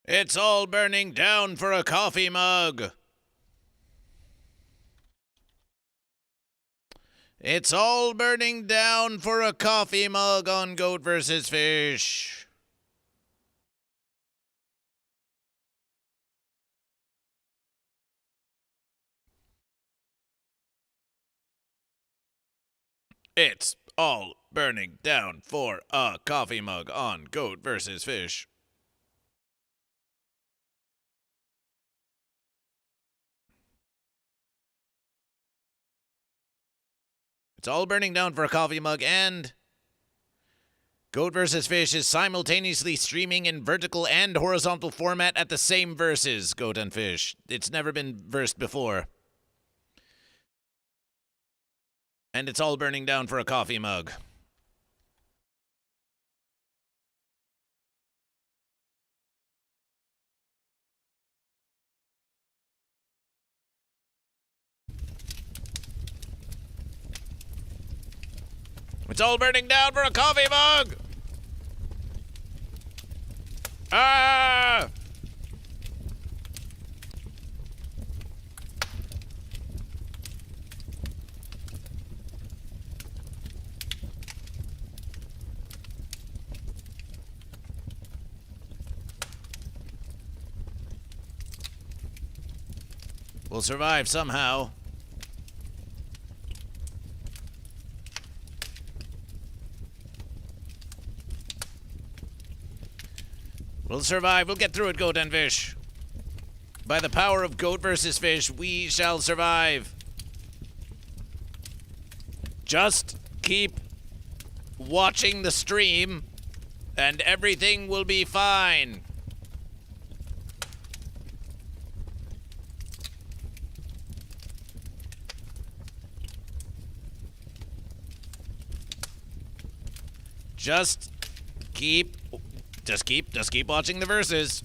It's all burning down for a coffee mug. It's all burning down for a coffee mug on Goat vs. Fish. It's all burning down for a coffee mug on Goat vs. Fish. It's all burning down for a coffee mug, and Goat vs. Fish is simultaneously streaming in vertical and horizontal format at the same verses, Goat and Fish. It's never been versed before. And it's all burning down for a coffee mug. It's all burning down for a coffee mug! Ah! We'll survive somehow. We'll survive. We'll get through it, Goat and Fish. By the power of Goat vs. Fish, we shall survive. Just keep watching the stream, and everything will be fine. Just keep watching the verses.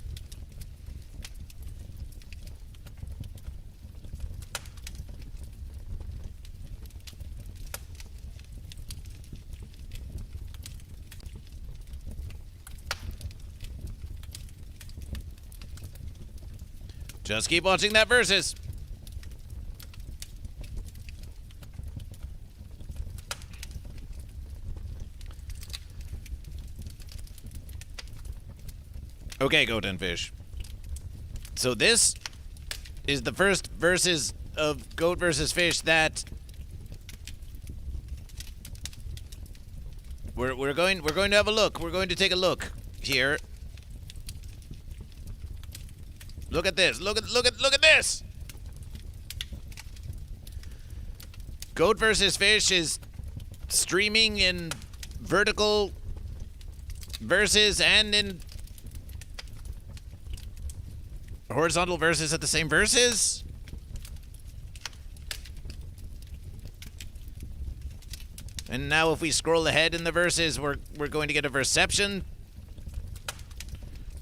Just keep watching that verses. Okay, Goat and Fish. So this is the first verses of Goat vs. Fish that we're going to have a look. We're going to take a look here. Look at this. Look at this. Goat vs. Fish is streaming in vertical verses and in horizontal verses at the same verses? And now if we scroll ahead in the verses, we're going to get a verseception.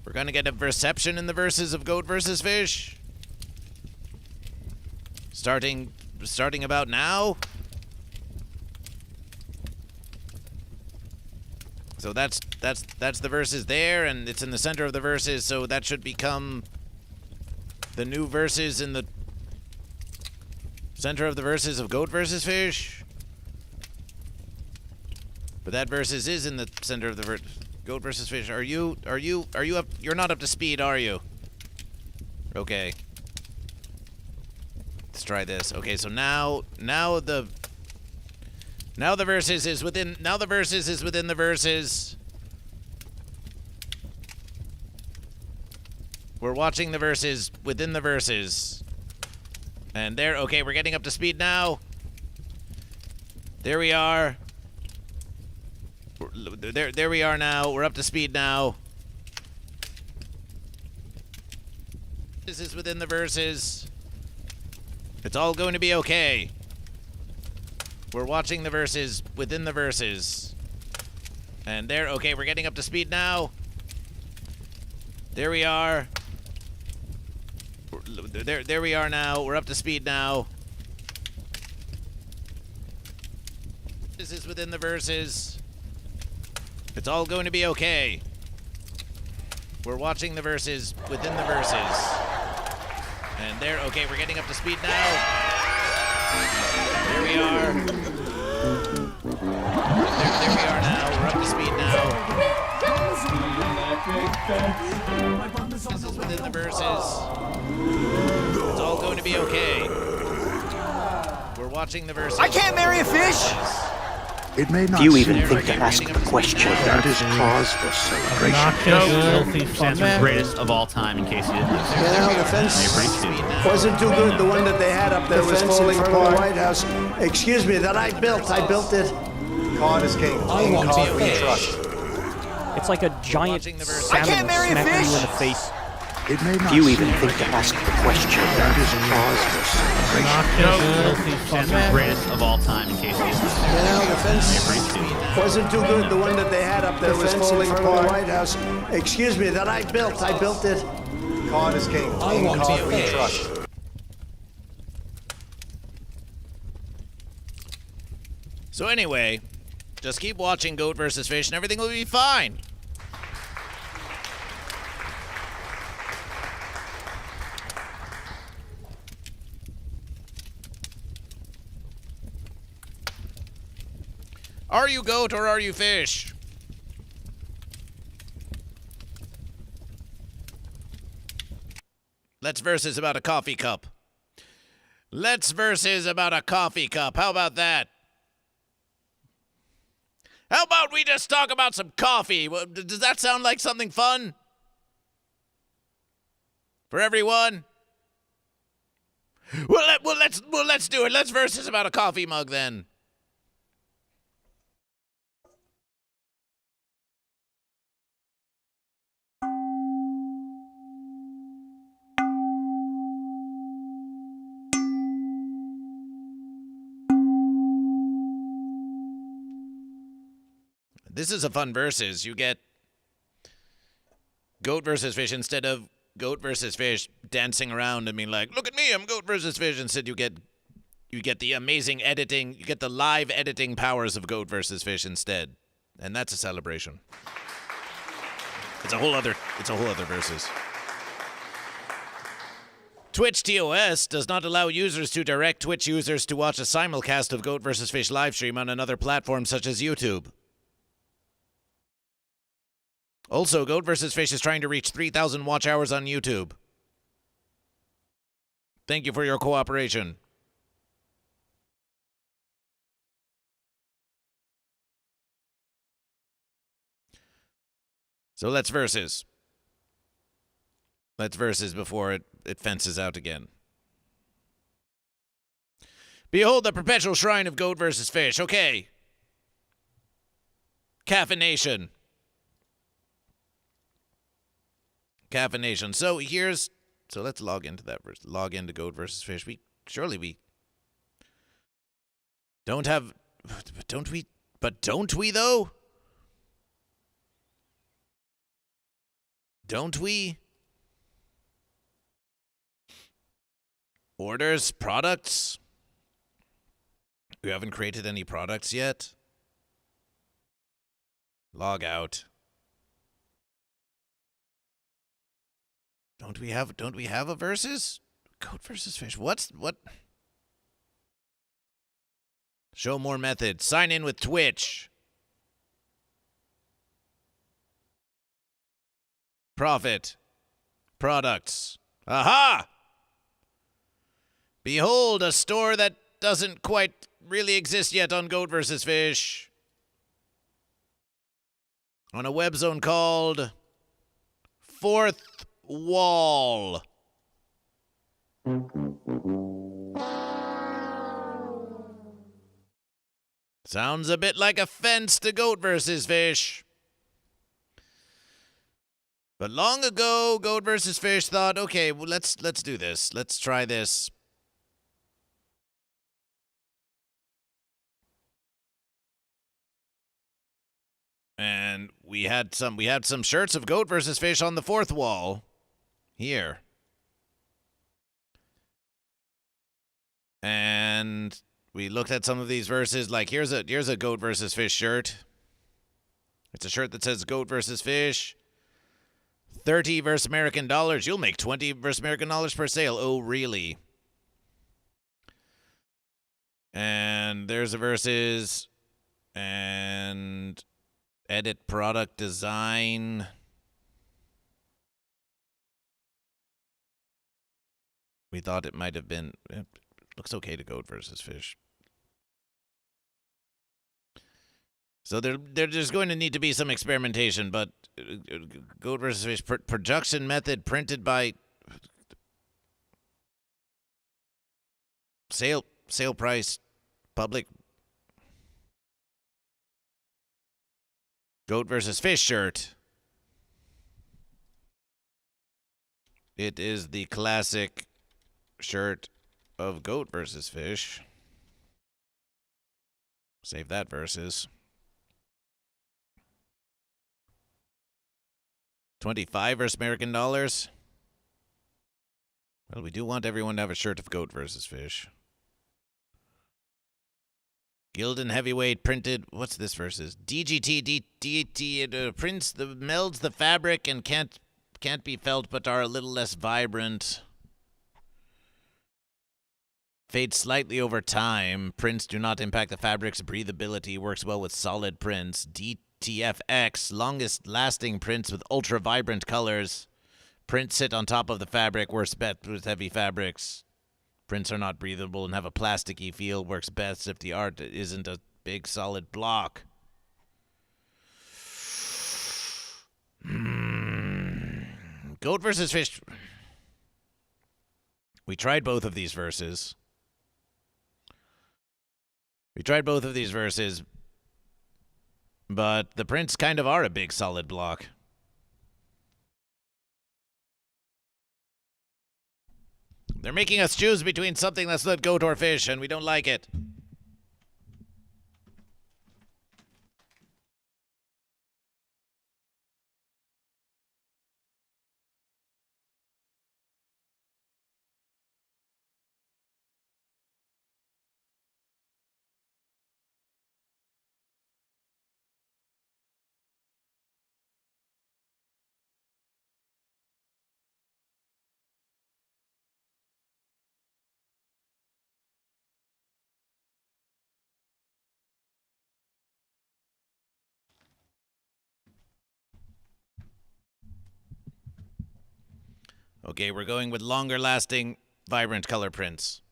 We're going to get a verseception in the verses of Goat vs. Fish. Starting about now. So that's the verses there, and it's in the center of the verses, so that should become the new verses in the center of the verses of Goat vs. Fish. But that verses is in the center of the Goat vs. Fish. Are you up? You're not up to speed, are you? Okay. Let's try this. Okay, so now the verses is within the verses. We're watching the verses within the verses. And there, okay, we're getting up to speed now. There we are. There we are now. We're up to speed now. This is within the verses. It's all going to be okay. We're watching the verses within the verses. And there, okay, we're getting up to speed now. There we are. There we are now. We're up to speed now. This is within the verses. It's all going to be okay. We're watching the verses within the verses. And there, okay, we're getting up to speed now. There we are. There we are now. We're up to speed now. This is within the verses. It's all going to be okay. We're watching the verses. I can't marry a fish! It may not Do you seem even There, think we're to ask getting the up to question? speed now. that is cause for celebration. Filthy stands for greatest of all time, in case you didn't know. Yeah, the fence wasn't too good. The one that they had up there was falling apart. The White House. Excuse me, that I built it. God is king. I want to be okay. It's like a giant Watching the verses. I salmon can't marry a smacking you in fish! the face. It may not Do you seem even think to ask the question? that is cause for celebration. Filthy stands for greatest of all time, in case you didn't know. Yeah, the fence wasn't too good. The one that they had up there was falling apart. The White House. Excuse me, that I built it. God is king. I want to be okay. Trust. So anyway, just keep watching Goat vs. Fish and everything will be fine. Are you goat or are you fish? Let's versus about a coffee cup. Let's versus about a coffee cup. How about that? How about we just talk about some coffee? Does that sound like something fun? For everyone? Well, let's do it. Let's versus about a coffee mug then. This is a fun versus. You get goat versus fish instead of goat versus fish dancing around and being like, look at me, I'm goat versus fish. Instead, you get the amazing editing, you get the live editing powers of goat versus fish instead. And that's a celebration. It's a whole other versus. Twitch TOS does not allow users to direct Twitch users to watch a simulcast of Goat vs. Fish livestream on another platform such as YouTube. Also, Goat vs. Fish is trying to reach 3,000 watch hours on YouTube. Thank you for your cooperation. So let's versus. Let's versus before it fences out again. Behold the perpetual shrine of Goat vs. Fish. Okay. Caffeination. Caffeination. So let's log into that. Log into Goat vs. Fish. Surely we don't have, don't we though? Don't we? Orders, products? We haven't created any products yet. Log out. Don't we have a versus? Goat versus fish. What? Show more methods. Sign in with Twitch. Profit. Products. Aha! Behold, a store that doesn't quite really exist yet on Goat vs. Fish. On a web zone called Fourth Wall. Sounds a bit like a fence to Goat vs. Fish. But long ago, Goat vs. Fish thought, okay, well, let's do this. Let's try this. And we had some shirts of Goat vs. Fish on the fourth wall. Here. And we looked at some of these verses, like here's a Goat vs. Fish shirt. It's a shirt that says Goat vs. Fish. $30 versus American dollars. You'll make $20 versus American dollars per sale. Oh, really? And there's a versus. And edit product design. We thought it might have been. It looks okay to Goat versus Fish. So there's going to need to be some experimentation, but Goat versus Fish production method printed by sale price public. Goat versus Fish shirt. It is the classic shirt of Goat versus Fish. Save that versus. 25 versus American dollars. Well, we do want everyone to have a shirt of Goat versus Fish. Gildan heavyweight printed. What's this versus? DGT DT prints the melds the fabric and can't be felt but are a little less vibrant. Fade slightly over time. Prints do not impact the fabric's breathability. Works well with solid prints. DTFX, longest lasting prints with ultra vibrant colors. Prints sit on top of the fabric. Works best with heavy fabrics. Prints are not breathable and have a plasticky feel. Works best if the art isn't a big solid block. Goat versus Fish. We tried both of these verses. But the prints kind of are a big solid block. They're making us choose between something that's not goat or fish, and we don't like it. Okay, we're going with longer-lasting, vibrant color prints.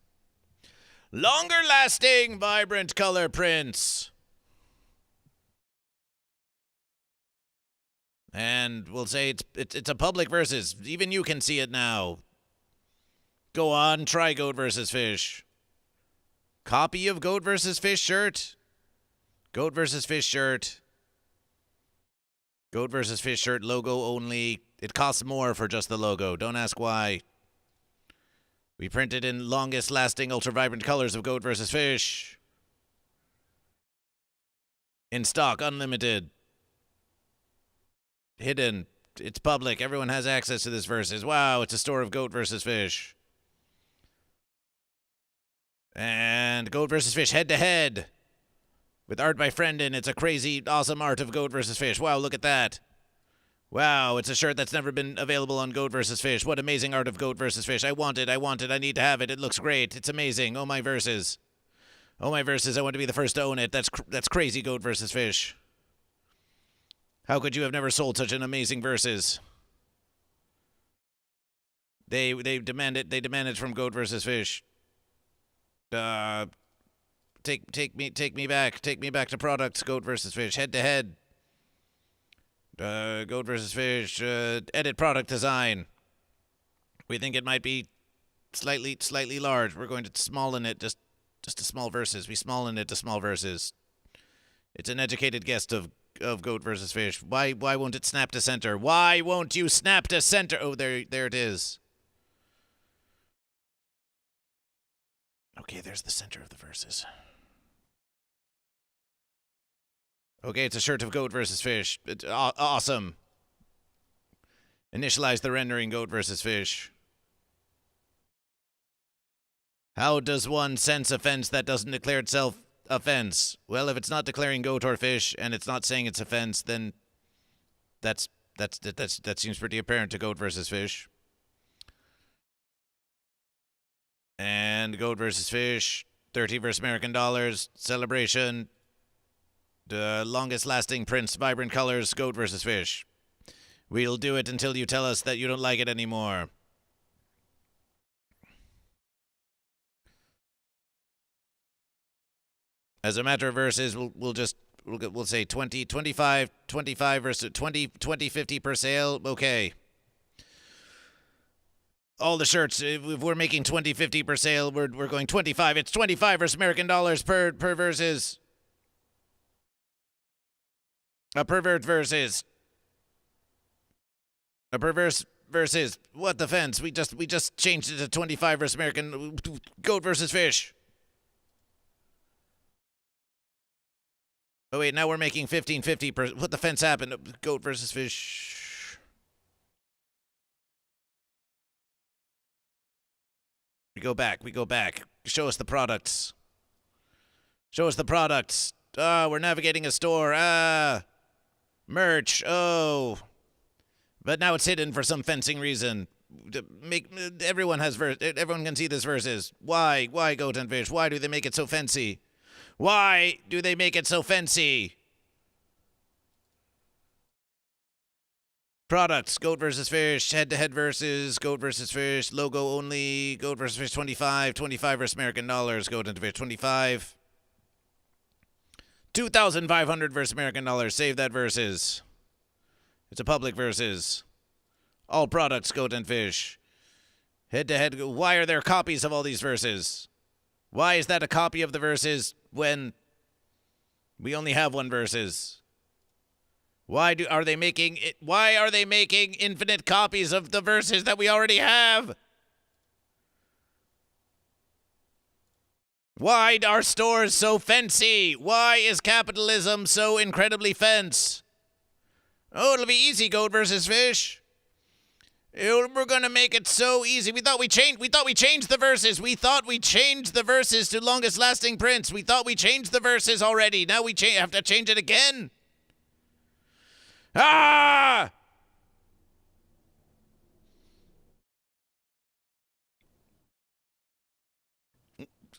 Longer-lasting, vibrant color prints. And we'll say it's a public versus. Even you can see it now. Go on, try Goat versus Fish. Copy of Goat versus Fish shirt. Goat versus Fish shirt. Goat versus Fish shirt, logo only. It costs more for just the logo. Don't ask why. We printed in longest lasting ultra vibrant colors of Goat versus Fish. In stock, unlimited. Hidden. It's public. Everyone has access to this versus. Wow, it's a store of Goat versus Fish. And Goat versus Fish head to head. With art by Friendon. It's a crazy, awesome art of Goat versus Fish. Wow, look at that. Wow, it's a shirt that's never been available on Goat vs. Fish. What amazing art of Goat vs. Fish. I want it. I need to have it. It looks great. It's amazing. Oh, my verses. Oh, my verses. I want to be the first to own it. That's crazy, Goat vs. Fish. How could you have never sold such an amazing verses? They demand it. They demand it from Goat vs. Fish. Take me back. Take me back to products. Goat vs. Fish. Head to head. Goat versus Fish, edit product design. We think it might be slightly large. We're going to smallin it just to small verses. We smallin it to small verses. It's an educated guess of Goat versus Fish. Why won't it snap to center? Why won't you snap to center? Oh, there it is. Okay, there's the center of the verses. Okay, it's a shirt of Goat versus Fish. It's awesome. Initialize the rendering Goat versus Fish. How does one sense offense that doesn't declare itself offense? Well, if it's not declaring Goat or Fish and it's not saying it's offense, then that's That seems pretty apparent to GoatVsFish. And GoatVsFish, 30 versus American dollars, celebration, the longest lasting prints, vibrant colors, GoatVsFish. We'll do it until you tell us that you don't like it anymore. As a matter of verses, we'll say 20, 25 versus 20, 50 per sale. Okay. All the shirts, if we're making 20, 50 per sale, we're going 25. It's 25 versus American dollars per versus. A pervert versus. A perverse versus. What the fence? We just changed it to 25 versus American. GoatVsFish. Oh wait, now we're making 1550 per. What the fence happened? GoatVsFish. We go back. Show us the products. We're navigating a store. Merch. Oh. But now it's hidden for some fencing reason. Everyone can see this versus. Why, Goat and Fish? Why do they make it so fancy? Why do they make it so fancy? Products, GoatVsFish, head-to-head versus, GoatVsFish, logo only, GoatVsFish 25 versus American dollars, GoatVsFish 25. 2,500 versus American dollars, save that versus. It's a public versus. All products, GoatVsFish. Head-to-head, why are there copies of all these verses? Why is that a copy of the verses when we only have one verses? Why are they making infinite copies of the verses that we already have? Why are stores so fancy? Why is capitalism so incredibly fence? Oh, it'll be easy, GoatVsFish. We're gonna make it so easy. We thought we changed the verses. We thought we changed the verses to longest lasting prints. We thought we changed the verses already. Now we have to change it again. Ah!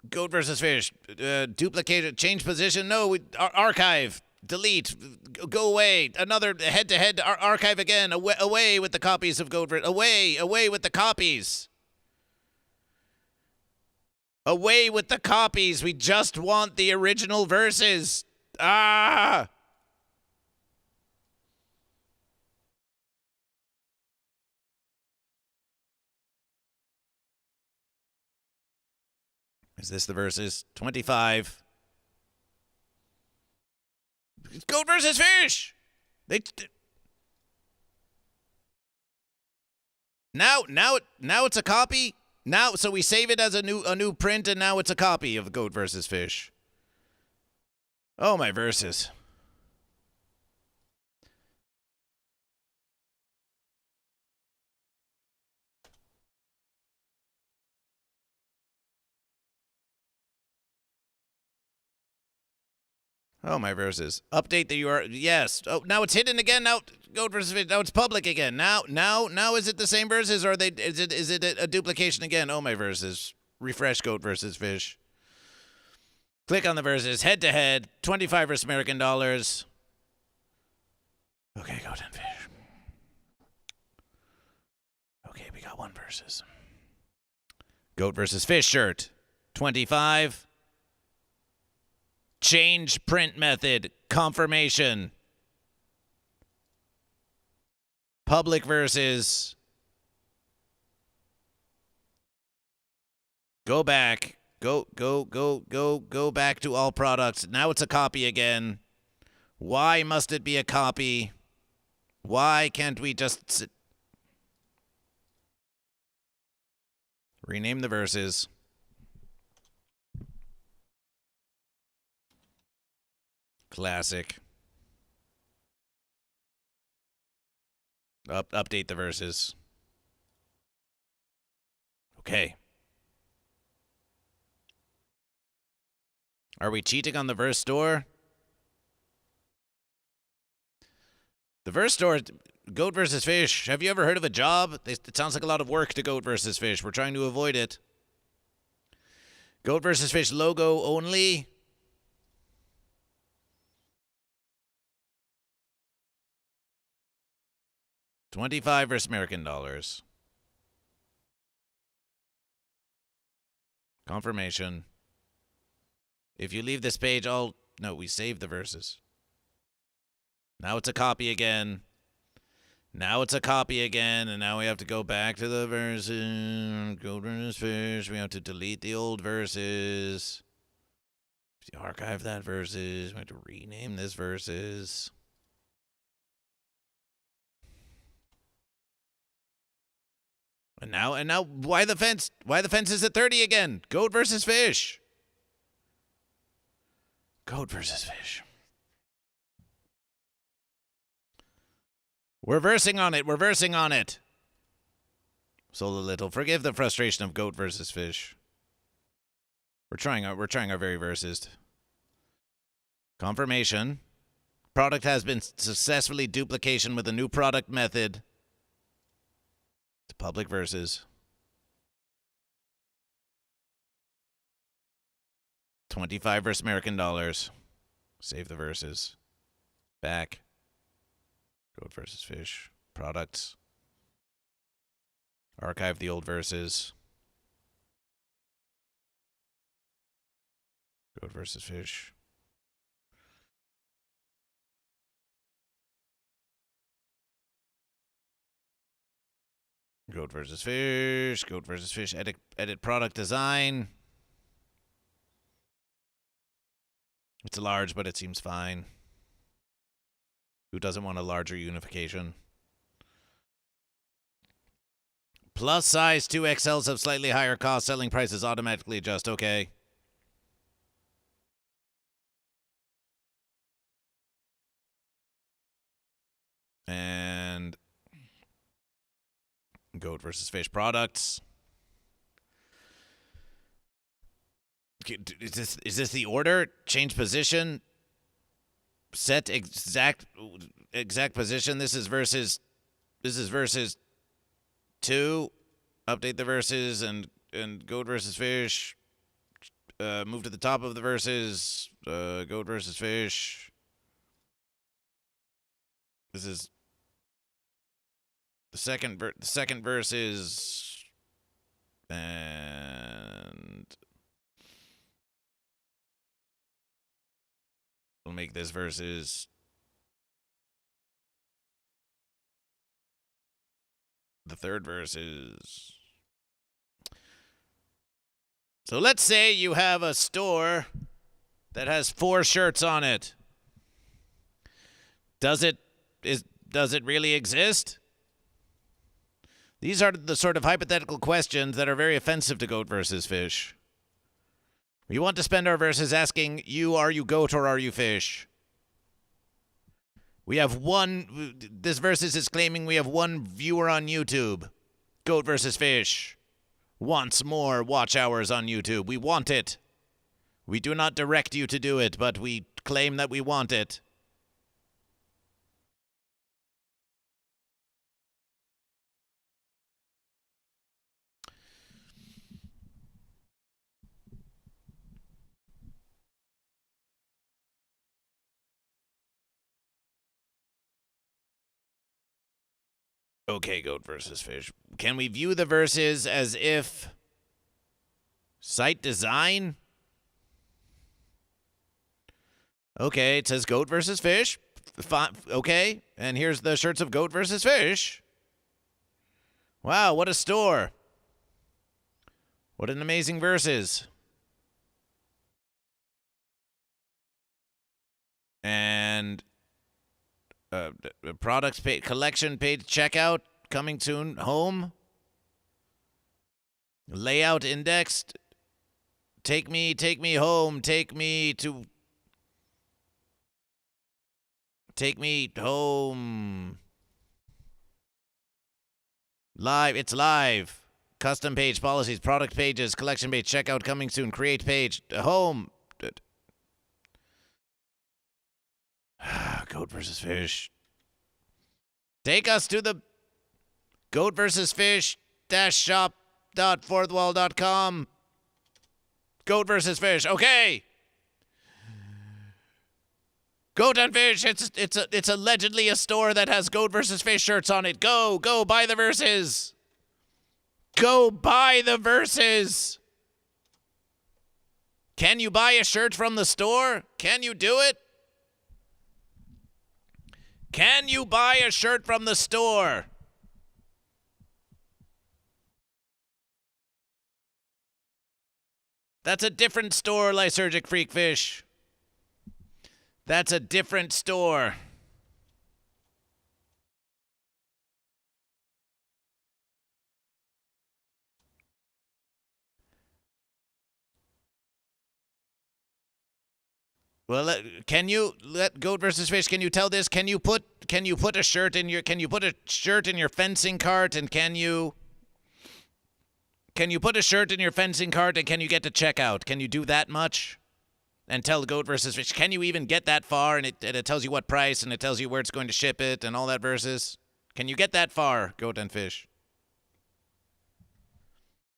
GoatVsFish. Duplicate, change position. No, archive. Delete. Go away. Another head-to-head archive again. Away with the copies of GoatVsFish. Away with the copies. Away with the copies. We just want the original verses. Ah! Is this the verses? 25. GoatVsFish. Now it's a copy. Now, so we save it as a new print, and now it's a copy of GoatVsFish. Oh, my verses. Oh, my verses. Update the URL. Yes. Oh, now it's hidden again. Now GoatVsFish. Now it's public again. Now is it the same verses, or is it a duplication again? Oh, my verses. Refresh GoatVsFish. Click on the verses. Head to head. 25 versus American dollars. Okay, GoatVsFish. Okay, we got one versus. GoatVsFish shirt. 25. Change print method. Confirmation. Public versus. Go back. Go back to all products. Now it's a copy again. Why must it be a copy? Why can't we just rename the verses? Classic. Update the verses. Okay. Are we cheating on the verse store? The verse store, Goat versus Fish. Have you ever heard of a job? It sounds like a lot of work to Goat versus Fish. We're trying to avoid it. Goat versus Fish logo only. $25 versus American dollars. Confirmation. If you leave this page, no, we saved the verses. Now it's a copy again. Now it's a copy again, and now we have to go back to the verses. Goat versus Fish. We have to delete the old verses. Archive that verses. We have to rename this verses. And now, why the fence? Why the fence is at 30 again? Goat versus Fish. Goat versus Fish. We're versing on it. We're versing on it. Solo Little, forgive the frustration of Goat versus Fish. We're trying our very versest. Confirmation. Product has been successfully duplication with a new product method. The public verses. 25 versus American dollars. Save the verses. Back. Goat versus Fish. Products. Archive the old verses. Goat versus Fish. Goat versus Fish. Goat versus Fish. Edit product design. It's large, but it seems fine. Who doesn't want a larger unification? Plus size 2XLs have slightly higher cost. Selling prices automatically adjust. Okay. And Goat versus Fish products. Is this the order? Change position. Set exact position. This is versus 2. Update the verses and Goat versus Fish. Move to the top of the verses. Goat versus Fish. This is the second verse is, and we'll make this verses the third verse is. So let's say you have a store that has 4 shirts on it. Does it really exist? These are the sort of hypothetical questions that are very offensive to Goat versus Fish. We want to spend our verses asking you, are you goat or are you fish? We have this versus is claiming we have 1 viewer on YouTube. Goat versus Fish wants more watch hours on YouTube. We want it. We do not direct you to do it, but we claim that we want it. Okay, Goat versus Fish. Can we view the verses as if site design? Okay, it says Goat versus Fish. Okay, and here's the shirts of Goat versus Fish. Wow, what a store. What an amazing verses. And products page, collection page, checkout coming soon. Home, layout indexed. Take me home. Take me home. Live. It's live. Custom page, policies, product pages, collection page, checkout coming soon. Create page, home. Goat versus Fish. Take us to the GoatVsFish-shop.fourthwall.com. GoatVsFish. Okay. Goat and Fish. It's allegedly a store that has Goat vs. Fish shirts on it. Go buy the verses. Go buy the verses. Can you buy a shirt from the store? Can you do it? Can you buy a shirt from the store? That's a different store, Lysergic Freak Fish. That's a different store. Well, can you let Goat vs. Fish? Can you tell this? Can you put a shirt in your fencing cart, and can you put a shirt in your fencing cart, and can you get to checkout? Can you do that much? And tell Goat vs. Fish, can you even get that far? And it tells you what price, and it tells you where it's going to ship it, and all that verses. Can you get that far, Goat and Fish?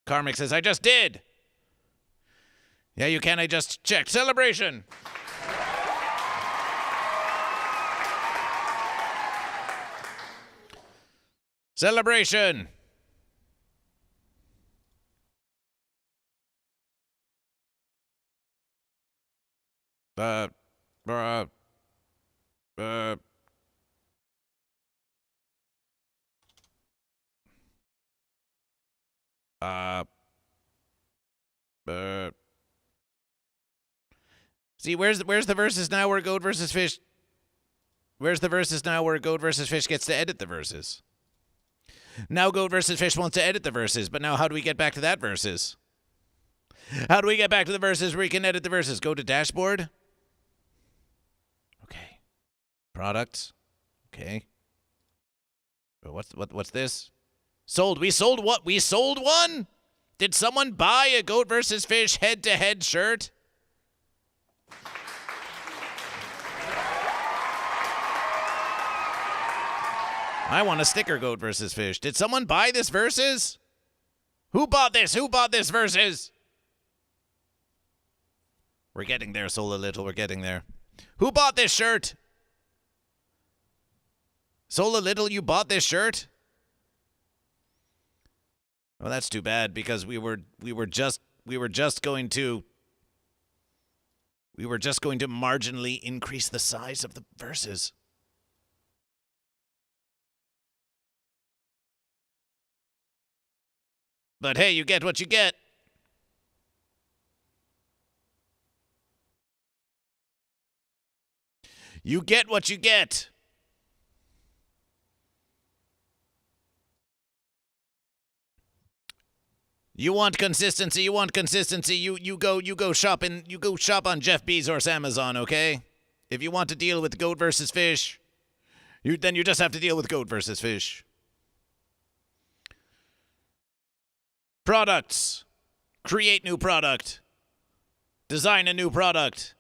Karmic says, I just did. Yeah, you can. I just checked. Celebration. Celebration. Uh, see, where's the verses now where Goat vs. Fish? Where's the verses now where Goat vs. Fish gets to edit the verses? Now Goat vs. Fish wants to edit the verses, but now how do we get back to that verses? How do we get back to the verses where we can edit the verses? Go to dashboard. Okay. Products. Okay. What's this? Sold. We sold what? We sold one? Did someone buy a Goat vs. Fish head-to-head shirt? I want a sticker, Goat vs. Fish. Did someone buy this versus? Who bought this? Who bought this versus? We're getting there, Sola Little. We're getting there. Who bought this shirt? Sola Little, you bought this shirt? Well, that's too bad because we were just going to marginally increase the size of the verses. But hey, you get what you get. You get what you get. You want consistency. You want consistency. You go shop on Jeff Bezos' Amazon, okay? If you want to deal with Goat vs. Fish, then you just have to deal with Goat vs. Fish. Products. Create new product. Design a new product.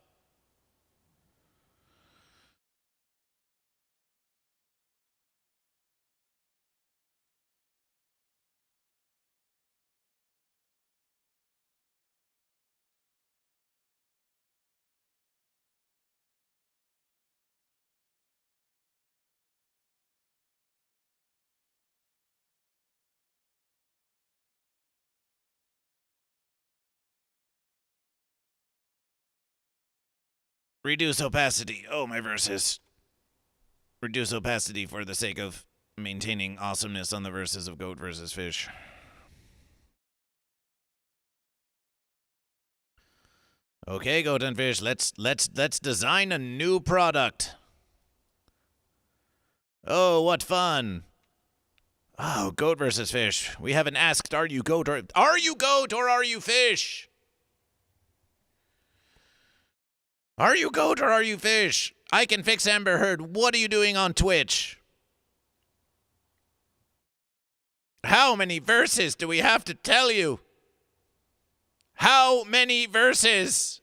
Reduce opacity. Oh, my verses. Reduce opacity for the sake of maintaining awesomeness on the verses of Goat vs. Fish. Okay, Goat and Fish, let's design a new product. Oh, what fun. Oh, Goat vs. Fish. We haven't asked, are you goat or are you fish? Are you goat or are you fish? I can fix Amber Heard. What are you doing on Twitch? How many verses do we have to tell you? How many verses?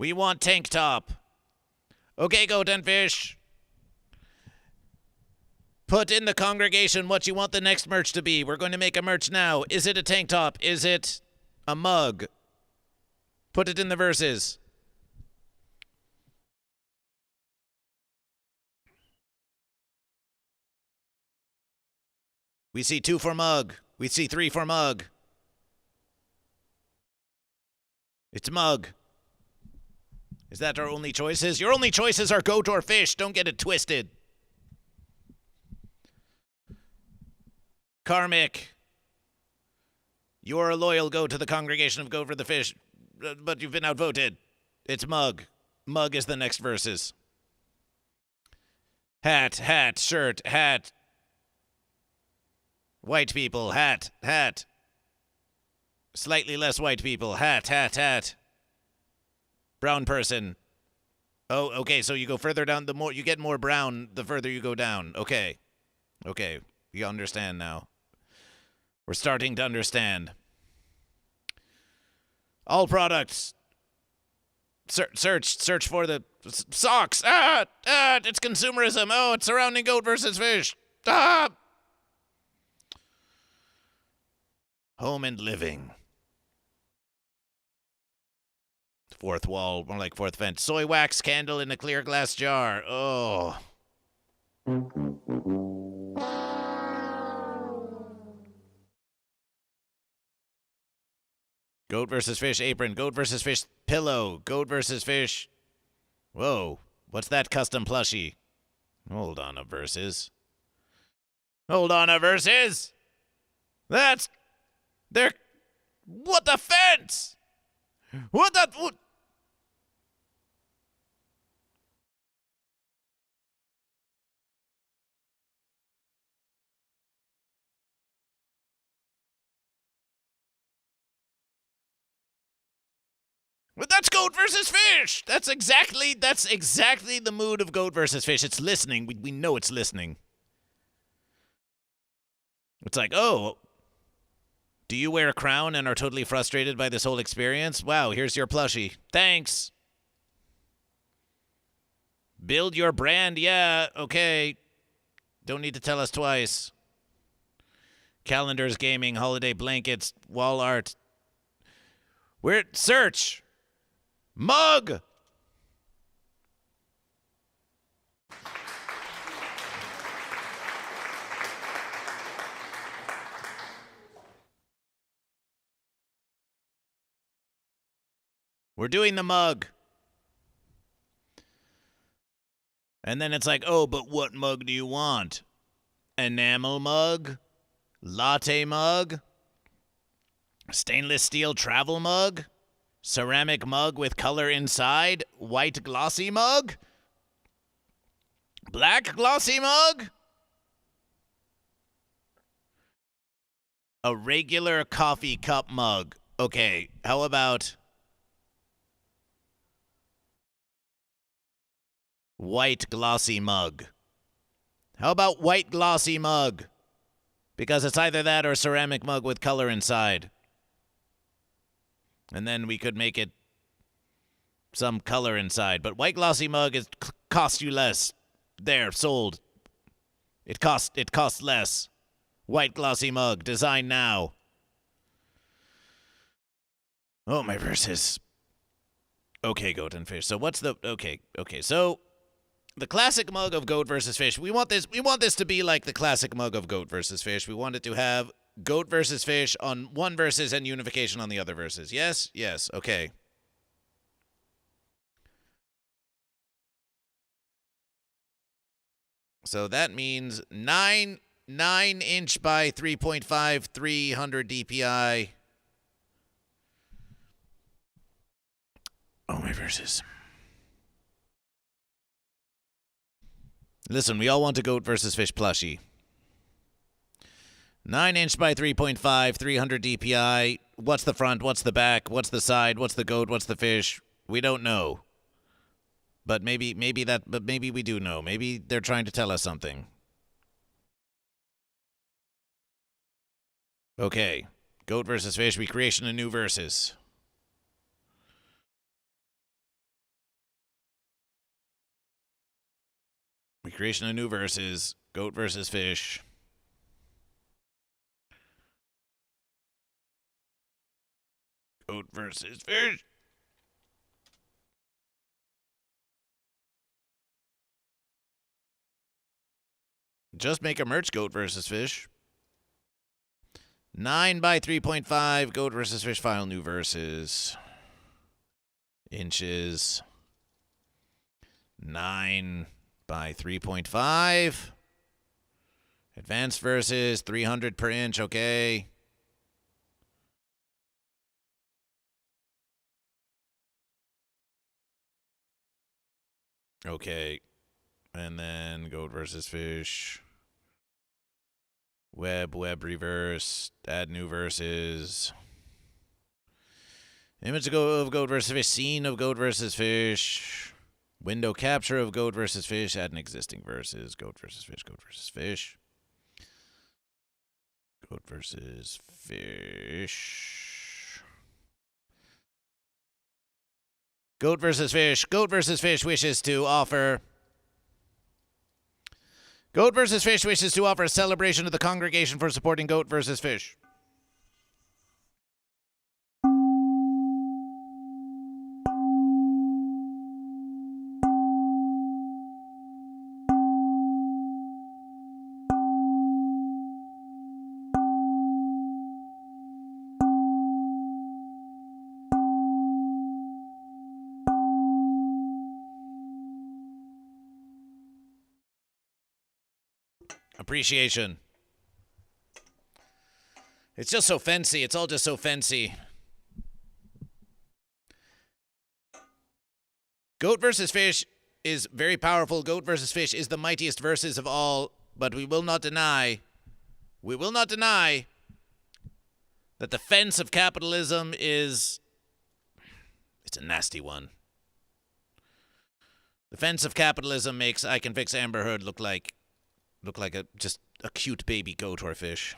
We want tank top. Okay, Goat and Fish. Put in the congregation what you want the next merch to be. We're going to make a merch now. Is it a tank top? Is it a mug? Put it in the verses. We see 2 for mug. We see 3 for mug. It's mug. Is that our only choices? Your only choices are goat or fish. Don't get it twisted. Karmic. You're a loyal goat to the congregation of Goat for the Fish, but you've been outvoted. It's mug. Mug is the next verses. Hat, hat, shirt, hat. White people, hat, hat. Slightly less white people, hat, hat, hat. Brown person. Oh, okay, so you go further down, the more you get more brown, the further you go down. Okay. Okay, you understand now. We're starting to understand. All products. Search for the socks. It's consumerism. Oh, it's surrounding Goat versus Fish. Home and living. Fourth wall, more like fourth fence. Soy wax candle in a clear glass jar. Oh. Goat versus Fish apron. Goat versus Fish pillow. Goat versus Fish. Whoa. What's that custom plushie? Hold on a versus. Hold on a versus. That's... They're... What the fence? What the... What? But that's Goat versus Fish. That's exactly the mood of Goat versus Fish. It's listening. We know it's listening. It's like, oh, do you wear a crown and are totally frustrated by this whole experience? Wow, here's your plushie. Thanks. Build your brand. Yeah, okay. Don't need to tell us twice. Calendars, gaming, holiday blankets, wall art. We're search. Mug! We're doing the mug. And then it's like, oh, but what mug do you want? Enamel mug? Latte mug? Stainless steel travel mug? Ceramic mug with color inside? White glossy mug? Black glossy mug? A regular coffee cup mug. Okay, how about white glossy mug? How about white glossy mug? Because it's either that or ceramic mug with color inside. And then we could make it some color inside. But white glossy mug costs you less. There, sold. It costs less. White glossy mug, design now. Oh, my verses. Okay, Goat and Fish. So what's the... Okay, so... The classic mug of Goat versus Fish. We want this to be like the classic mug of Goat versus Fish. We want it to have Goat versus Fish on one versus and unification on the other versus. Yes? Yes. Okay. So that means 9 inch by 3.5, 300 DPI. Oh, my verses. Listen, we all want a Goat versus Fish plushie. 9 inch by 3.5, 300 DPI. What's the front? What's the back? What's the side? What's the goat? What's the fish? We don't know. But maybe we do know. Maybe they're trying to tell us something. Okay. Goat versus Fish, recreation of new verses. Recreation of new verses. Goat versus fish. Goat versus fish. Just make a merch goat versus fish. 9 by 3.5 goat versus fish file new verses. Inches. 9 by 3.5. Advanced verses 300 per inch, okay. Okay. And then goat versus fish. Web reverse. Add new verses. Image of goat versus fish. Scene of goat versus fish. Window capture of goat versus fish. Add an existing verses. Goat versus fish. Goat versus fish. Goat versus fish. Goat versus fish. Goat versus fish wishes to offer. Goat versus Fish wishes to offer a celebration to the congregation for supporting Goat versus Fish. Appreciation. It's just so fancy. It's all just so fancy. Goat versus Fish is very powerful. Goat versus Fish is the mightiest verses of all, but we will not deny that the fence of capitalism it's a nasty one. The fence of capitalism makes I Can Fix Amber Heard look like just a cute baby goat or fish.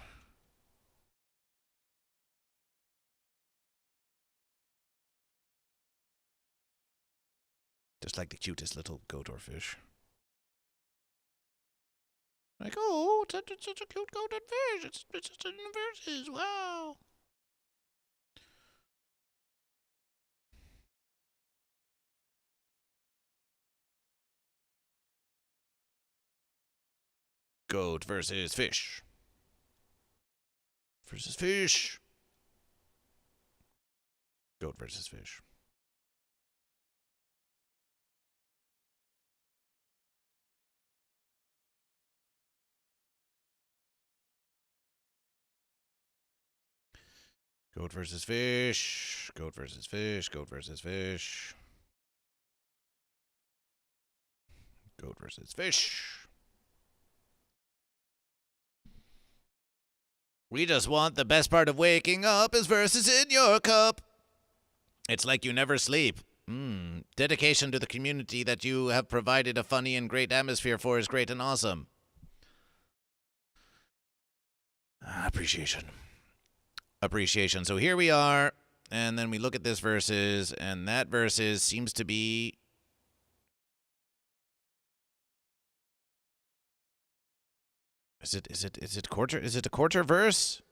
Just like the cutest little goat or fish. Like, oh, it's such a cute goat and fish. It's just in the verses. Wow. Goat versus fish. Versus fish. Goat versus fish. Goat versus fish. Goat versus fish. Goat versus fish. Goat versus fish. We just want the best part of waking up is verses in your cup. It's like you never sleep. Dedication to the community that you have provided a funny and great atmosphere for is great and awesome. Appreciation. Appreciation. So here we are, and then we look at this verses, and that verses seems to be... Is it a quarter verse?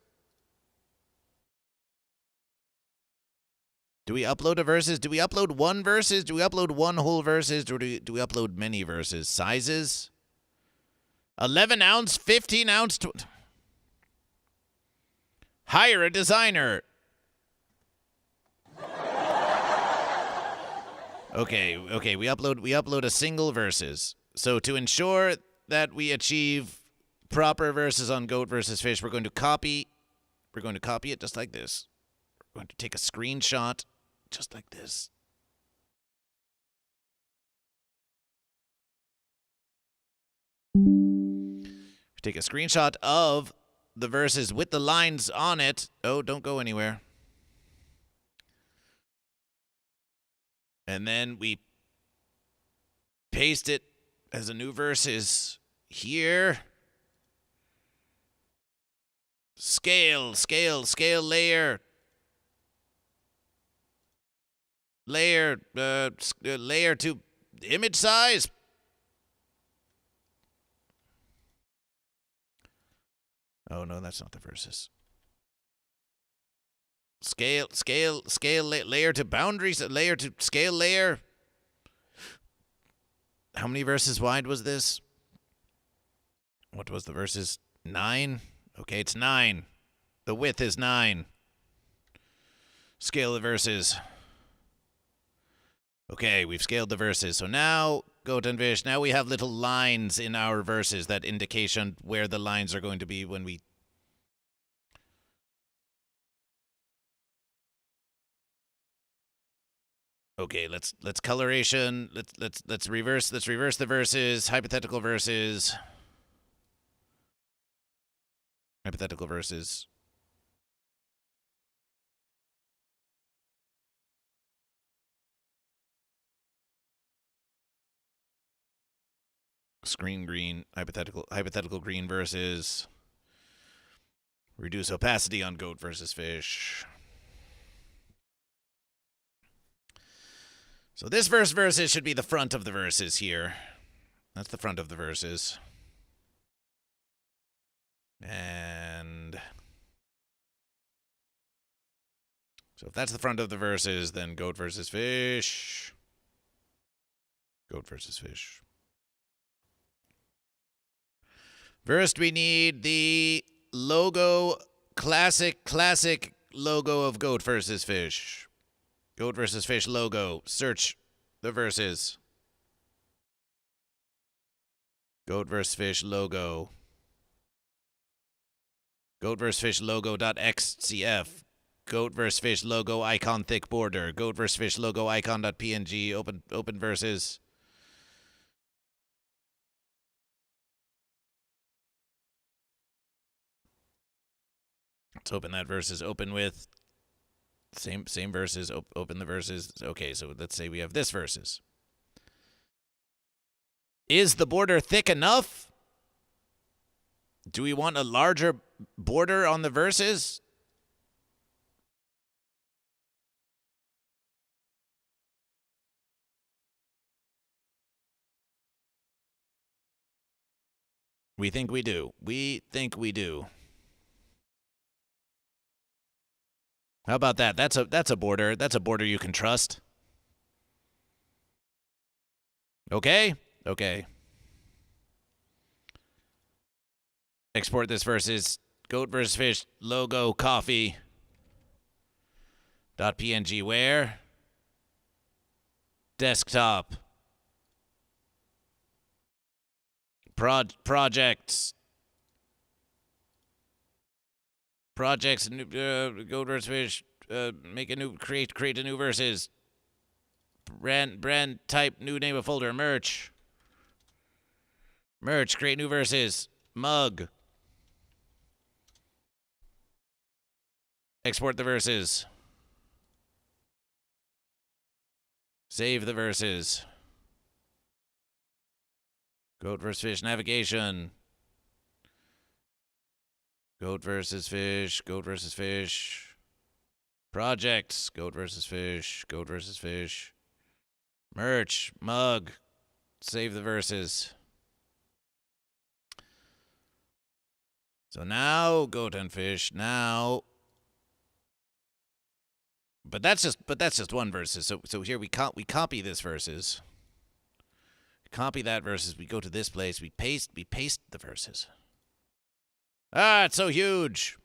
Do we upload a verses? Do we upload one verses? Do we upload one whole verses? Or do we upload many verses? Sizes? 11 ounce, 15 ounce. Hire a designer. Okay. We upload a single verses. So to ensure that we achieve proper verses on Goat versus Fish, we're going to copy it just like this. We're going to take a screenshot just like this. Take a screenshot of the verses with the lines on it. Oh, don't go anywhere. And then we paste it as a new verses here. Scale, layer. Layer to image size. Oh, no, that's not the verses. Scale, layer to boundaries, layer to scale layer. How many verses wide was this? What was the verses? 9? Okay, it's 9. The width is 9. Scale the verses. Okay, we've scaled the verses. So now, GoatVsFish, now we have little lines in our verses that indication where the lines are going to be when we... Okay, let's coloration. Let's reverse the verses. Hypothetical verses. Hypothetical verses. Screen green, hypothetical green versus. Reduce opacity on GoatVsFish. So this verses should be the front of the verses here. That's the front of the verses. And so if that's the front of the verses, then GoatVsFish. GoatVsFish. First, we need the logo, classic logo of GoatVsFish. GoatVsFish logo. Search the verses. GoatVsFish logo. GoatVsFish logo.xcf. GoatVsFish logo icon thick border. GoatVsFish logo icon.png. Open verses. Let's open that verses. Open with same verses. Open the verses. Okay, so let's say we have this verses. Is the border thick enough? Do we want a larger border on the verses? We think we do. We think we do. How about that? That's a border. That's a border you can trust. Okay? Okay. Export this versus GoatVsFish logo coffee. .png where? Desktop. Projects. Projects, GoatVsFish, make a new, create a new verses. Brand type, new name of folder, merch, create new verses, mug. Export the verses. Save the verses. GoatVsFish navigation. GoatVsFish. Projects. GoatVsFish. Merch. Mug. Save the verses. So now, GoatVsFish. Now. But that's just one verses. So here we copy this verses. Copy that verses. We go to this place. We paste the verses. Ah, it's so huge.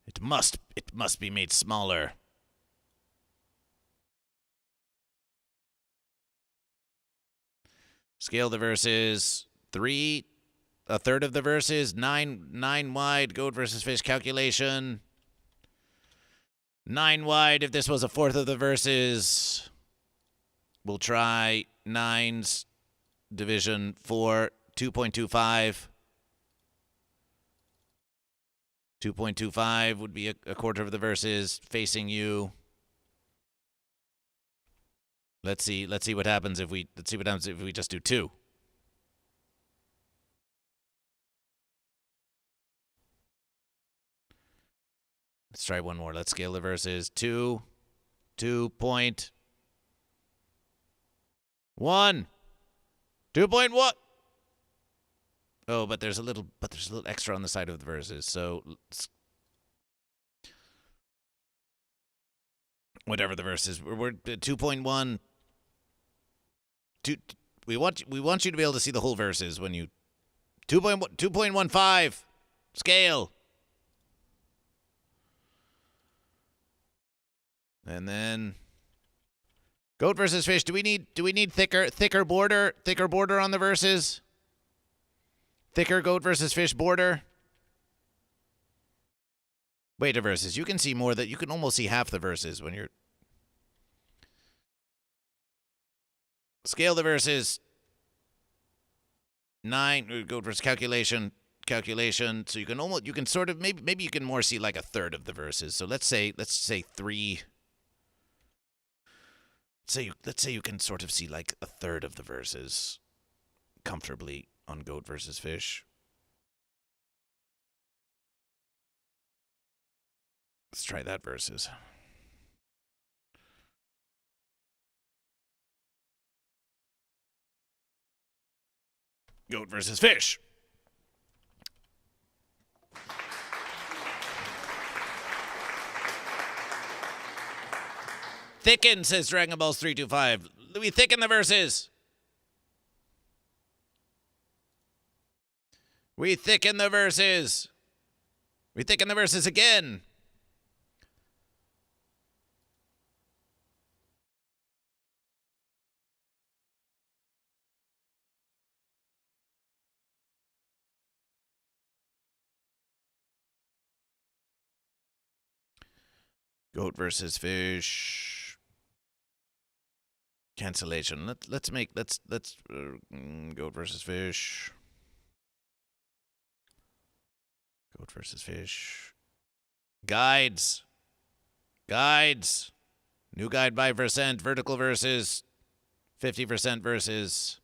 It must be made smaller. Scale the verses. 3, a third of the verses. 9 wide. GoatVsFish calculation. 9 wide. If this was a fourth of the verses, we'll try 9's division 4, 2.25. 2.25 would be a quarter of the verses facing you. Let's see what happens if we just do 2. Let's try one more. Let's scale the verses. 2.1. 2.1. Oh, but there's a little extra on the side of the verses. So whatever the verse is, we're at 2.1. We want you to be able to see the whole verses when you 2.15 scale. And then goat versus fish. Do we need thicker border on the verses? Thicker goat versus fish border. Wait, the verses. You can see more that you can almost see half the verses when you're scale the verses. 9 goat versus calculation. So you can sort of maybe you can more see like a third of the verses. So let's say 3. Let's say you can sort of see like a third of the verses comfortably on goat versus fish. Let's try that versus. Goat versus fish. Thicken, says Dragon Balls 325. We thicken the verses. We thicken the verses. We thicken the verses again. Goat versus fish. Cancellation. Let's goat versus fish. Goat versus fish. Guides. New guide by percent. Vertical versus 50% versus.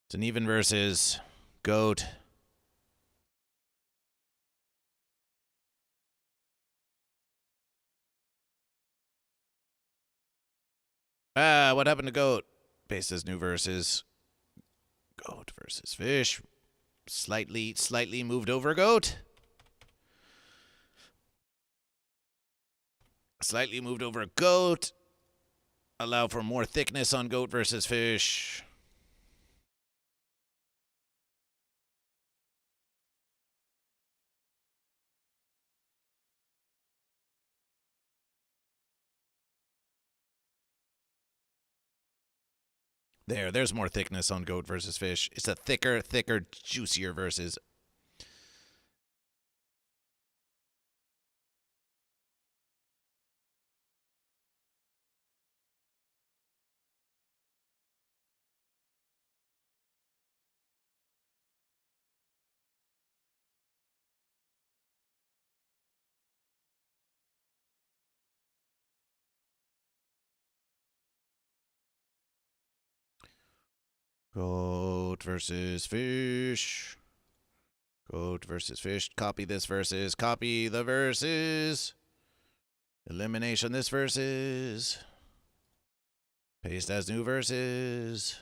It's an even versus. Goat. What happened to goat? Paste as new verses. Goat versus fish. Slightly moved over goat. Slightly moved over goat. Allow for more thickness on goat versus fish. There's more thickness on goat versus fish. It's a thicker, juicier versus. Goat versus fish. Goat versus fish. Copy this versus. Copy the verses. Elimination this verses. Paste as new verses.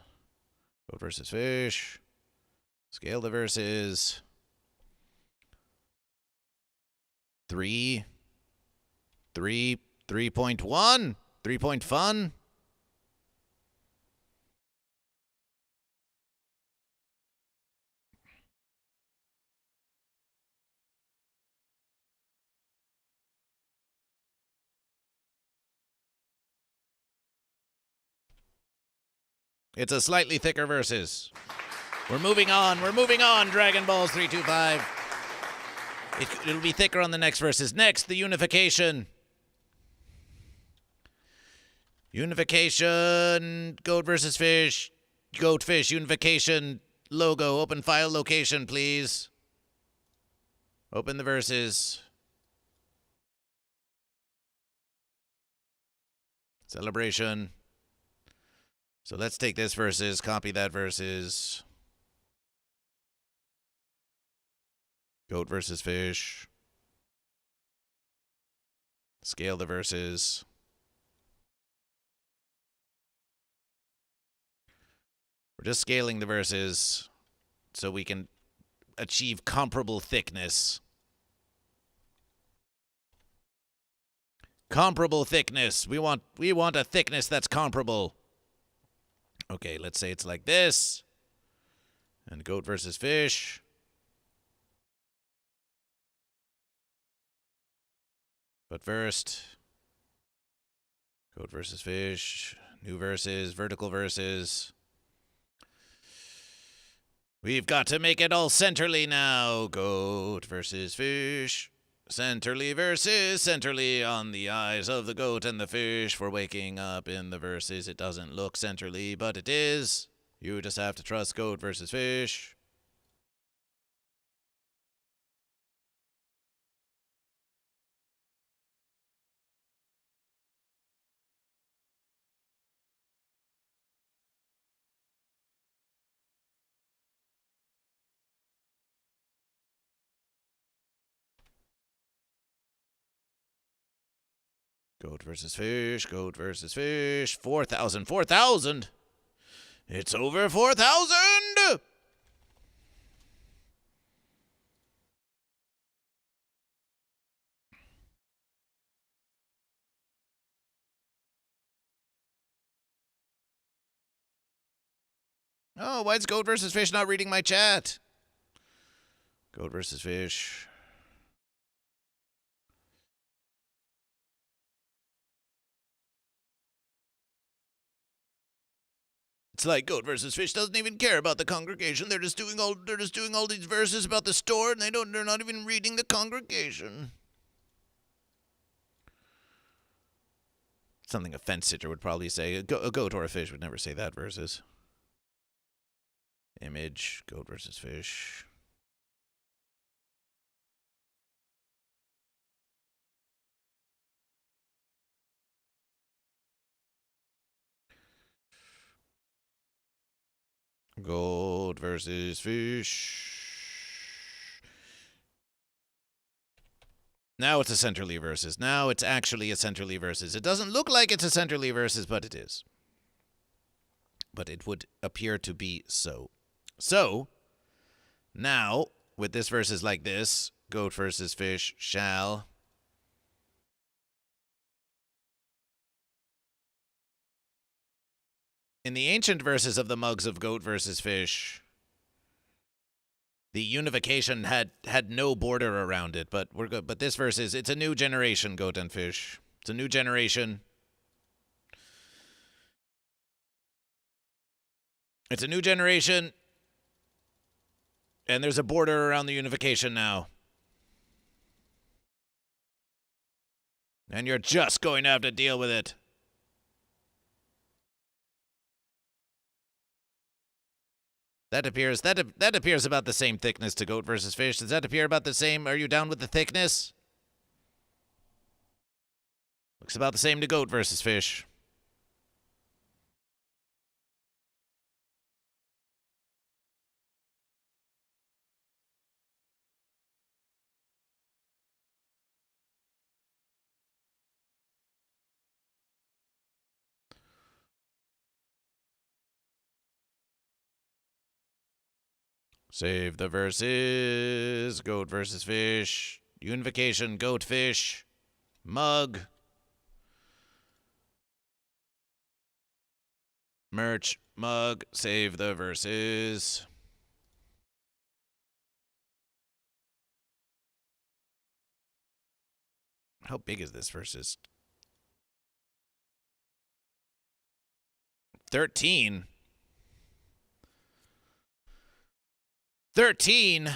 Goat versus fish. Scale the verses. 3. 3.1. 3 fun. It's a slightly thicker versus. We're moving on, Dragon Balls 325. It'll be thicker on the next verses. Next, the unification. Unification, goat versus fish. Goat, fish, unification, logo. Open file location, please. Open the verses. Celebration. So let's take this versus, copy that versus. Goat versus fish. Scale the verses. We're just scaling the verses so we can achieve comparable thickness. Comparable thickness. We want a thickness that's comparable. Okay, let's say it's like this. And goat versus fish. But first, goat versus fish, new verses, vertical verses. We've got to make it all centerly now. Goat versus fish. Centerly versus centerly on the eyes of the goat and the fish for waking up in the verses. It doesn't look centerly, but it is. You just have to trust goat versus fish. Goat versus fish, goat versus fish. 4,000, 4,000. It's over 4,000. Oh, why is goat versus fish not reading my chat? Goat versus fish. It's like goat versus fish doesn't even care about the congregation. They're just doing all these verses about the store, and they're not even reading the congregation. Something a fence sitter would probably say. A goat or a fish would never say that verses. Image, goat versus fish. Goat versus fish. Now it's a centerly versus. Now it's actually a centerly versus. It doesn't look like it's a centerly versus, but it is. But it would appear to be so. So, now, with this versus like this, goat versus fish shall... In the ancient verses of the mugs of goat versus fish, the unification had no border around it, but we're good. But this verse it's a new generation, goat and fish. It's a new generation. It's a new generation, and there's a border around the unification now. And you're just going to have to deal with it. That appears about the same thickness to goat versus fish. Does that appear about the same? Are you down with the thickness? Looks about the same to goat versus fish. Save the verses. Goat versus fish. Unification, goat, fish. Mug. Merch, mug. Save the verses. How big is this versus? 13. 13.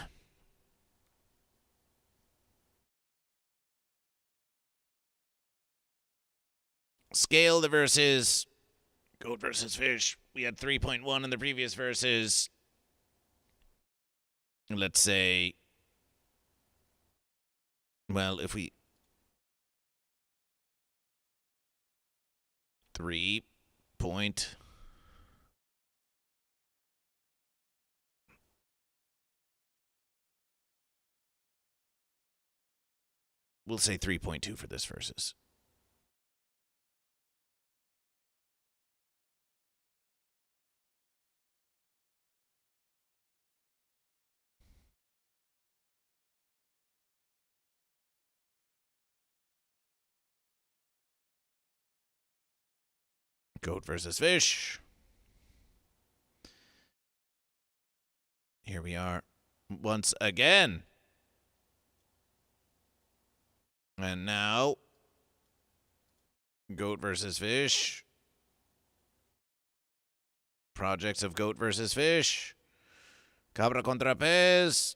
Scale the verses. Goat versus fish. We had 3.1 in the previous verses. Let's say, well, if we 3 point. We'll say 3.2 for this versus. Goat versus fish. Here we are once again. And now, goat versus fish. Projects of goat versus fish. Cabra contra pez.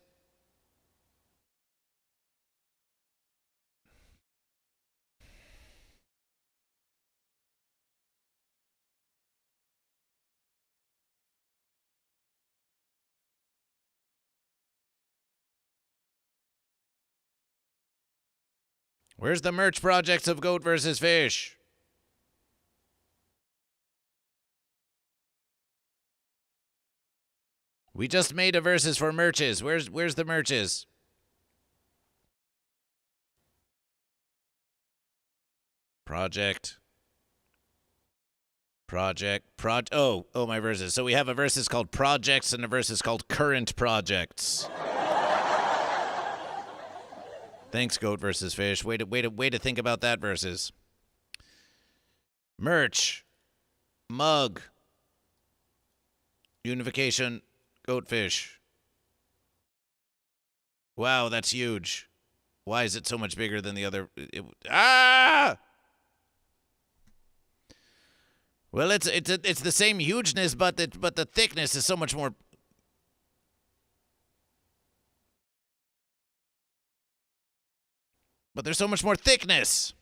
Where's the merch projects of goat versus fish? We just made a versus for merches. Where's the merches? Project. Oh, my verses. So we have a versus called projects and a versus called current projects. Thanks, goat versus fish. Way to think about that versus. Merch. Mug. Unification. Goatfish. Wow, that's huge. Why is it so much bigger than the other? Well, it's the same hugeness, but the thickness is so much more. But there's so much more thickness.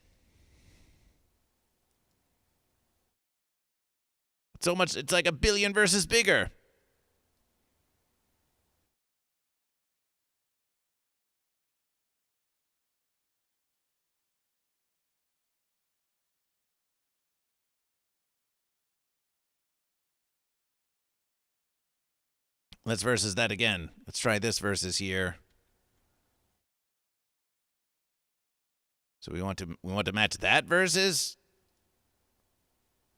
It's like a billion versus bigger. Let's versus that again. Let's try this versus here. So we want to match that versus.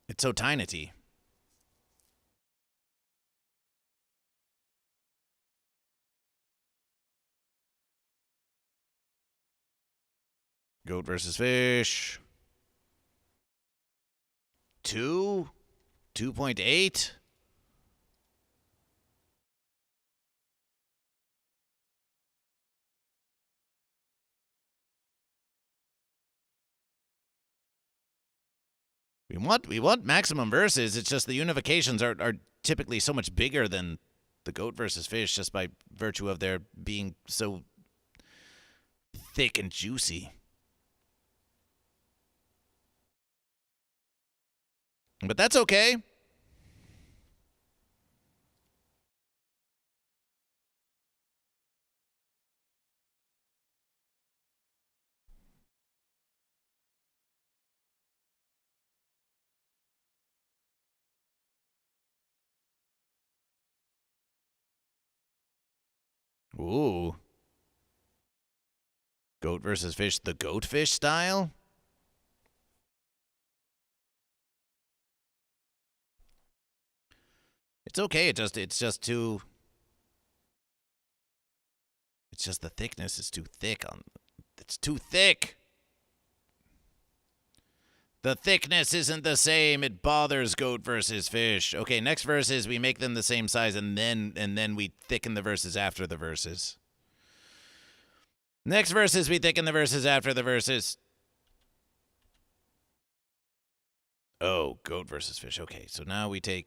It's so tiny. Goat versus fish. 2.8. We want maximum versus. It's just the unifications are typically so much bigger than the goat versus fish just by virtue of their being so thick and juicy. But that's okay. Ooh. Goat versus fish, the GoatVsFish style? It's okay, it's just too... It's just the thickness is too thick it's too thick! The thickness isn't the same. It bothers goat versus fish. Okay, next verses, we make them the same size, and then we thicken the verses after the verses. Next verses, we thicken the verses after the verses. Oh, goat versus fish. Okay, so now we take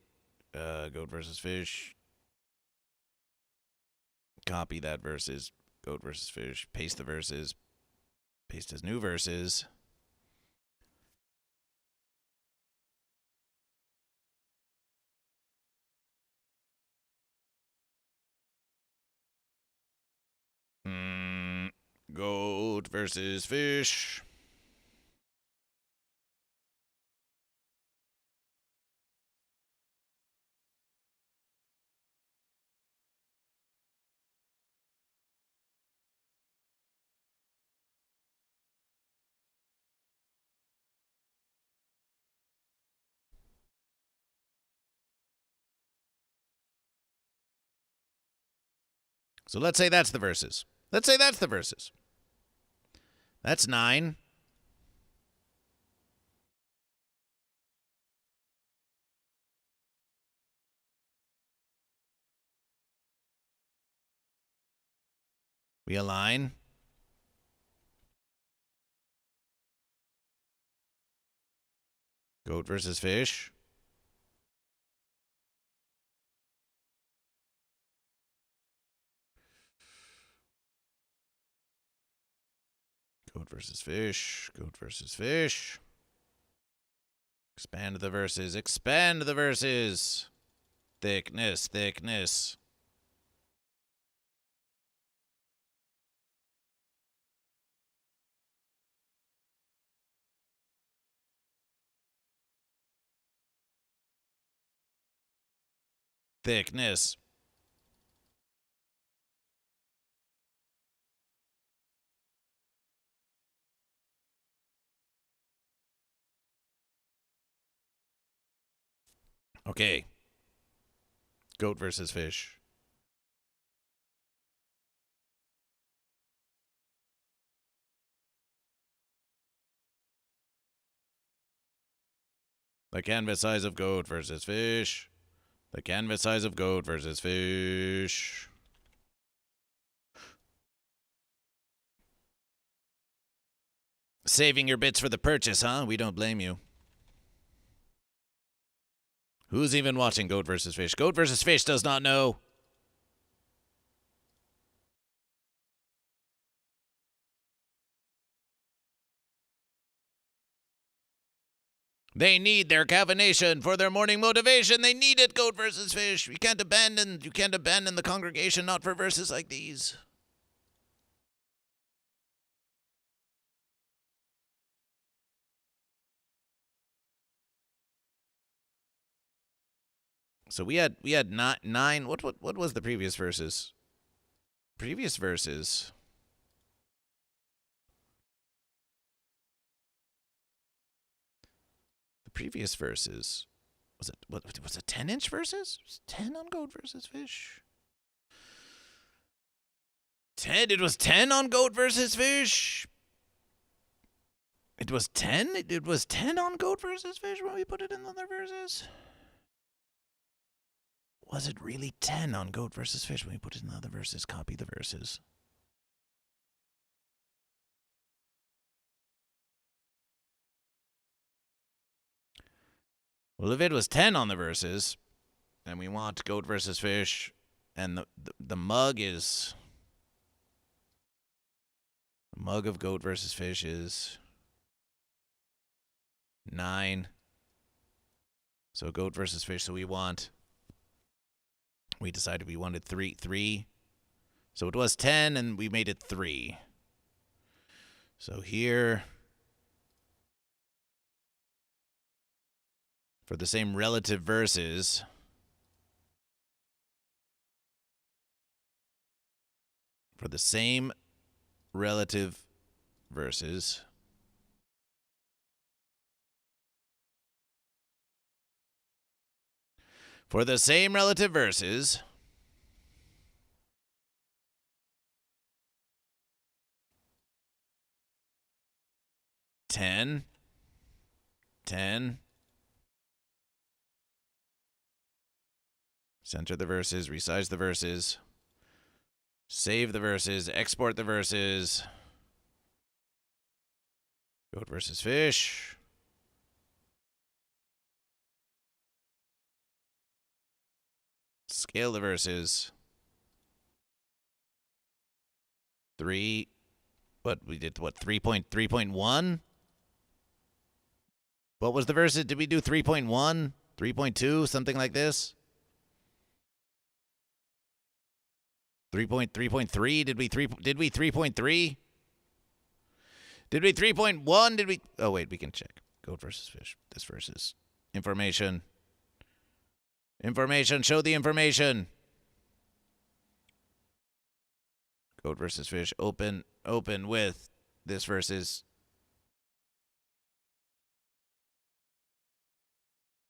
goat versus fish. Copy that verses. Goat versus fish. Paste the verses. Paste as new verses. Goat versus fish. So let's say that's the verses. That's 9. We align. Goat versus fish. Goat versus fish. Goat versus fish. Expand the verses. Expand the verses. Thickness. Thickness. Thickness. Okay. Goat versus fish. The canvas size of goat versus fish. The canvas size of goat versus fish. Saving your bits for the purchase, huh? We don't blame you. Who's even watching Goat versus Fish? Goat versus Fish does not know. They need their caffeination for their morning motivation. They need it, Goat versus Fish. You can't abandon the congregation not for verses like these. So we had nine. What was the previous verses? Previous verses. The previous verses. Was it 10-inch verses? Was it 10 on Goat versus Fish? 10. It was 10 on Goat versus Fish. It was 10. It was 10 on Goat versus Fish when we put it in the other verses. Was it really 10 on Goat versus Fish when we put it in the other verses? Copy the verses. Well, if it was 10 on the verses, and we want Goat versus Fish, and the mug is... The mug of Goat versus Fish is 9. So Goat versus Fish, so we decided we wanted 3. So it was 10, and we made it 3. So here, for the same relative verses, For the same relative verses, for the same relative verses, ten, center the verses, resize the verses, save the verses, export the verses, goat versus fish, scale the verses, 3, what, we did, what, 3.1? What was the verses? Did we do 3.1, 3.2, something like this? 3.3? Did we 3.3? Did we 3.1? Did we? Oh wait, we can check. Goat versus fish. This versus information. Information. Show the information. Goat versus fish. Open with this versus.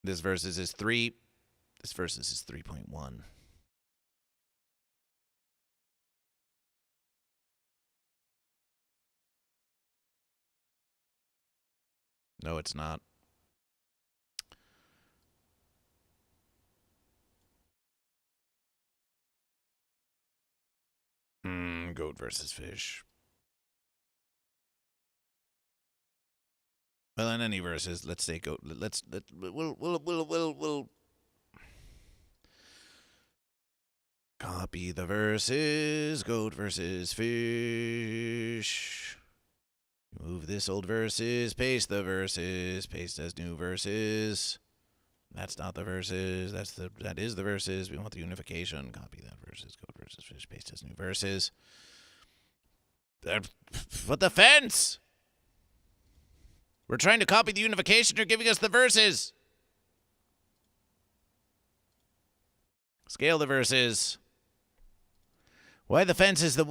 This versus is 3. This versus is 3.1. No, it's not. Goat versus fish. Well, in any verses, let's say goat. We'll copy the verses. Goat versus fish. Move this old verses. Paste the verses. Paste as new verses. That's not the verses. That is the verses. We want the unification. Copy that verses. Goat versus fish. Paste as new verses. What the fence? We're trying to copy the unification. You're giving us the verses. Scale the verses. Why the fence is the...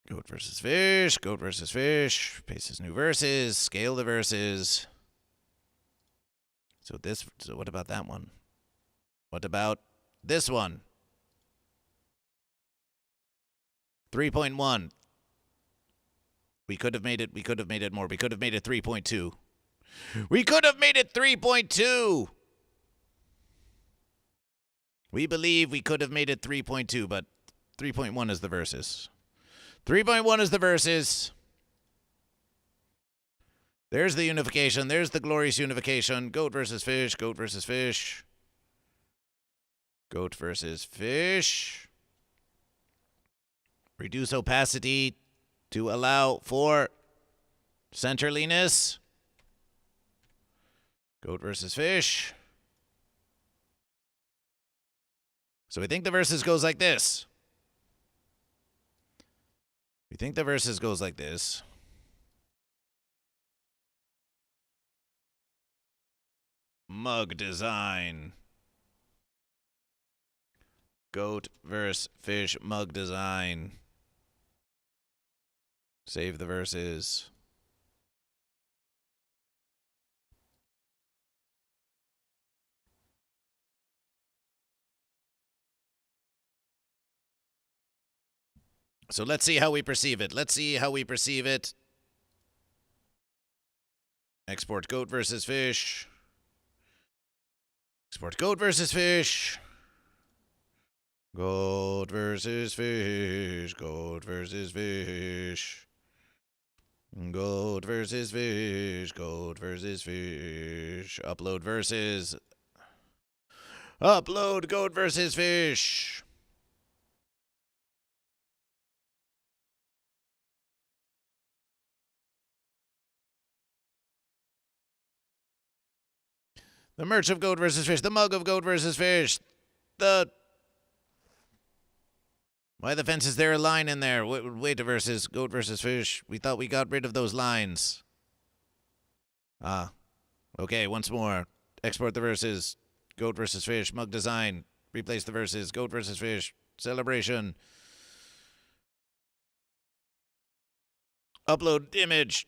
Goat versus fish. Goat versus fish. Paste as new verses. Scale the verses. So what about that one? What about this one? 3.1. We could have made it more. We could have made it 3.2. We could have made it 3.2. We believe we could have made it 3.2, but 3.1 is the verses. 3.1 is the verses. There's the unification. There's the glorious unification. Goat versus fish. Goat versus fish. Goat versus fish. Reduce opacity to allow for centerliness. Goat versus fish. So we think the verses goes like this. We think the verses goes like this. Mug design. Goat versus fish mug design. Save the verses. So let's see how we perceive it. Let's see how we perceive it. Export goat versus fish. Export goat versus fish. Goat versus fish. Goat versus fish. Goat versus fish. Goat versus fish. Upload versus. Upload goat versus fish. The merch of goat versus fish. The mug of goat versus fish. The... Why the fence is there a line in there? Wait, versus goat versus fish. We thought we got rid of those lines. Okay, once more. Export the verses. Goat versus fish. Mug design. Replace the verses. Goat versus fish. Celebration. Upload image.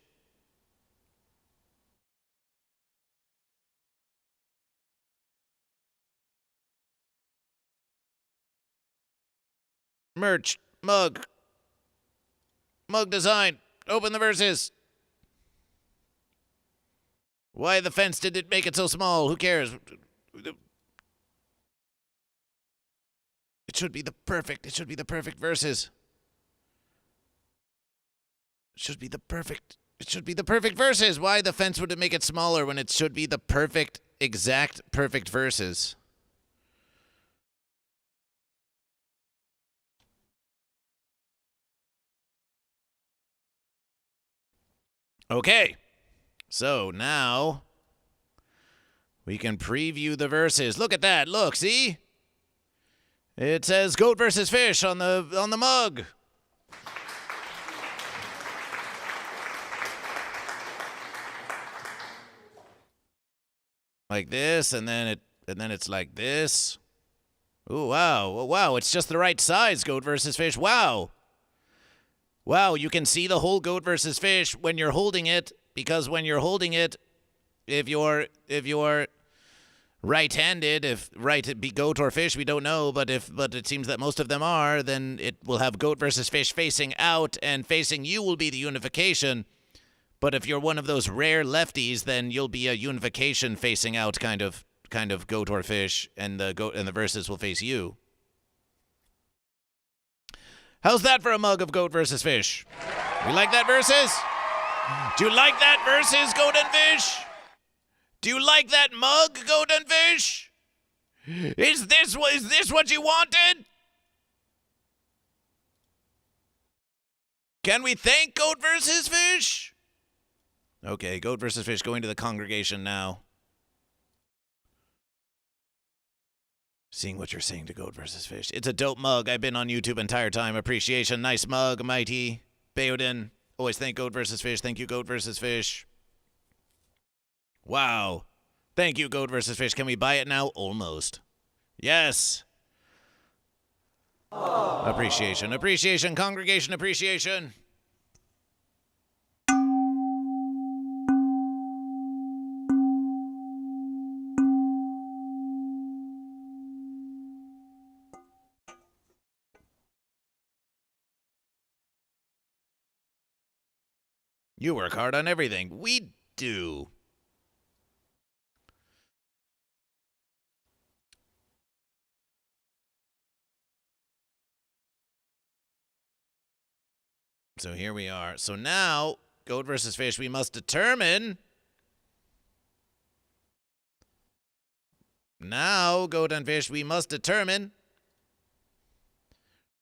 Merch. Mug. Mug design. Open the verses. Why the fence did it make it so small? Who cares? It should be the perfect verses. It should be the perfect verses. Why the fence would it make it smaller when it should be the perfect verses? Okay, so now we can preview the verses. Look at that. Look, see? It says goat versus fish on the mug. Like this, and then it's like this. Ooh, wow. Wow, it's just the right size, goat versus fish. Wow. Wow, you can see the whole goat versus fish when you're holding it, because when you're holding it, if you're right-handed, if right be goat or fish, we don't know, but it seems that most of them are, then it will have goat versus fish facing out, and facing you will be the unification. But if you're one of those rare lefties, then you'll be a unification facing out kind of goat or fish, and the goat and the verses will face you. How's that for a mug of goat versus fish? You like that versus? Do you like that versus goat and fish? Do you like that mug, goat and fish? Is this what you wanted? Can we thank goat versus fish? Okay, goat versus fish going to the congregation now. Seeing what you're saying to goat versus fish. It's a dope mug. I've been on YouTube entire time. Appreciation. Nice mug, mighty. Baodin. Always thank goat versus fish. Thank you, goat versus fish. Wow. Thank you, goat versus fish. Can we buy it now? Almost. Yes. Appreciation. Appreciation. Congregation appreciation. You work hard on everything. We do. So here we are. So now, goat versus fish, we must determine. Now, goat and fish, we must determine.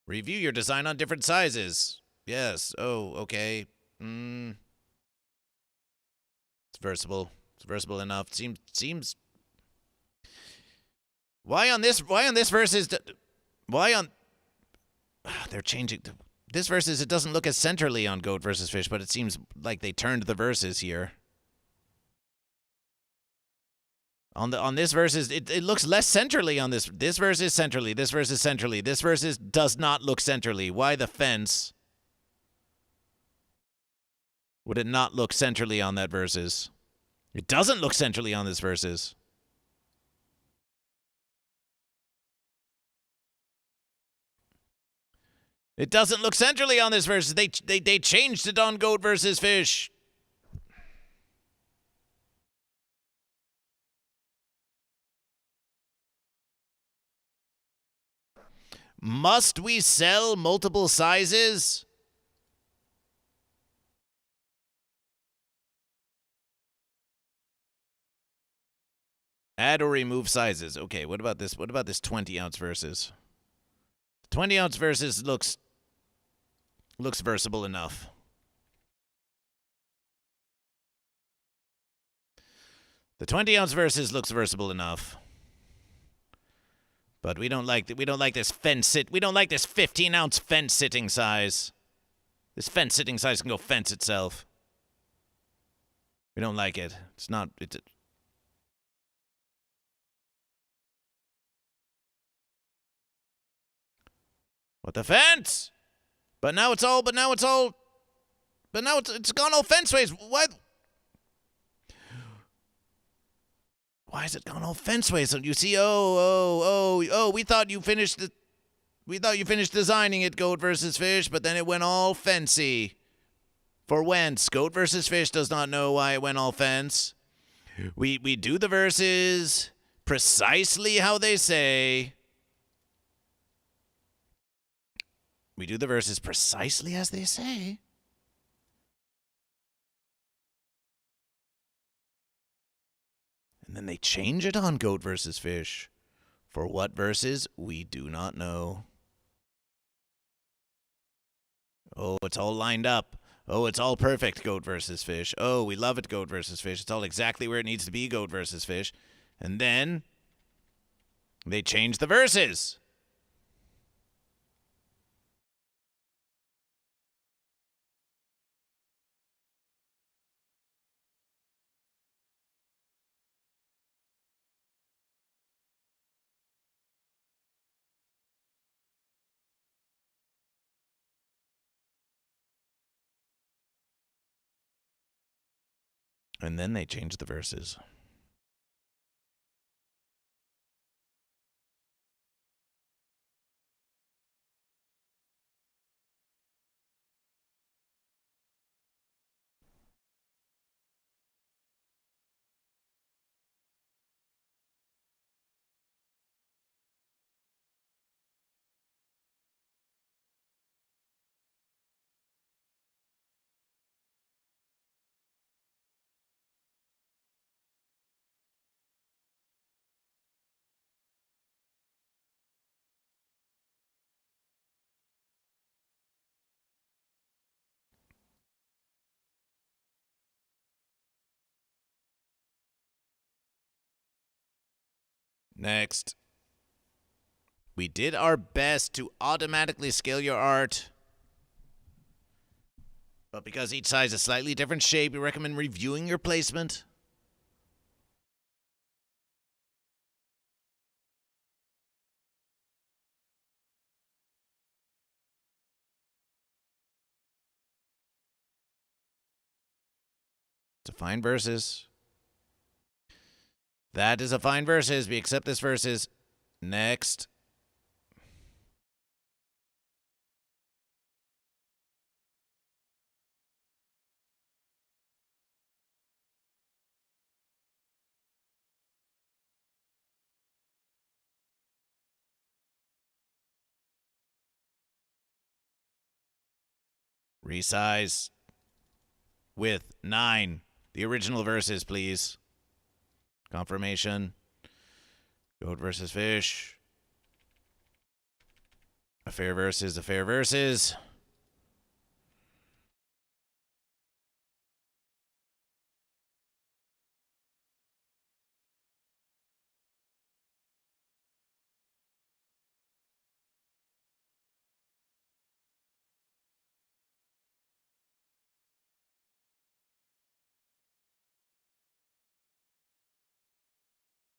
Review your design on different sizes. Yes. Oh, okay. It's versatile. It's versatile enough. Seems. Why on this versus? Why on? They're changing. This versus, it doesn't look as centrally on goat versus fish, but it seems like they turned the verses here. On this versus, it looks less centrally on this. This versus centrally. This versus centrally. This versus does not look centrally. Why the fence? Would it not look centrally on that versus? It doesn't look centrally on this versus. It doesn't look centrally on this versus. They changed it on goat versus fish. Must we sell multiple sizes? Add or remove sizes. Okay, what about this? What about this 20-ounce versus? 20-ounce versus looks versatile enough. The 20-ounce versus looks versatile enough. But we don't like this fence sit. We don't like this 15-ounce fence sitting size. This fence sitting size can go fence itself. We don't like it. It's not. What the fence? But now it's gone all fence ways. What? Why is it gone all fence ways? So you see, we thought you finished designing it, goat versus fish, but then it went all fencey. For whence? Goat versus fish does not know why it went all fence. We do the verses precisely how they say. We do the verses precisely as they say. And then they change it on goat versus fish. For what verses? We do not know. Oh, it's all lined up. Oh, it's all perfect, goat versus fish. Oh, we love it, goat versus fish. It's all exactly where it needs to be, goat versus fish. And then they change the verses. And then they change the verses. Next. We did our best to automatically scale your art. But because each size is slightly different shape, we recommend reviewing your placement. It's a fine versus. That is a fine versus. We accept this versus. Next. Resize with 9. The original versus, please. Confirmation. Goat versus fish. A fair versus, a fair versus.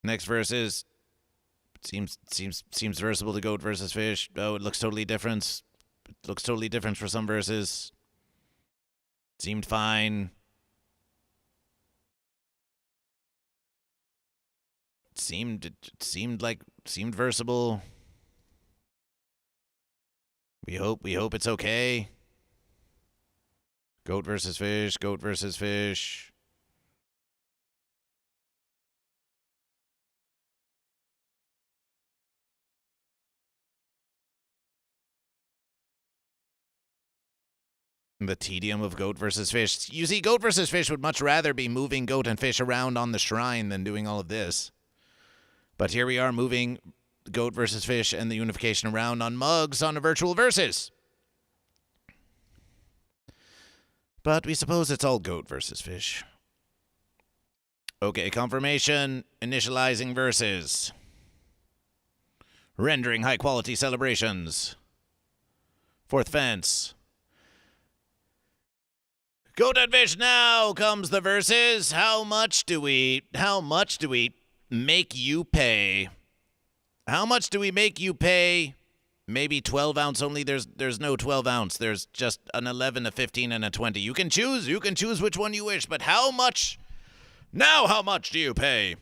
Next versus seems versatile to goat versus fish. Oh, it looks totally different. It looks totally different for some verses. Seemed fine. It seemed versatile. We hope it's okay. Goat versus fish, goat versus fish. The tedium of goat versus fish. You see, goat versus fish would much rather be moving goat and fish around on the shrine than doing all of this. But here we are moving goat versus fish and the unification around on mugs on a virtual versus. But we suppose it's all goat versus fish. Okay, confirmation. Initializing versus. Rendering high-quality celebrations. Fourth fence. Goat and fish, now comes the verses. How much do we make you pay? How much do we make you pay? Maybe 12 ounce only. There's no 12 ounce. There's just an 11, a 15, and a 20. You can choose which one you wish, but how much? Now how much do you pay?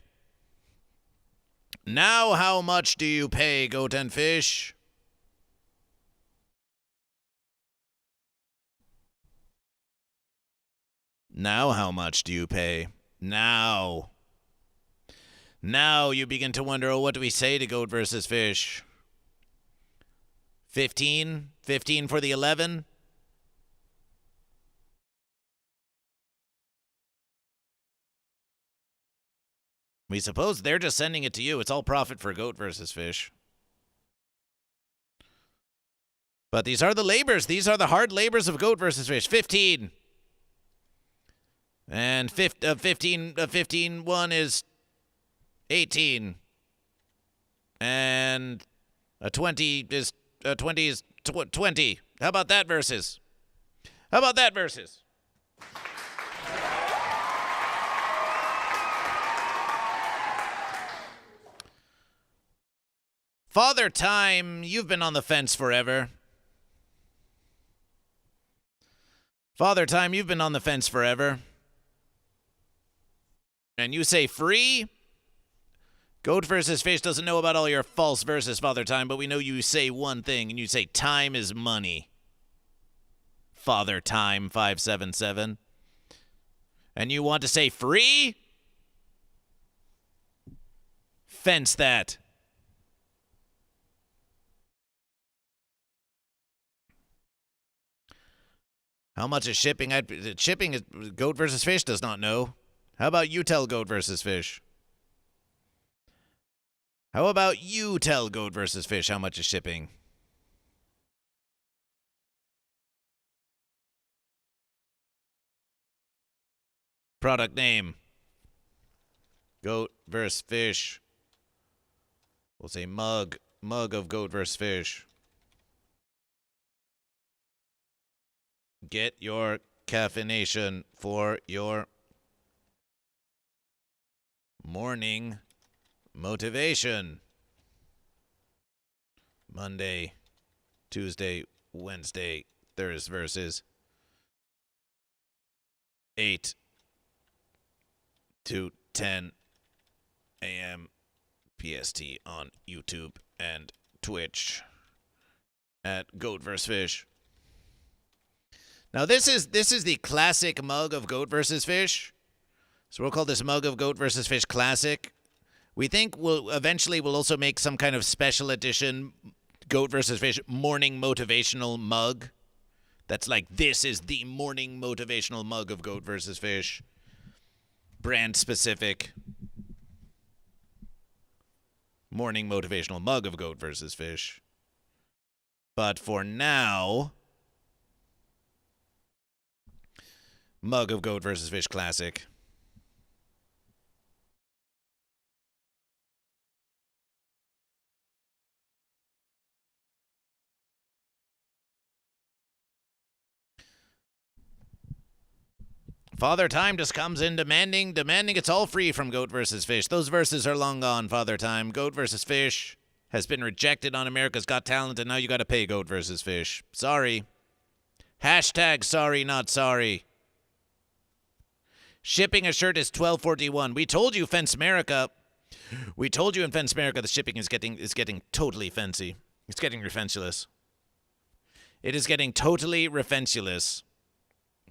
Now how much do you pay, goat and fish? Now how much do you pay? Now you begin to wonder, oh, what do we say to goat versus fish? 15? 15 for the 11? We suppose they're just sending it to you. It's all profit for goat versus fish. But these are the labors. These are the hard labors of goat versus fish. 15. And 15 one is 18. And a 20 is 20. How about that versus? How about that versus? Father Time, you've been on the fence forever. Father Time, you've been on the fence forever. And you say free? Goat versus fish doesn't know about all your false verses, Father Time, but we know you say one thing, and you say time is money. Father Time 577. And you want to say free? Fence that. How much is shipping? Shipping is goat versus fish does not know. How about you tell goat versus fish? How about you tell goat versus fish how much is shipping? Product name. Goat versus fish. We'll say mug of goat versus fish. Get your caffeination for your morning motivation. Monday, Tuesday, Wednesday, Thursday versus 8 to 10 a.m. PST on YouTube and Twitch at GoatVsFish. Now this is the classic mug of Goat vs. Fish. So we'll call this mug of Goat vs. Fish classic. We think we'll also make some kind of special edition Goat vs. Fish morning motivational mug. That's like, this is the morning motivational mug of Goat vs. Fish. Brand specific. Morning motivational mug of Goat vs. Fish. But for now, mug of Goat vs. Fish classic. Father Time just comes in demanding it's all free from Goat vs. Fish. Those verses are long gone, Father Time. Goat vs. Fish has been rejected on America's Got Talent, and now you got to pay Goat vs. Fish. Sorry. Hashtag sorry, not sorry. Shipping a shirt is $12.41. We told you, Fence America. We told you in Fence America the shipping is getting totally fancy. It's getting refensulous. It is getting totally refensulous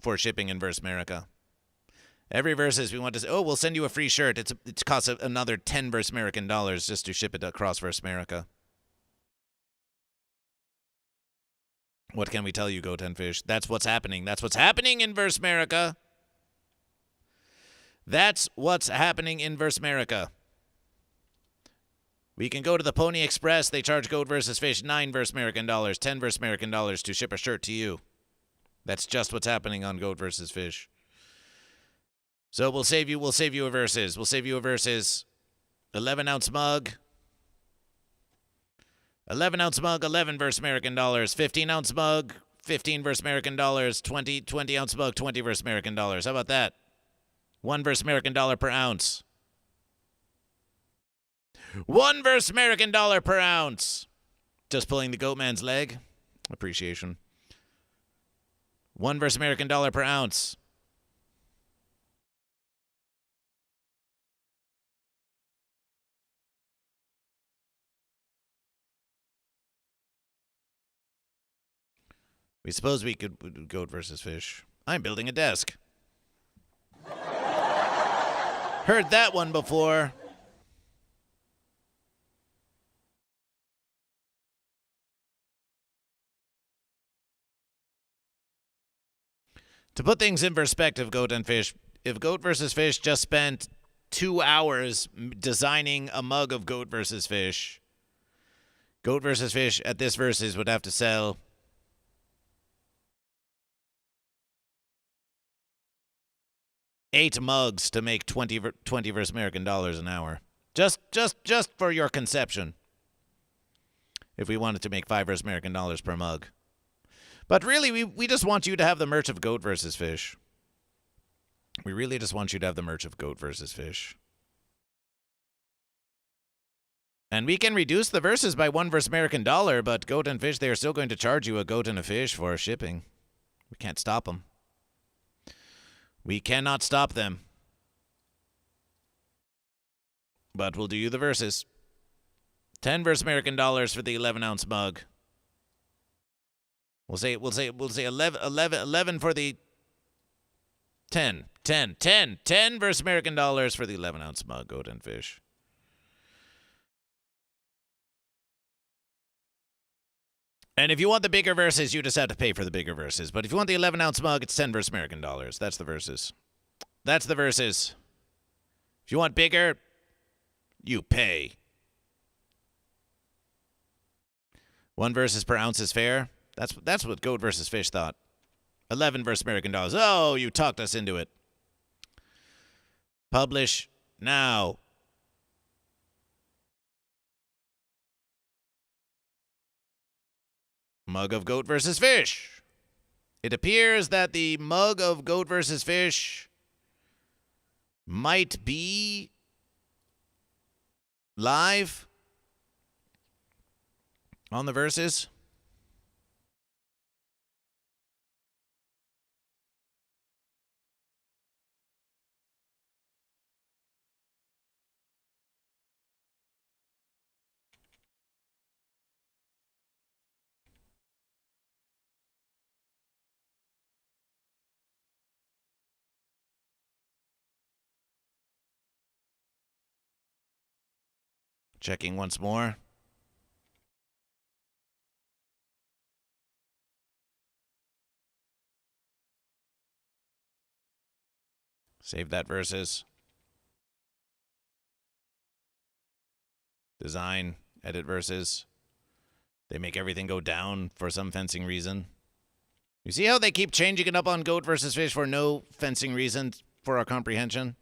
for shipping in Verse America. Every versus we want to say, oh, we'll send you a free shirt. It costs another 10 Verse American dollars just to ship it across Verse America. What can we tell you, Goat and Fish? That's what's happening. That's what's happening in Verse America. That's what's happening in Verse America. We can go to the Pony Express. They charge Goat vs. Fish 9 Verse American dollars, 10 Verse American dollars to ship a shirt to you. That's just what's happening on Goat vs. Fish. So we'll save you a versus. We'll save you a versus. 11-ounce mug. 11-ounce mug, 11 Verse American dollars. 15-ounce mug, 15 Verse American dollars. 20-ounce mug, 20 Verse American dollars. How about that? 1 Verse American dollar per ounce. 1 Verse American dollar per ounce. Just pulling the goat man's leg. Appreciation. 1 Verse American dollar per ounce. We suppose we could Goat vs. Fish. I'm building a desk. Heard that one before. To put things in perspective, Goat and Fish, if Goat vs. Fish just spent 2 hours designing a mug of Goat vs. Fish, Goat vs. Fish at this versus would have to sell 8 mugs to make 20 Verse American dollars an hour. Just for your conception. If we wanted to make 5 Verse American dollars per mug. But really, we just want you to have the merch of Goat vs. Fish. We really just want you to have the merch of Goat vs. Fish. And we can reduce the verses by 1 Verse American dollar, but Goat and Fish, they are still going to charge you a goat and a fish for shipping. We can't stop them. We cannot stop them. But we'll do you the verses. 10 Verse American dollars for the 11-ounce mug. We'll say 11 for the 10 Verse American dollars for the 11-ounce mug, Goat and Fish. And if you want the bigger verses, you just have to pay for the bigger verses. But if you want the 11-ounce mug, it's 10 Verse American dollars. That's the verses. That's the verses. If you want bigger, you pay. 1 verses per ounce is fair. That's what Goat vs. Fish thought. 11 Verse American dollars. Oh, you talked us into it. Publish now. mug of Goat vs. Fish. It appears that the mug of Goat vs. Fish might be live on the Versus. Checking once more. Save that Versus. Design, edit Versus. They make everything go down for some fencing reason. You see how they keep changing it up on Goat vs. Fish for no fencing reason for our comprehension?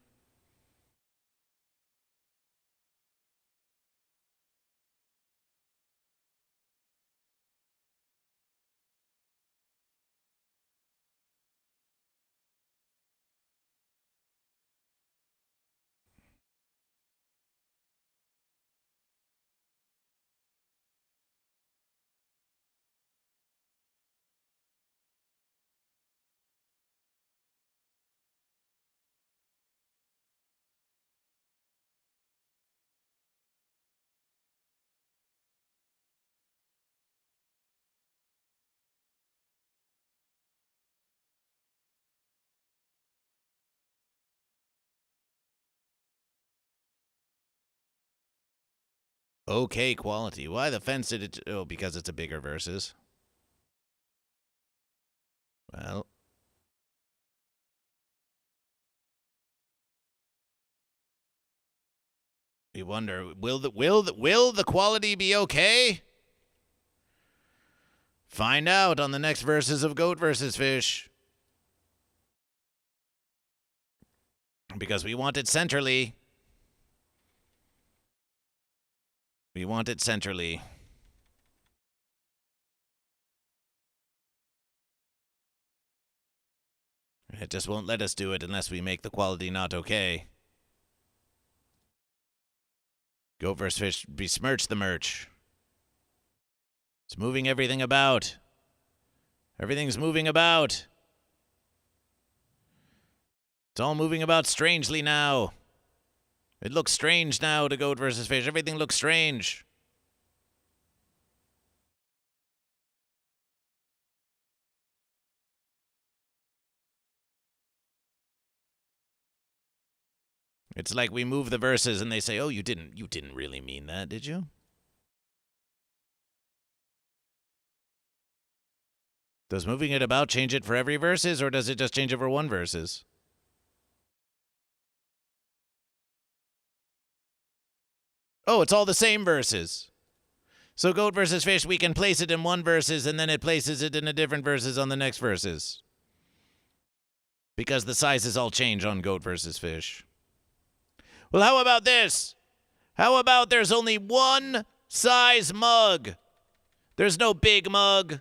Okay, quality. Why the fence did it? Oh, because it's a bigger Versus. Well, we wonder, will the quality be okay? Find out on the next Versus of Goat vs. Fish. Because we want it centrally. We want it centrally. It just won't let us do it unless we make the quality not okay. Goat vs. Fish besmirch the merch. It's moving everything about. Everything's moving about. It's all moving about strangely now. It looks strange now to Goat vs. Fish. Everything looks strange. It's like we move the Versus and they say, "Oh, you didn't really mean that, did you?" Does moving it about change it for every Versus, or does it just change it for one Versus? Oh, it's all the same Versus. So Goat vs. Fish, we can place it in one Versus, and then it places it in a different Versus on the next Versus. Because the sizes all change on Goat vs. Fish. Well, how about this? How about there's only one size mug? There's no big mug.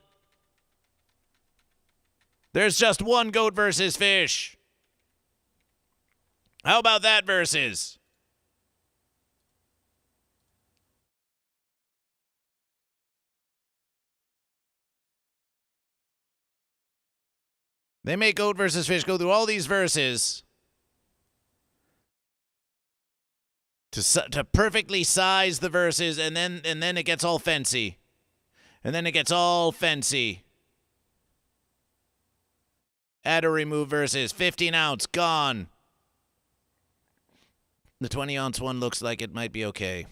There's just one Goat vs. Fish. How about that Versus? They make Goat vs. Fish go through all these Versus to perfectly size the Versus, and then it gets all fancy. And then it gets all fancy. Add or remove Versus. 15 ounce, gone. The 20 ounce one looks like it might be okay.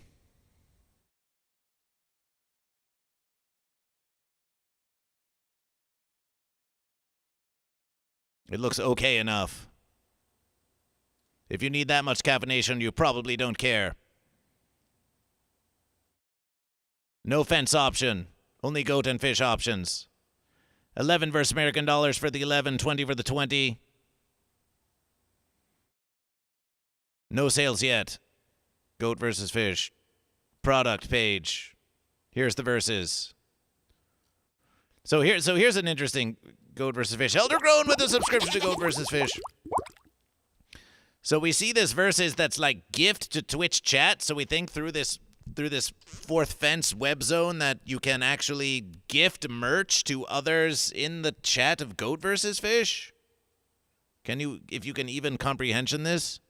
It looks okay enough. If you need that much caffeination, you probably don't care. No fence option. Only goat and fish options. 11 versus American dollars for the 11, 20 for the 20. No sales yet. Goat versus fish. Product page. Here's the Versus. So here's an interesting Goat versus Fish. Eldergrown with a subscription to Goat versus Fish. So we see this versus that's like gift to Twitch chat. So we think through this fourth fence web zone that you can actually gift merch to others in the chat of Goat versus Fish. Can you, if you can even comprehension this?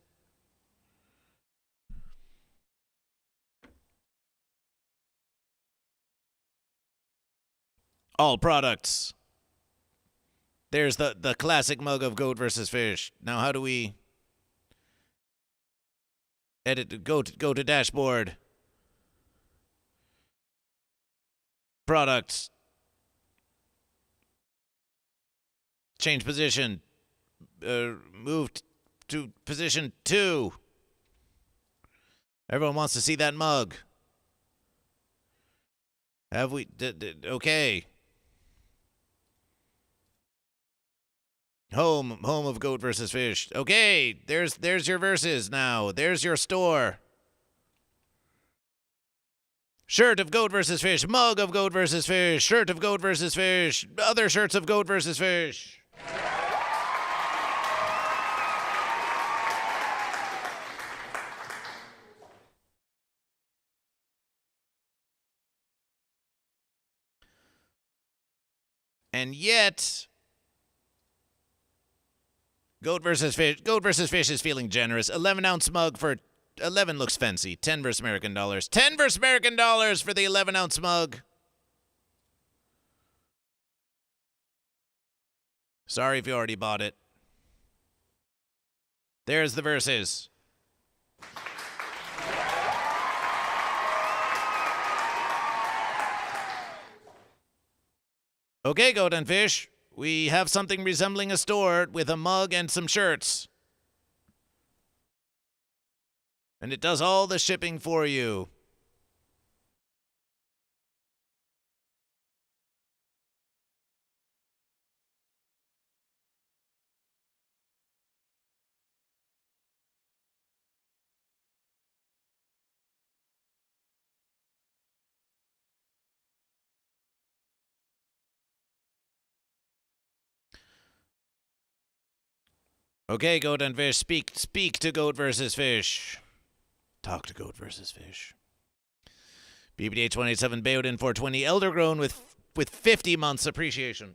All products. There's the classic mug of Goat versus Fish. Now how do we edit? Go to dashboard. Products. Change position. Moved to position 2. Everyone wants to see that mug. Have we? Okay. Home of Goat versus Fish. Okay, there's your verses now. There's your store. Shirt of Goat versus Fish. Mug of Goat versus Fish. Shirt of Goat versus Fish. Other shirts of Goat versus Fish. And yet, Goat versus Fish is feeling generous. 11-ounce mug for 11 looks fancy. 10 versus American dollars. 10 versus American dollars for the 11-ounce mug. Sorry if you already bought it. There's the verses. Okay, Goat and Fish. We have something resembling a store with a mug and some shirts. And it does all the shipping for you. Okay, Goat and Fish, speak to Goat versus Fish. Talk to Goat versus Fish. BBDH 187 Bayoden 420 Eldergrown with 50 months appreciation.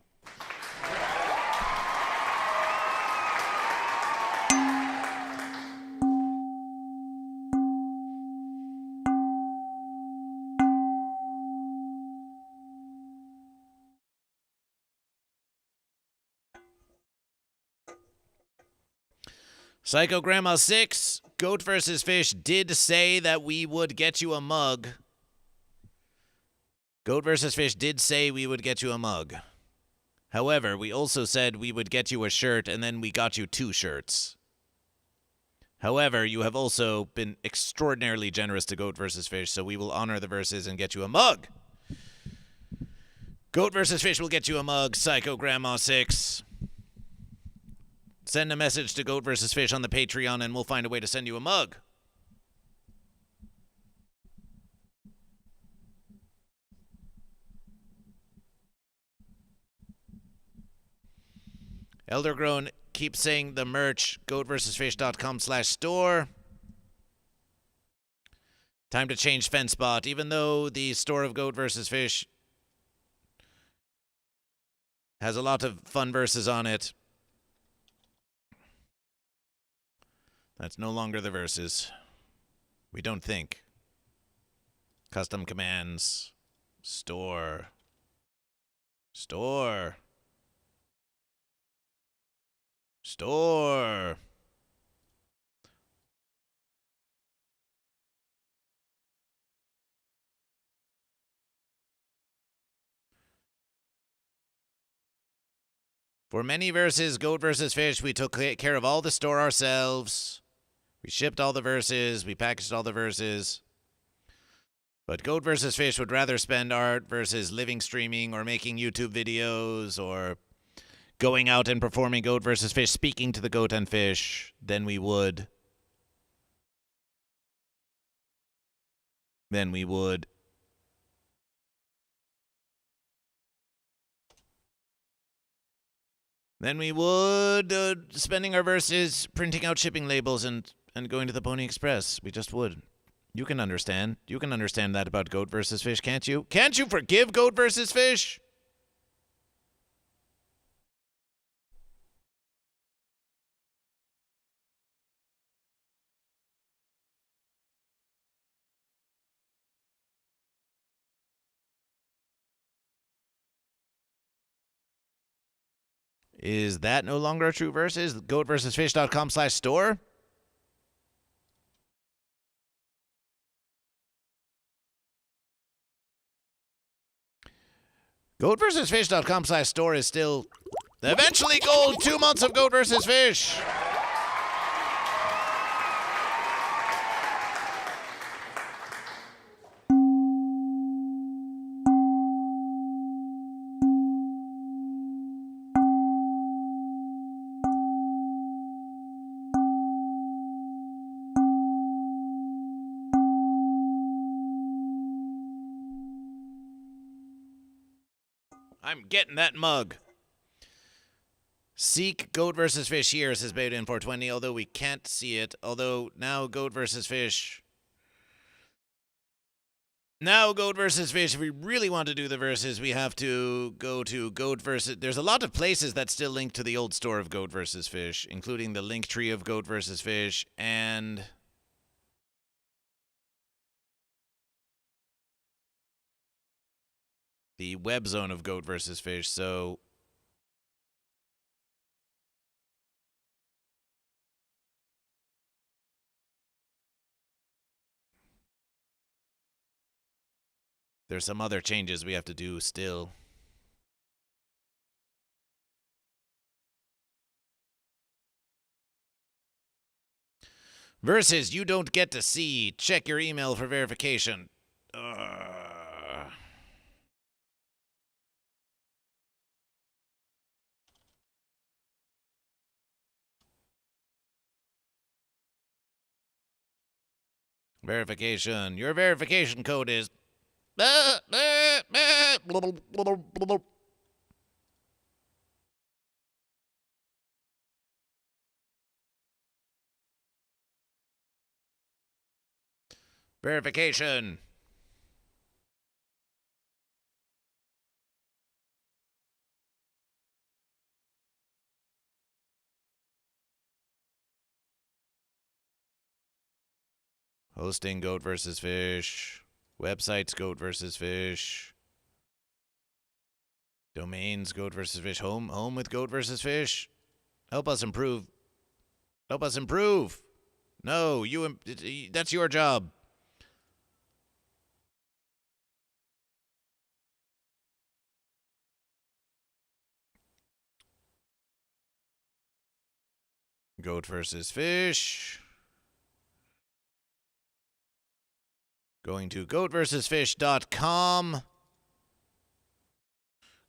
Psycho Grandma 6, Goat versus Fish did say that we would get you a mug. Goat versus Fish did say we would get you a mug. However, we also said we would get you a shirt, and then we got you 2 shirts. However, you have also been extraordinarily generous to Goat versus Fish, so we will honor the verses and get you a mug. Goat versus Fish will get you a mug, Psycho Grandma 6. Send a message to Goat versus Fish on the Patreon, and we'll find a way to send you a mug. Eldergrown keeps saying the merch, goatversusfish.com/store. Time to change fence spot, even though the store of Goat versus Fish has a lot of fun verses on it. That's no longer the verses. We don't think. Custom commands. Store. Store. Store. For many verses, Goat versus Fish, we took care of all the store ourselves. We shipped all the verses. We packaged all the verses. But Goat versus Fish would rather spend art versus living streaming or making YouTube videos or going out and performing Goat versus Fish, speaking to the Goat and Fish than we would. than we would spending our verses printing out shipping labels and going to the Pony Express. We just would. You can understand. You can understand that about Goat versus Fish, can't you? Can't you forgive Goat versus Fish? Is that no longer a true versus? GoatVsFish.com/store? GoatVsFish.com/store is still eventually gold. 2 months of Goat versus Fish. I'm getting that mug. Seek Goat versus Fish here, says Beta in 420, although we can't see it. Although now Goat versus Fish. Now Goat versus Fish, if we really want to do the verses, we have to go to Goat versus... There's a lot of places that still link to the old store of Goat versus Fish, including the link tree of Goat versus Fish and... the web zone of Goat versus Fish, so... there's some other changes we have to do still. Versus, you don't get to see. Check your email for verification. Verification. Your verification code is... verification. Hosting Goat versus Fish. Websites Goat versus Fish. Domains Goat versus Fish. Home with Goat versus Fish. Help us improve. Help us improve. No, that's your job. Goat versus Fish. Going to GoatVsFish.com.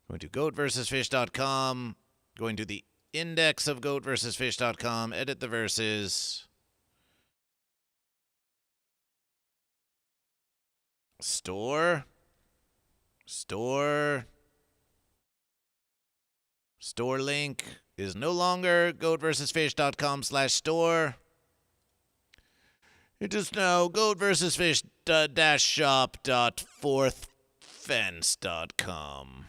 Going to GoatVsFish.com. Going to the index of GoatVsFish.com. Edit the verses. Store. Store link is no longer GoatVsFish.com/store. It is now GoatVsFish-shop.4thfence.com.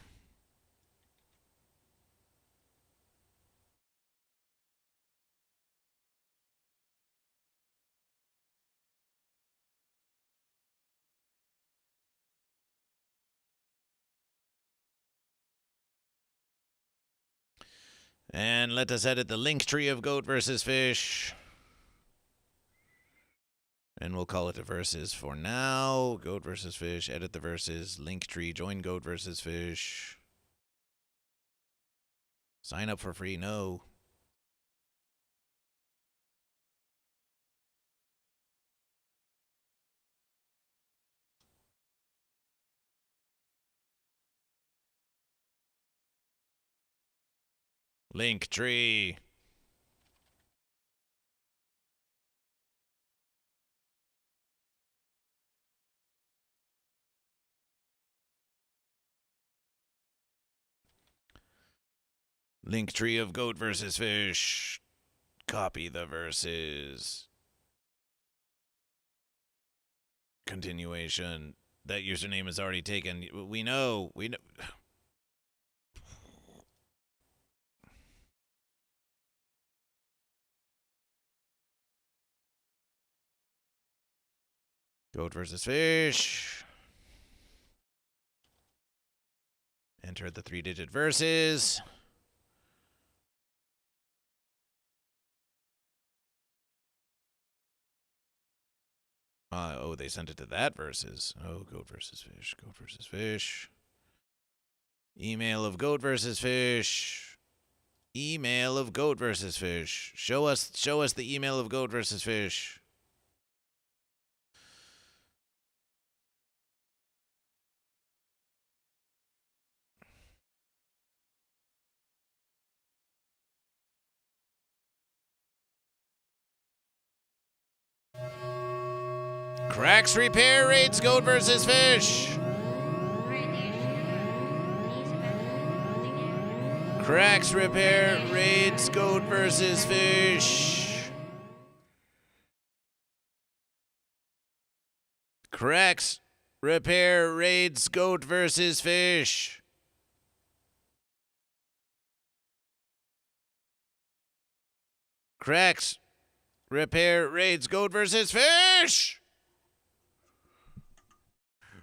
And let us edit the link tree of Goat versus Fish. And we'll call it a versus for now. Goat versus Fish. Edit the verses. Link tree. Join Goat versus Fish. Sign up for free. No. Link tree. Link tree of Goat versus Fish. Copy the verses. Continuation. That username is already taken. We know. Goat versus Fish. Enter the 3-digit verses. They sent it to that versus. Oh, Goat versus Fish. Goat versus Fish. Email of Goat versus Fish. Email of Goat versus Fish. Show us the email of Goat versus Fish. Cracks Repair rates Goat versus Fish. Cracks Repair raids Goat versus Fish. Cracks Repair raids Goat versus Fish. Cracks Repair raids Goat versus Fish.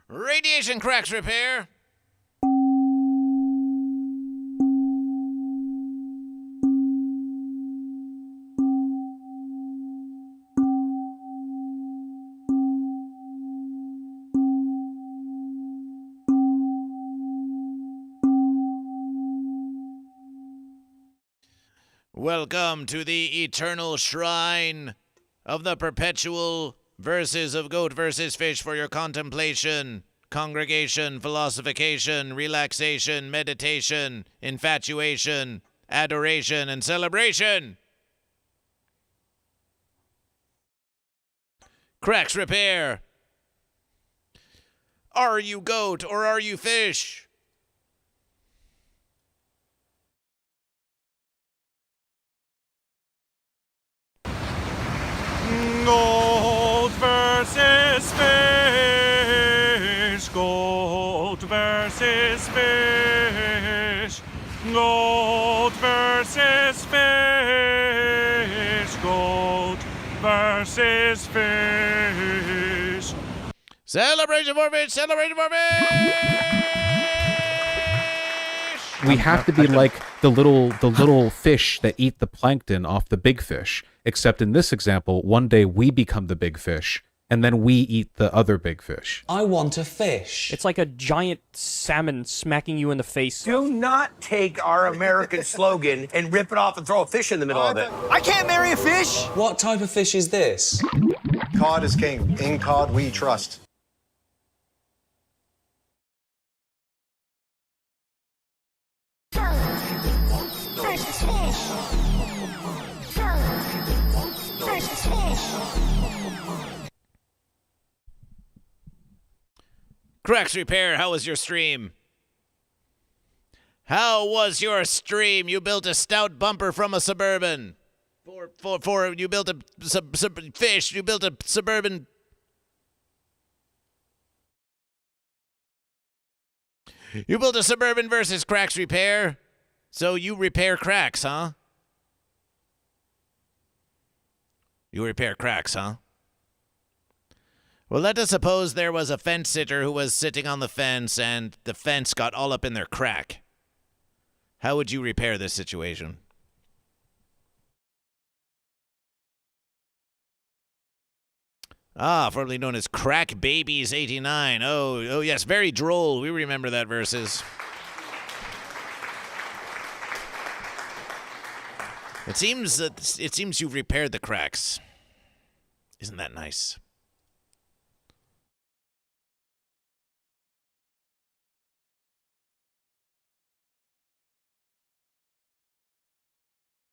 Radiation Cracks Repair. Welcome to the eternal shrine of the Perpetual verses of Goat versus Fish for your contemplation, congregation, philosophication, relaxation, meditation, infatuation, adoration, and celebration. Cracks Repair. Are you goat or are you fish? Goat versus fish. Goat versus fish. Goat versus fish. Goat versus fish. Celebration for fish! Celebration for fish! We have to be like the little fish that eat the plankton off the big fish. Except in this example, one day we become the big fish, and then we eat the other big fish. I want a fish. It's like a giant salmon smacking you in the face. Do not take our American slogan and rip it off and throw a fish in the middle of it. I can't marry a fish. What type of fish is this? Cod is king. In cod we trust. Cracks Repair, how was your stream? How was your stream? You built a stout bumper from a Suburban. You built a fish. You built a Suburban. You built a Suburban versus Cracks Repair. So you repair cracks, huh? You repair cracks, huh? Well, let us suppose there was a fence sitter who was sitting on the fence and the fence got all up in their crack. How would you repair this situation? Ah, formerly known as Crack Babies 89. Oh yes, very droll. We remember that verses. It seems you've repaired the cracks. Isn't that nice?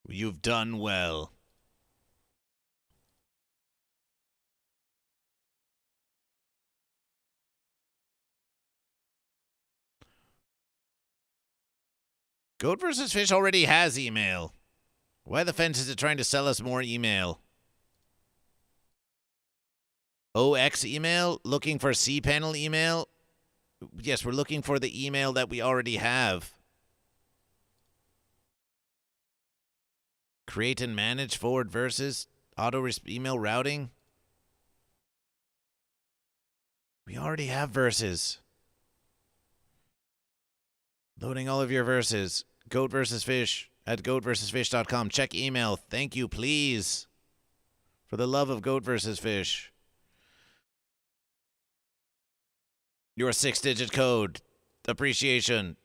You've done well. Goat vs. Fish already has email. Why the fence is it trying to sell us more email? OX email? Looking for cPanel email? Yes, we're looking for the email that we already have. Create and manage forward versus auto email routing. We already have verses. Loading all of your verses. Goat vs. Fish at GoatVsFish.com. Check email. Thank you, please. For the love of Goat vs. Fish. Your 6-digit code. Appreciation.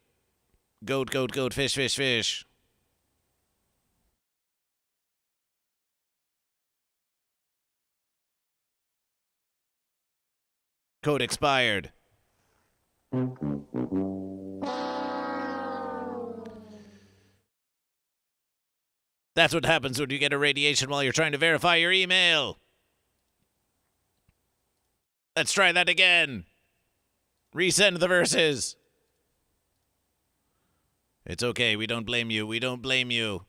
Goat, goat, goat, fish, fish, fish. Code expired. That's what happens when you get a radiation while you're trying to verify your email. Let's try that again. Resend the verses. It's okay. We don't blame you. We don't blame you.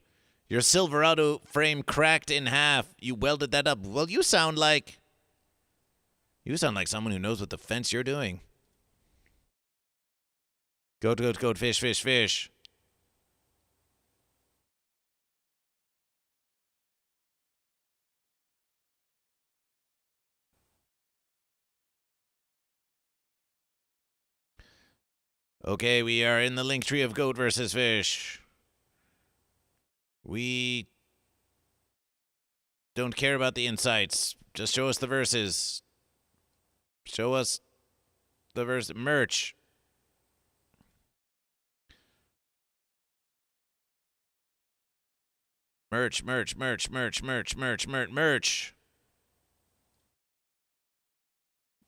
Your Silverado frame cracked in half. You welded that up. Well, you sound like someone who knows what the fence you're doing. Goat, goat, goat, fish, fish, fish. Okay, we are in the link tree of Goat vs. Fish. We don't care about the insights. Just show us the verses. Show us the verse. Merch. Merch, merch, merch, merch, merch, merch, merch, merch.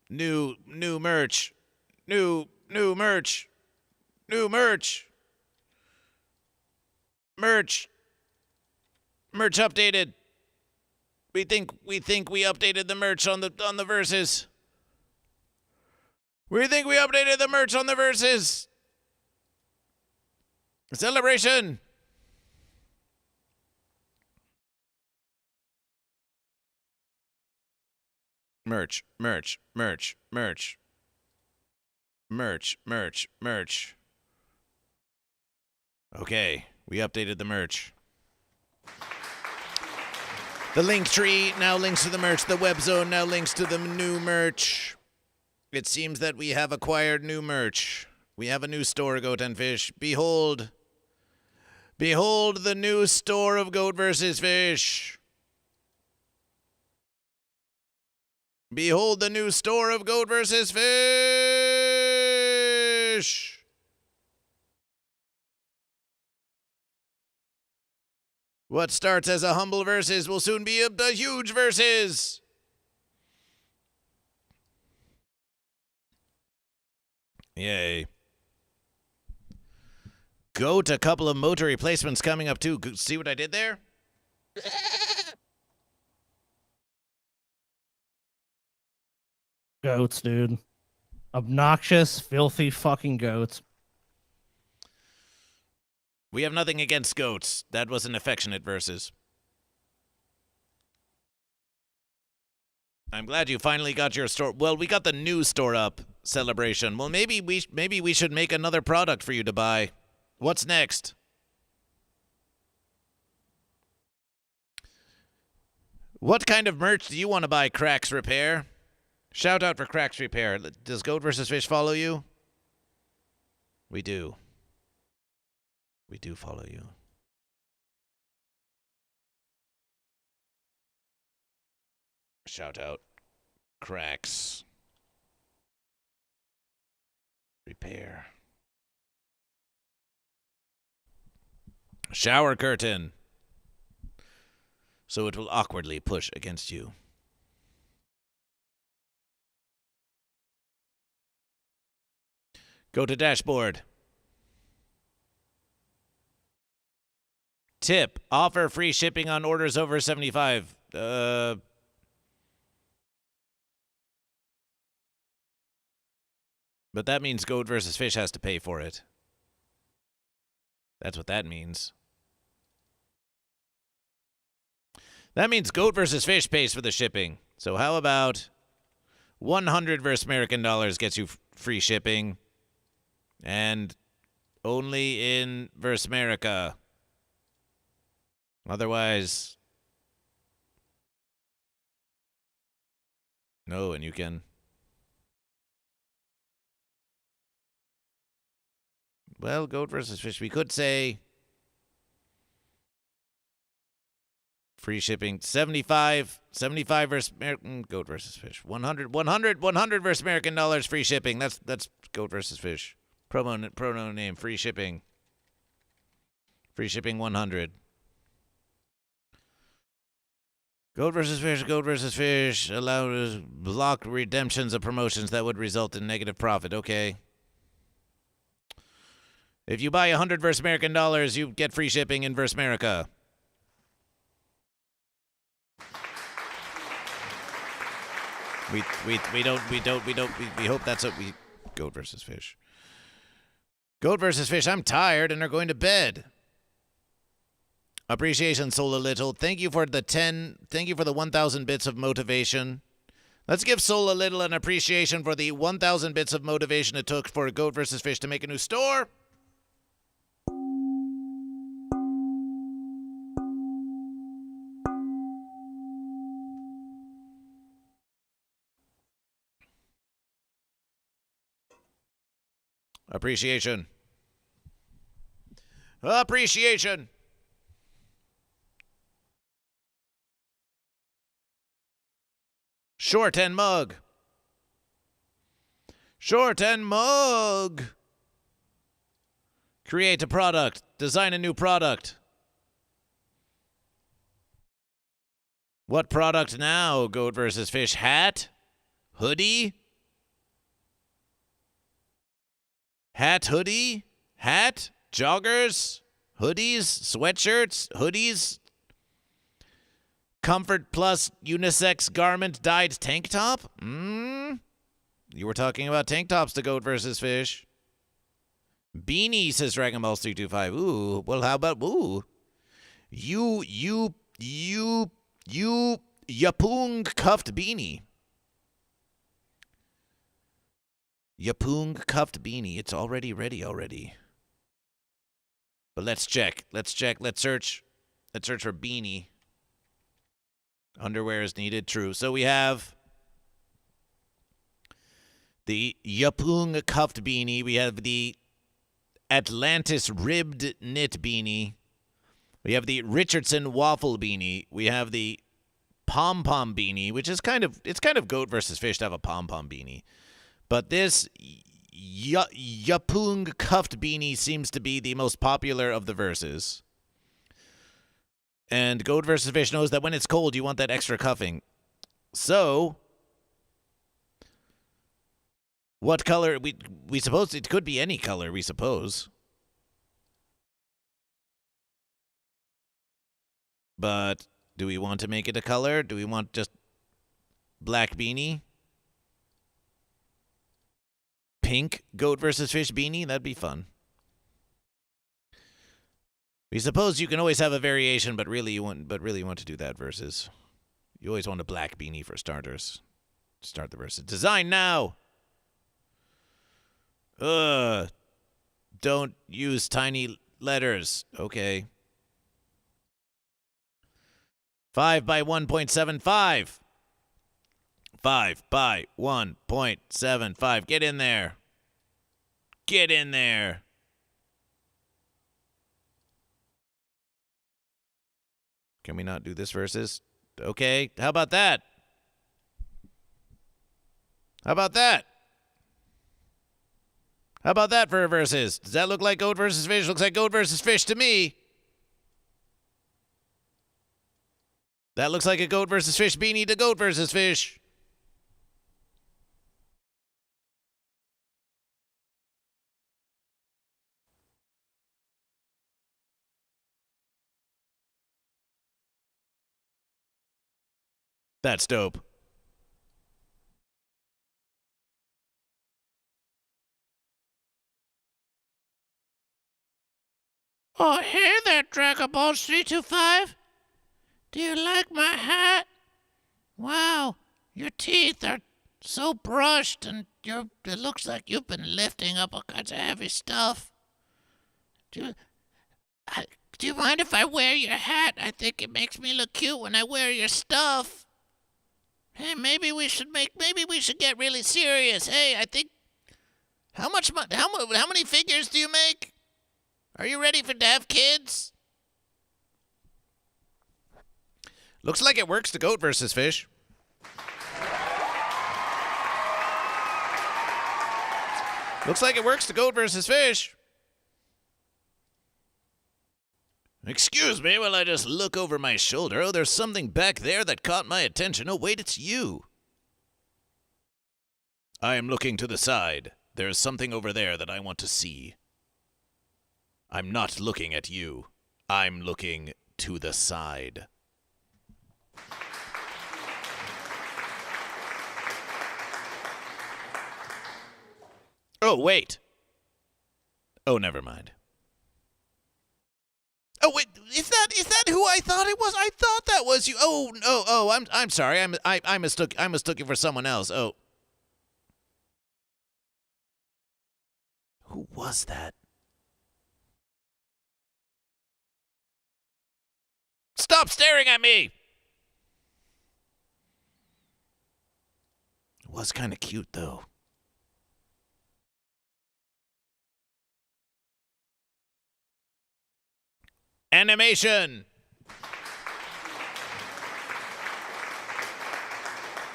New merch. New merch. New merch. Merch. Merch updated. We think we updated the merch on the verses. We think we updated the merch on the verses. Celebration. Merch, merch, merch, merch. Merch, merch, merch. Okay, we updated the merch. The link tree now links to the merch. The web zone now links to the new merch. It seems that we have acquired new merch. We have a new store, Goat and Fish. Behold. Behold the new store of Goat vs. Fish. Behold the new store of Goat vs. Fish. What starts as a humble versus will soon be a huge versus. Yay. Goat, a couple of motor replacements coming up too. See what I did there? Goats, dude. Obnoxious, filthy fucking goats. We have nothing against goats. That was an affectionate versus. I'm glad you finally got your store. Well, we got the new store up. Celebration. Well, maybe we should make another product for you to buy. What's next? What kind of merch do you want to buy, Cracks Repair? Shout out for Cracks Repair. Does Goat vs. Fish follow you? We do. We do follow you. Shout out. Cracks. Repair. Shower curtain. So it will awkwardly push against you. Go to dashboard. Tip. Offer free shipping on orders over 75. But that means Goat vs. Fish has to pay for it. That's what that means. That means Goat versus Fish pays for the shipping. So how about 100 versus American dollars gets you free shipping, and only in versus America. Otherwise, no, and you can. Well, Goat versus Fish. We could say free shipping. 75 versus American. Goat versus Fish. 100 versus American dollars. Free shipping. That's Goat versus Fish. Promo name. Free shipping. Free shipping 100. Goat versus Fish allows block redemptions of promotions that would result in negative profit. Okay. If you buy 100 versus American dollars, you get free shipping in versus America. We hope that's what we Goat versus Fish. Goat versus Fish. I'm tired and are going to bed. Appreciation, Soul a Little. Thank you for the 1,000 bits of motivation. Let's give Soul a Little an appreciation for the 1,000 bits of motivation it took for Goat versus Fish to make a new store. Appreciation. Appreciation. Short and mug. Short and mug. Create a product. Design a new product. What product now? Goat versus Fish. Hat? Hoodie? Hat, hoodie? Hat? Joggers? Hoodies? Sweatshirts? Hoodies? Comfort Plus unisex garment dyed tank top? You were talking about tank tops to Goat versus Fish. Beanie, says Dragon Balls 325. Ooh, well, how about You Yapung cuffed beanie. Yapung cuffed beanie. It's already ready already. But let's check. Let's search. Let's search for beanie. Underwear is needed. True. So we have the Yapung cuffed beanie. We have the Atlantis ribbed knit beanie. We have the Richardson waffle beanie. We have the pom-pom beanie, which is kind of Goat versus Fish to have a pom-pom beanie. But this Yapung cuffed beanie seems to be the most popular of the verses. And Goat versus Fish knows that when it's cold, you want that extra cuffing. So, what color? We suppose it could be any color, we suppose. But do we want to make it a color? Do we want just black beanie? Pink Goat versus Fish beanie? That'd be fun. We suppose you can always have a variation, but really you want to do that versus. You always want a black beanie for starters. Start the versus. Design now. Don't use tiny letters. Okay. 5 by 1.75. 5 by 1.75. Get in there. Get in there. Can we not do this versus? Okay, how about that? How about that? How about that for a versus? Does that look like Goat versus Fish? Looks like Goat versus Fish to me. That looks like a Goat versus Fish beanie to Goat versus Fish. That's dope. Oh, hey there, Dragon Balls 325. Do you like my hat? Wow, your teeth are so brushed and it looks like you've been lifting up all kinds of heavy stuff. Do you mind if I wear your hat? I think it makes me look cute when I wear your stuff. Hey, maybe we should get really serious. Hey, I think how many figures do you make? Are you ready to have kids? Looks like it works to GoatVsFish. Looks like it works to GoatVsFish. Excuse me while I just look over my shoulder. Oh, there's something back there that caught my attention. Oh, wait, it's you. I am looking to the side. There's something over there that I want to see. I'm not looking at you. I'm looking to the side. Oh, wait. Oh, never mind. Oh, wait, is that who I thought it was? I thought that was you. I'm sorry. I mistook you for someone else. Oh. Who was that? Stop staring at me! It was kind of cute, though. Animation!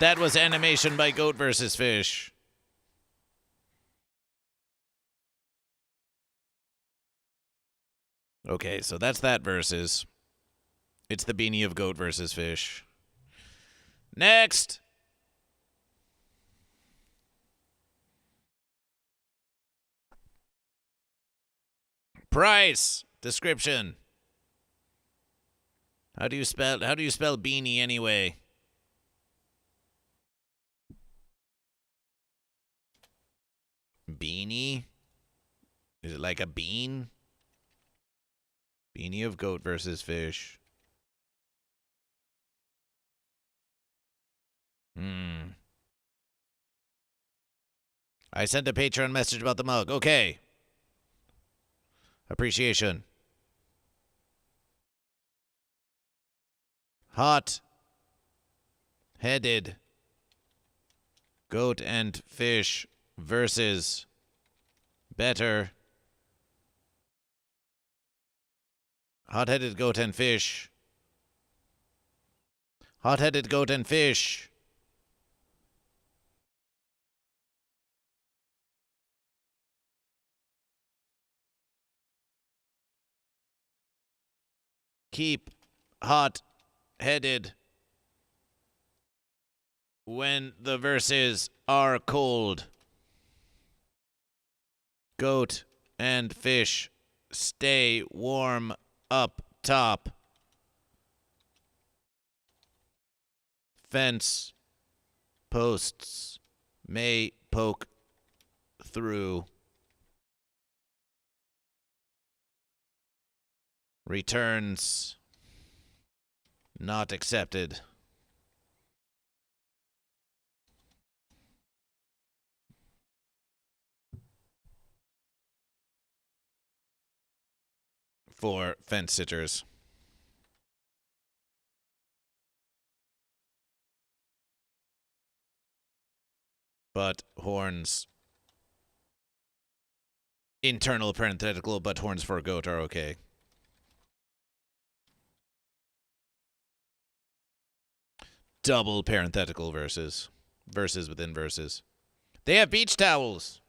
That was animation by GoatVsFish. Okay, so that's that versus. It's the beanie of GoatVsFish. Next! Price. Description. How do you spell beanie anyway? Beanie? Is it like a bean? Beanie of GoatVsFish. I sent a Patreon message about the mug. Okay. Appreciation. Hot-headed goat and fish versus better. Hot-headed goat and fish. Hot-headed goat and fish. Keep hot-headed when the verses are cold. Goat and fish stay warm up top. Fence posts may poke through. Returns not accepted. For fence sitters. But horns. Internal parenthetical, but horns for a goat are okay. Double parenthetical verses. Verses within verses. They have beach towels.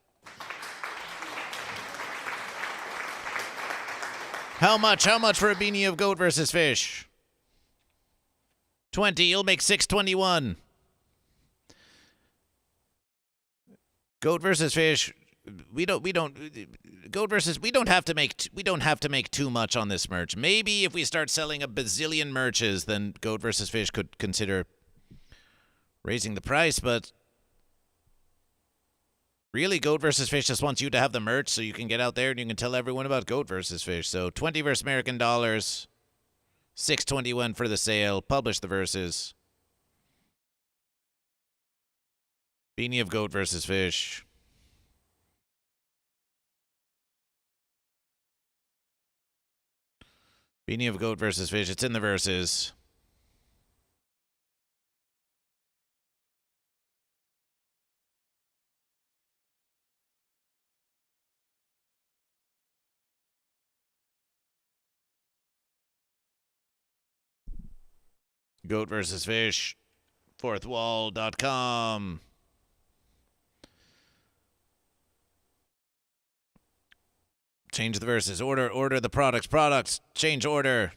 How much? How much for a beanie of GoatVsFish? 20. You'll make 621. GoatVsFish. We don't have to make too much on this merch. Maybe if we start selling a bazillion merches, then GoatVsFish could consider raising the price, but Really, Goat vs. Fish just wants you to have the merch so you can get out there and you can tell everyone about Goat vs. Fish. So 20 versus American dollars, $6.21 for the sale. Publish the verses. Beanie of Goat vs. Fish. Beanie of Goat vs. Fish. It's in the verses. Goat vs. Fish. Fourthwall.com. Change the verses. Order the products. Change order.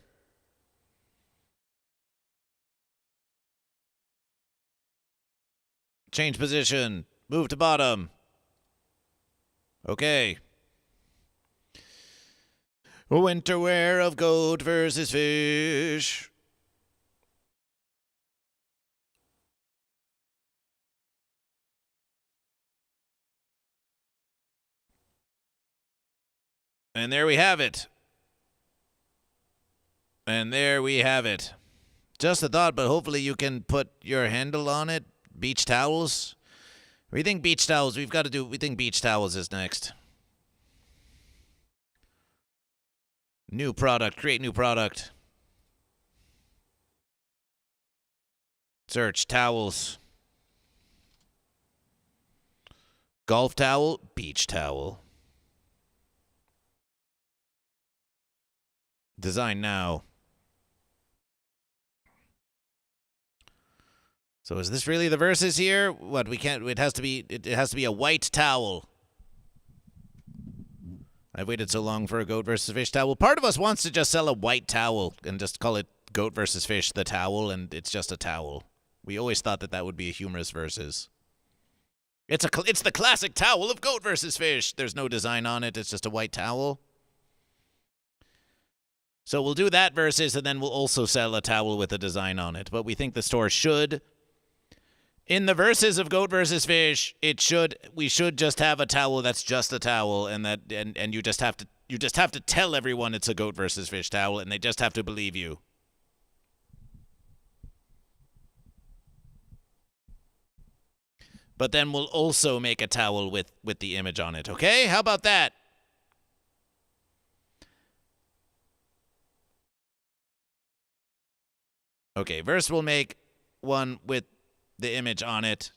Change position. Move to bottom. Okay. Winter wear of Goat vs. Fish. And there we have it. Just a thought, but hopefully you can put your handle on it. Beach towels. We think beach towels. We think beach towels is next. New product. Create new product. Search towels. Golf towel. Beach towel. Design now. So is this really the verses here? What, we can't, it has to be a white towel. I've waited so long for a Goat vs. Fish towel. Part of us wants to just sell a white towel and just call it Goat vs. Fish the towel, and it's just a towel. We always thought that would be a humorous verses. It's the classic towel of Goat vs. Fish. There's no design on it. It's just a white towel. So we'll do that versus, and then we'll also sell a towel with a design on it. But we think the store should, in the verses of Goat vs. Fish, we should just have a towel that's just a towel, and you just have to tell everyone it's a Goat vs. Fish towel, and they just have to believe you. But then we'll also make a towel with the image on it. Okay? How about that? Okay, first we'll make one with the image on it.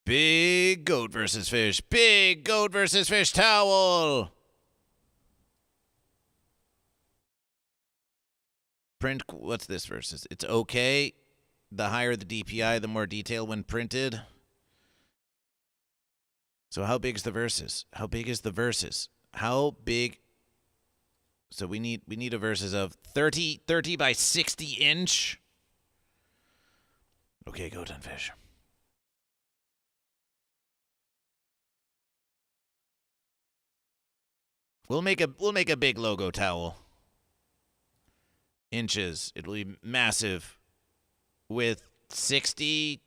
Big Goat vs. Fish. Big Goat vs. Fish towel. Print, what's this versus? It's okay. The higher the DPI, the more detail when printed. So how big is the versus? How big is the versus? How big? So we need a versus of 30 by 60 inch. Okay, GoatVsFish Fish. We'll make a big logo towel. Inches. It'll be massive with 60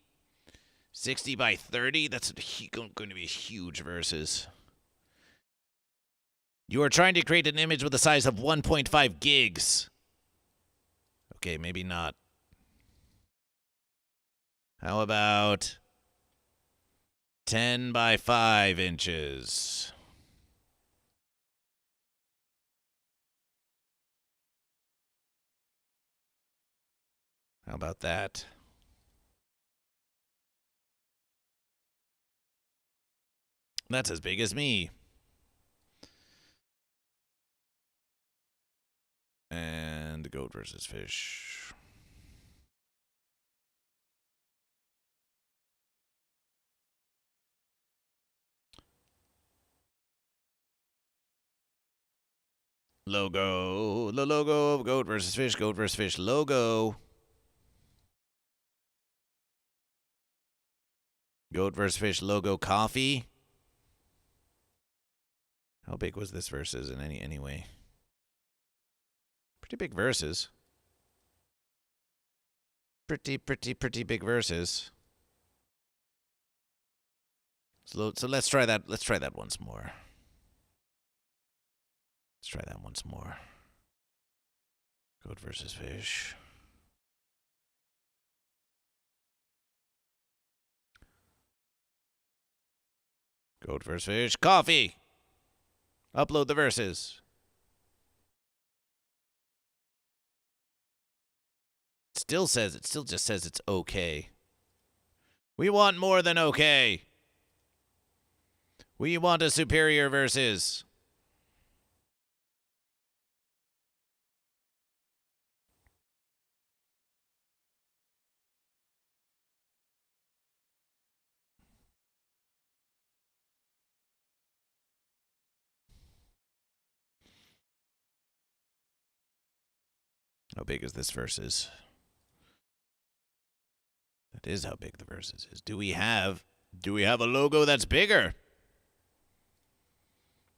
by 30. That's going to be a huge versus. You are trying to create an image with a size of 1.5 gigs. Okay, maybe not. How about 10 by 5 inches? How about that? That's as big as me. And Goat vs. Fish. Logo. The logo of Goat vs. Fish. Goat vs. Fish logo. Goat vs. Fish logo coffee. How big was this versus in any way? Pretty big versus. pretty big verses. So let's try that. Let's try that once more. Let's try that once more. Goat versus fish. Goat versus fish. Coffee. Upload the verses. It still just says it's okay. We want more than okay. We want a superior versus. How big is this versus? That is how big the versus is. Do we have a logo that's bigger?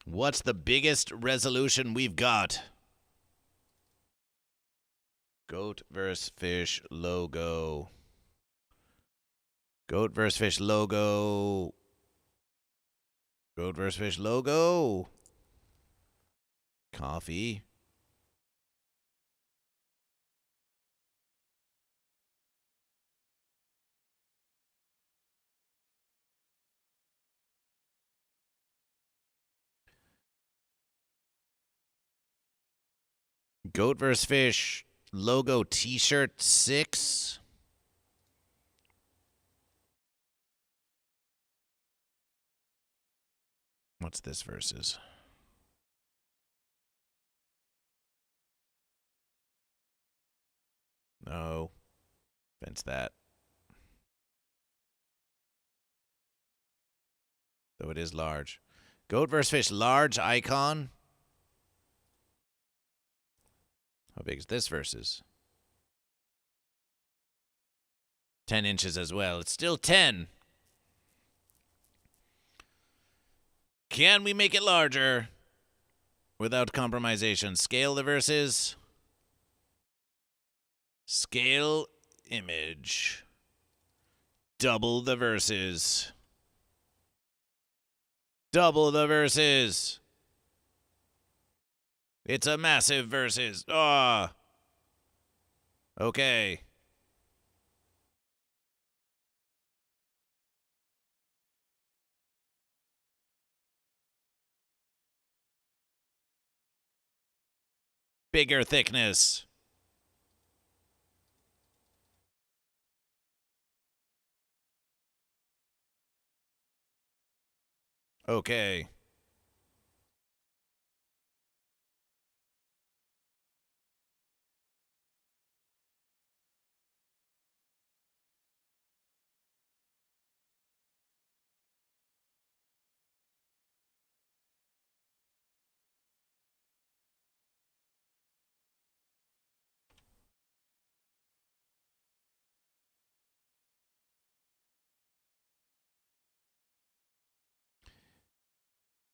What's the biggest resolution we've got? Goat vs. Fish logo. Goat vs. Fish logo. Goat vs. Fish logo. Coffee. Goat vs. Fish logo t-shirt 6. What's this versus? No. Fence that. Though it is large. Goat vs. Fish large icon. How big is this versus? 10 inches as well. It's still 10. Can we make it larger without compromisation? Scale the versus. Scale image. Double the versus. Double the versus. It's a massive versus. Ah. Okay. Bigger thickness. Okay.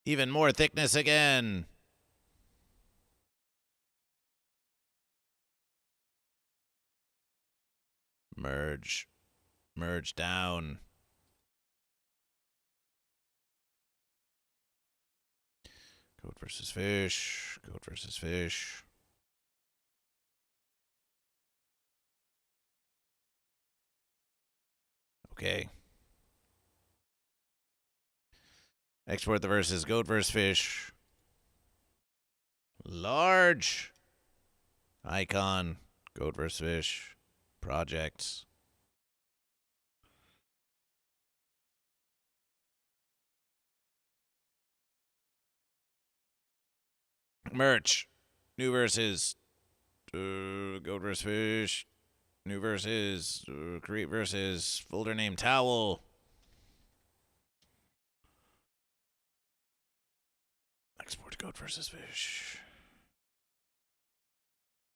Even more thickness again. Merge. Merge down. Goat versus fish. Goat versus fish. Okay. Export the versus goat versus fish. Large icon. Goat versus fish. Projects. Merch. New versus. Goat versus fish. New versus. Create versus. Folder name towel. Export goat versus fish.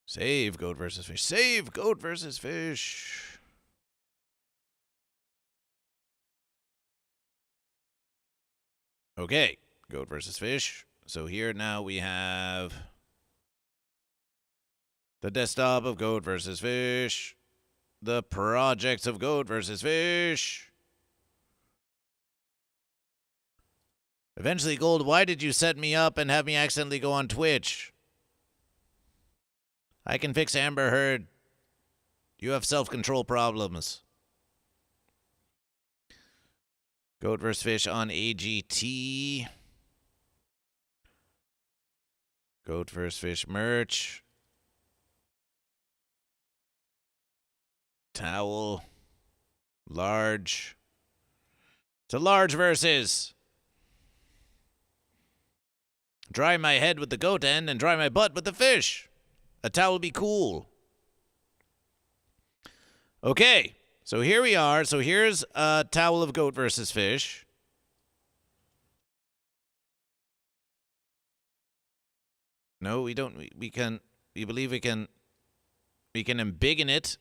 Save goat versus fish. Save goat versus fish. Okay, goat versus fish. So here now we have the desktop of goat versus fish. the projects of Goat versus Fish. Eventually, Gold, why did you set me up and have me accidentally go on Twitch? I can fix Amber Heard. You have self-control problems. Goat vs. Fish on AGT. Goat vs. Fish merch. Towel. Large. It's a large versus. Dry my head with the goat end and dry my butt with the fish. A towel will be cool. Okay, so here we are. So here's a towel of Goat versus Fish. No, we don't. We believe we can embiggen it.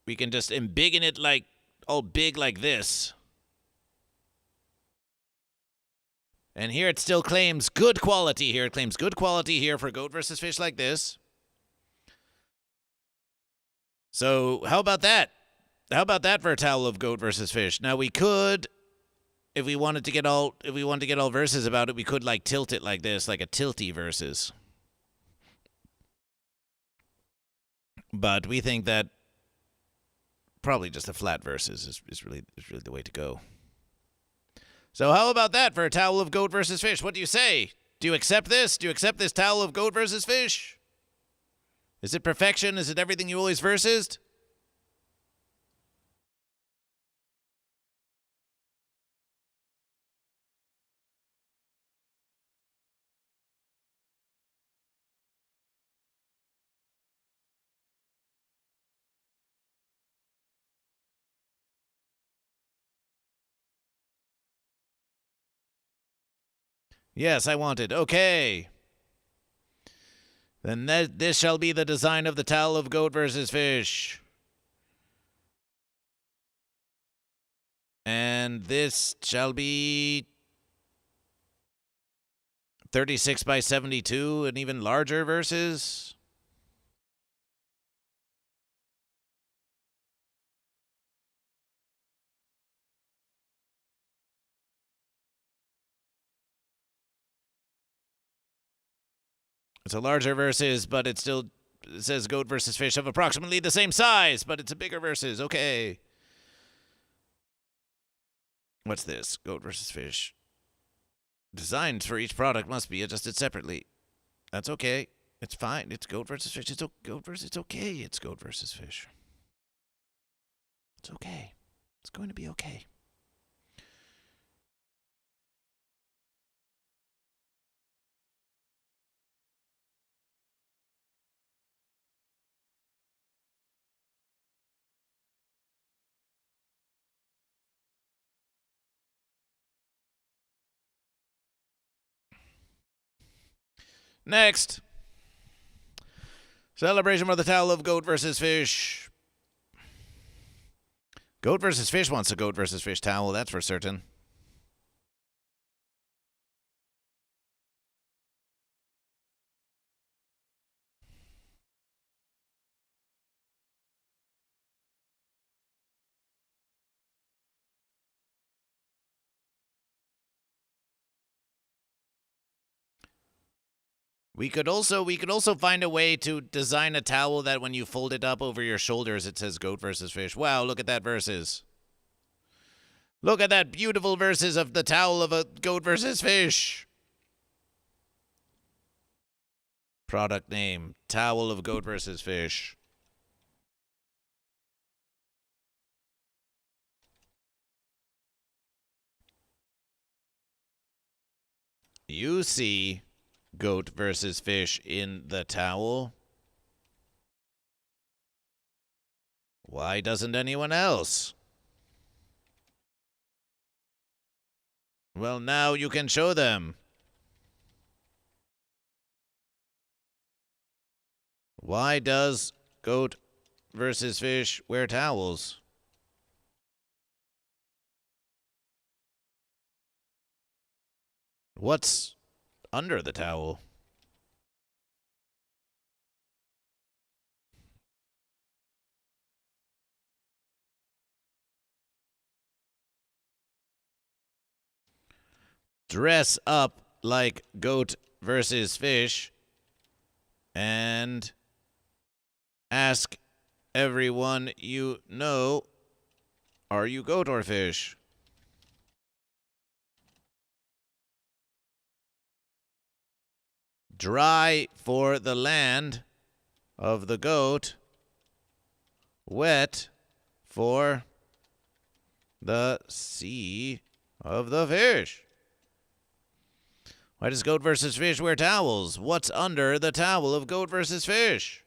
We can just embiggen it like, all big like this. And here it still claims good quality here. It claims good quality here for Goat versus Fish like this. So how about that? How about that for a towel of Goat versus Fish? Now we could, if we wanted to get all verses about it, we could like tilt it like this, like a tilty versus. But we think that probably just a flat versus is really the way to go. So how about that for a towel of Goat versus Fish? What do you say? Do you accept this? Do you accept this towel of Goat versus Fish? Is it perfection? Is it everything you always versed? Yes, I want it. Okay. Then this shall be the design of the towel of Goat versus Fish. And this shall be 36 by 72, an even larger versus. It's a larger versus, but it says Goat versus Fish of approximately the same size, but it's a bigger versus. Okay. What's this? Goat versus Fish. Designs for each product must be adjusted separately. That's okay. It's fine. It's Goat versus Fish. It's okay. It's Goat versus Fish. It's okay. It's going to be okay. Next. Celebration for the towel of Goat versus Fish. Goat versus Fish wants a Goat versus Fish towel, that's for certain. We could also find a way to design a towel that when you fold it up over your shoulders, it says Goat versus Fish. Wow, look at that versus. Look at that beautiful versus of the towel of a Goat versus Fish. Product name, towel of Goat versus Fish. You see Goat versus Fish in the towel. Why doesn't anyone else? Well, now you can show them. Why does Goat versus Fish wear towels? What's under the towel? dress up like goat versus fish and ask everyone you know, are you goat or fish? Dry for the land of the goat, wet for the sea of the fish. Why does goat versus fish wear towels? What's under the towel of goat versus fish?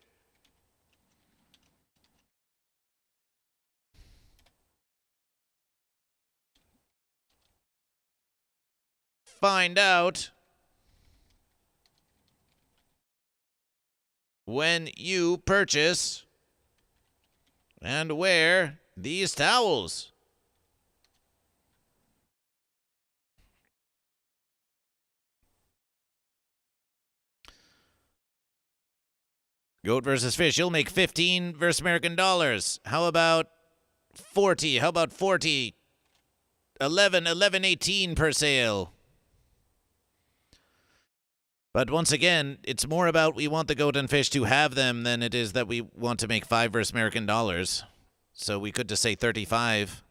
Find out when you purchase and wear these towels. Goat versus fish. You'll make 15 versus American dollars. How about 40? How about 40? 11.18 per sale. But once again, it's more about we want the goat and fish to have them than it is that we want to make 5 versus American dollars. So we could just say 35.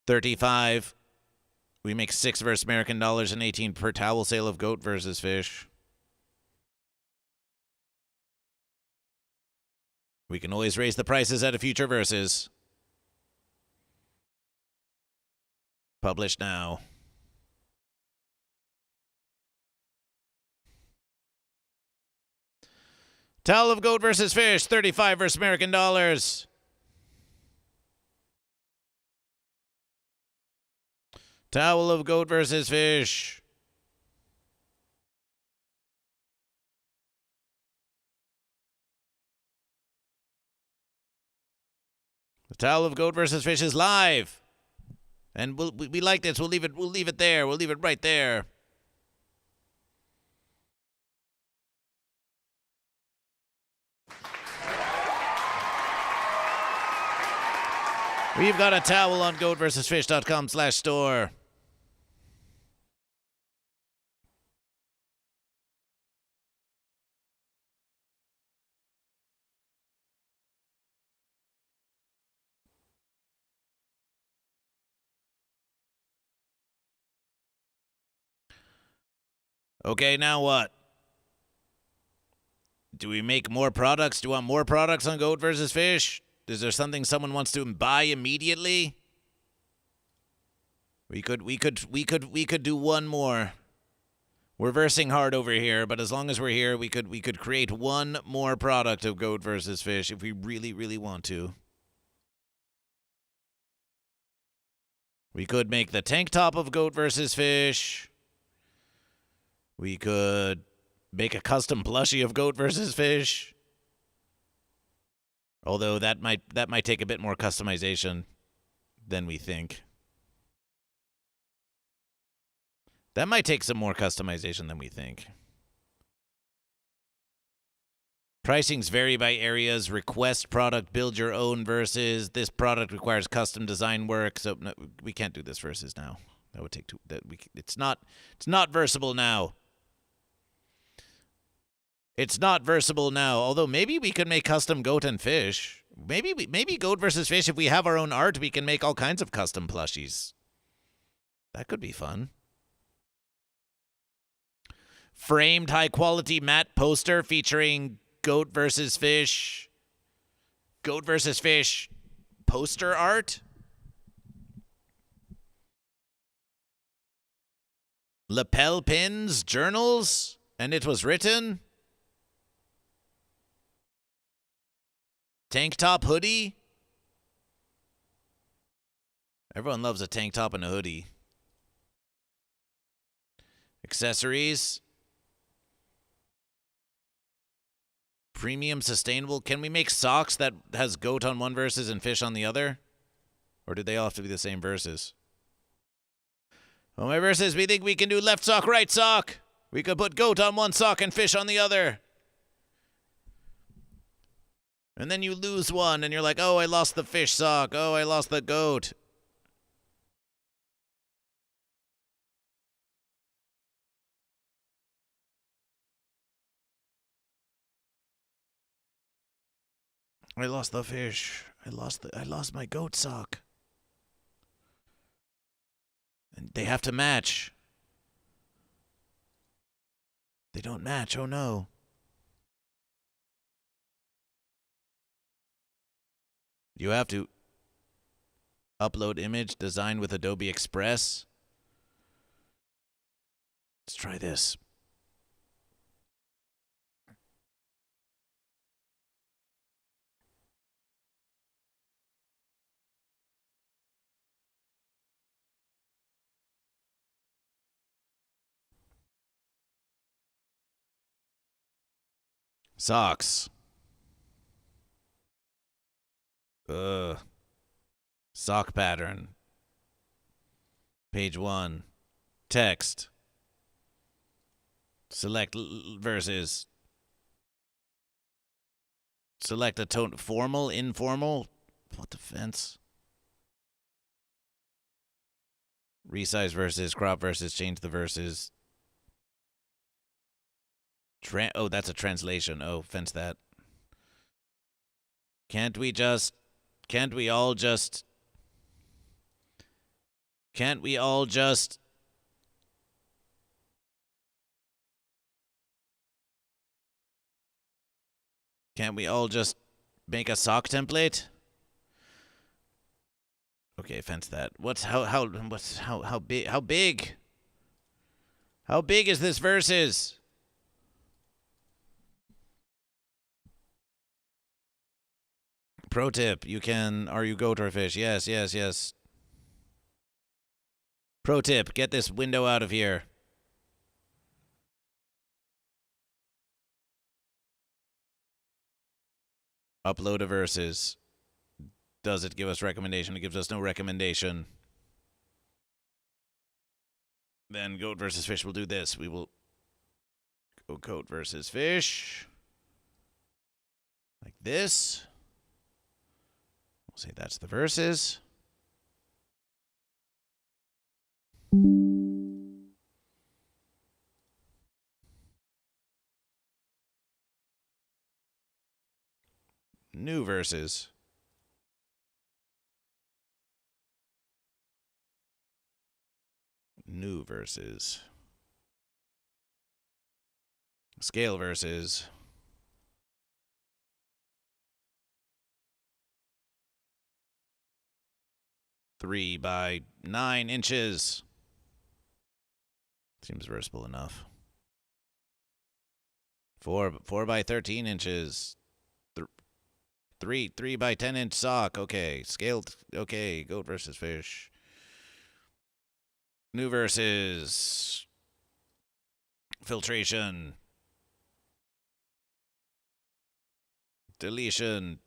35. We make 6 versus American dollars and 18 per towel sale of goat versus fish. We can always raise the prices at a future versus. Publish now. Towel of goat versus fish, 35 versus American dollars. Towel of goat versus fish. The towel of goat versus fish is live. And we like this. We'll leave it there. We'll leave it right there. We've got a towel on GoatVsFish.com/store. Okay, now what? Do we make more products? Do you want more products on Goat versus Fish? Is there something someone wants to buy immediately? We could do one more. We're versing hard over here, but as long as we're here, we could create one more product of Goat versus Fish if we really, really want to. We could make the tank top of Goat versus Fish. We could make a custom plushie of Goat versus Fish. Although that might take a bit more customization than we think. That might take some more customization than we think. Pricings vary by areas. Request product, build your own versus. This product requires custom design work, so no, we can't do this versus now. That would take too. It's not versable now. It's not versable now. Although maybe we could make custom goat and fish. Maybe goat versus fish. If we have our own art, we can make all kinds of custom plushies. That could be fun. Framed high-quality matte poster featuring goat versus fish. Goat versus fish poster art. Lapel pins, journals, and it was written. Tank top hoodie. Everyone loves a tank top and a hoodie. Accessories. Premium sustainable. Can we make socks that has goat on one versus and fish on the other? Or do they all have to be the same verses? On my verses, we think we can do left sock, right sock. We could put goat on one sock and fish on the other. And then you lose one, and you're like, oh, I lost the fish sock. Oh, I lost the goat. I lost the fish. I lost my goat sock. And they have to match. They don't match. Oh no. You have to upload image designed with Adobe Express. Let's try this. Socks. Sock pattern. Page 1. Text. Select verses. Select a tone. Formal, informal. What the fence? Resize verses, crop verses, change the verses. Oh, that's a translation. Oh, fence that. Can't we all just make a sock template? Okay, fence that. How big? How big is this versus? Pro tip, are you goat or fish? Yes. Pro tip, get this window out of here. Upload a verses. Does it give us recommendation? It gives us no recommendation. Then goat versus fish will do this. We will go goat versus fish. Like this. We'll say that's the verses. New verses. New verses. Scale verses. 3 by 9 inches. Seems versatile enough. 4 by 13 inches. 3 by 10 inch sock. Okay. Scaled. Okay. Goat versus fish. New verses. Filtration. Deletion.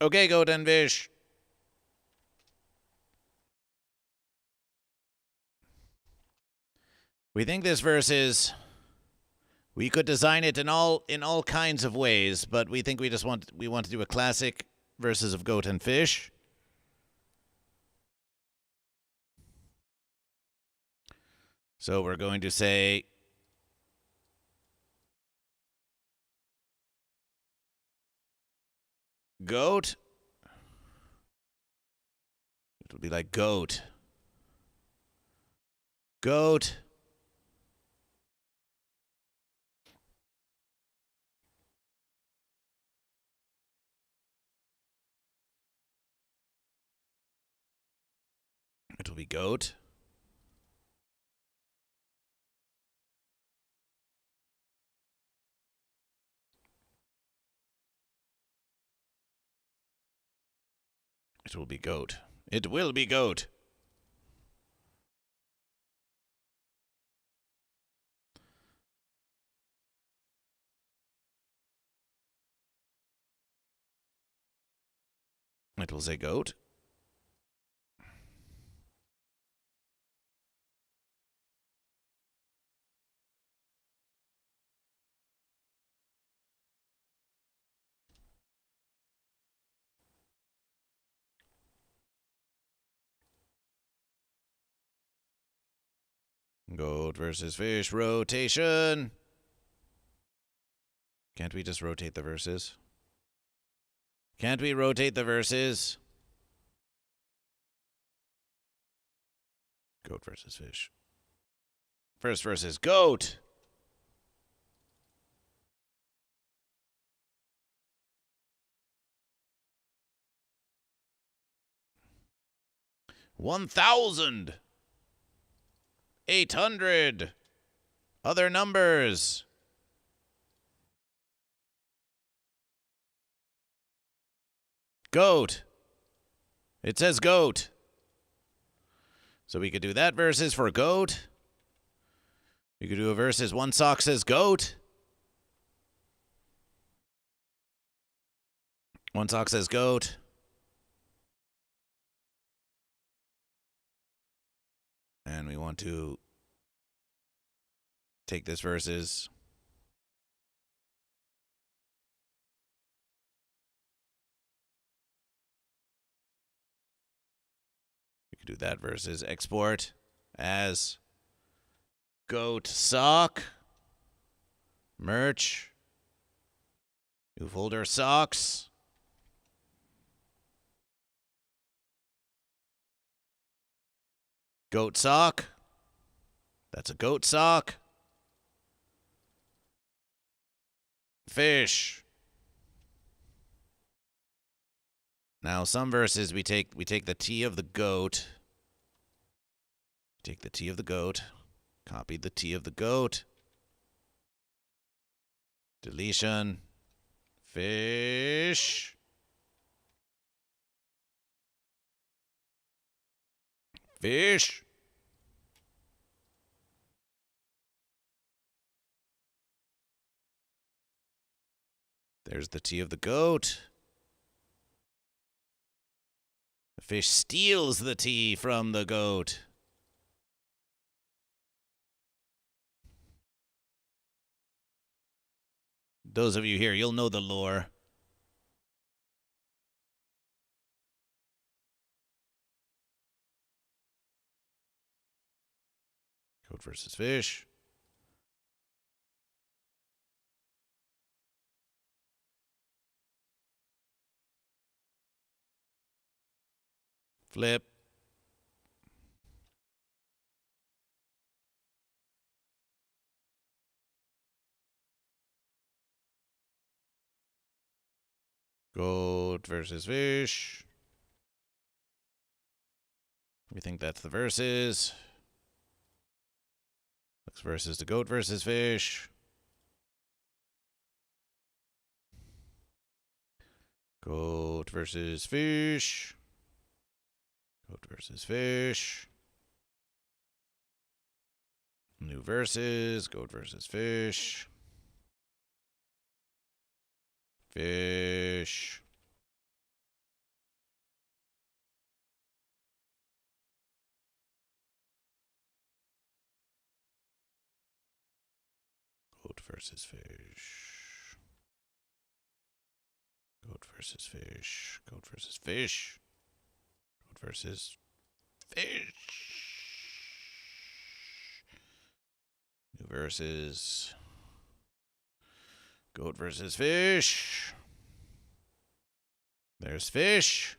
Okay, goat and fish. We think this verse we could design it in all kinds of ways, but we think we want to do a classic verses of goat and fish. So we're going to say goat. It'll be like goat. Goat. It'll be goat. It will be goat. It will be goat. It will say goat. Goat versus fish rotation. Can't we just rotate the verses? Can't we rotate the verses? Goat versus fish. First versus goat. $1,800. Other numbers. Goat. It says goat. So we could do that versus for goat. We could do a versus one sock says goat. One sock says goat. And we want to take this versus. We could do that versus export as goat sock. Merch. New folder socks. Goat sock. That's a goat sock. Fish. Now some verses we take the T of the goat. Take the T of the goat. Copy the T of the goat. Deletion. Fish. Fish. There's the T of the goat. The fish steals the T from the goat. Those of you here, you'll know the lore. Goat versus fish. Flip. Goat versus fish. We think that's the verses. Looks versus the goat versus fish. Goat versus fish. Goat versus fish. New verses. Goat versus fish. Fish. Goat versus fish. Goat versus fish. Goat versus fish. Goat versus fish. New verses. Goat versus fish. There's fish.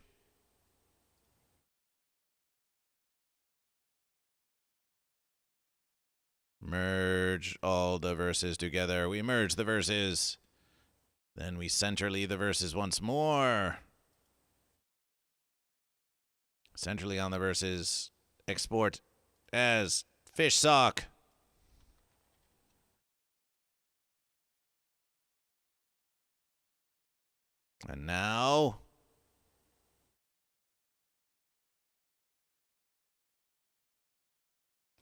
Merge all the verses together. We merge the verses. Then we centrally the verses once more. Centrally on the verses. Export as fish sock. And now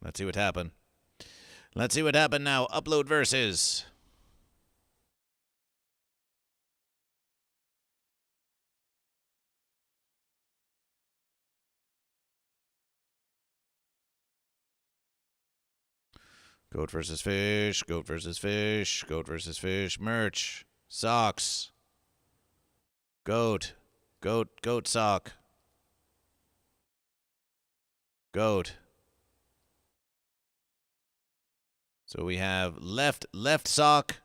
let's see what happened. Let's see what happened now. Upload verses. Goat versus fish. Goat versus fish. Goat versus fish. Merch. Socks. Goat. Goat sock. Goat. So we have left sock.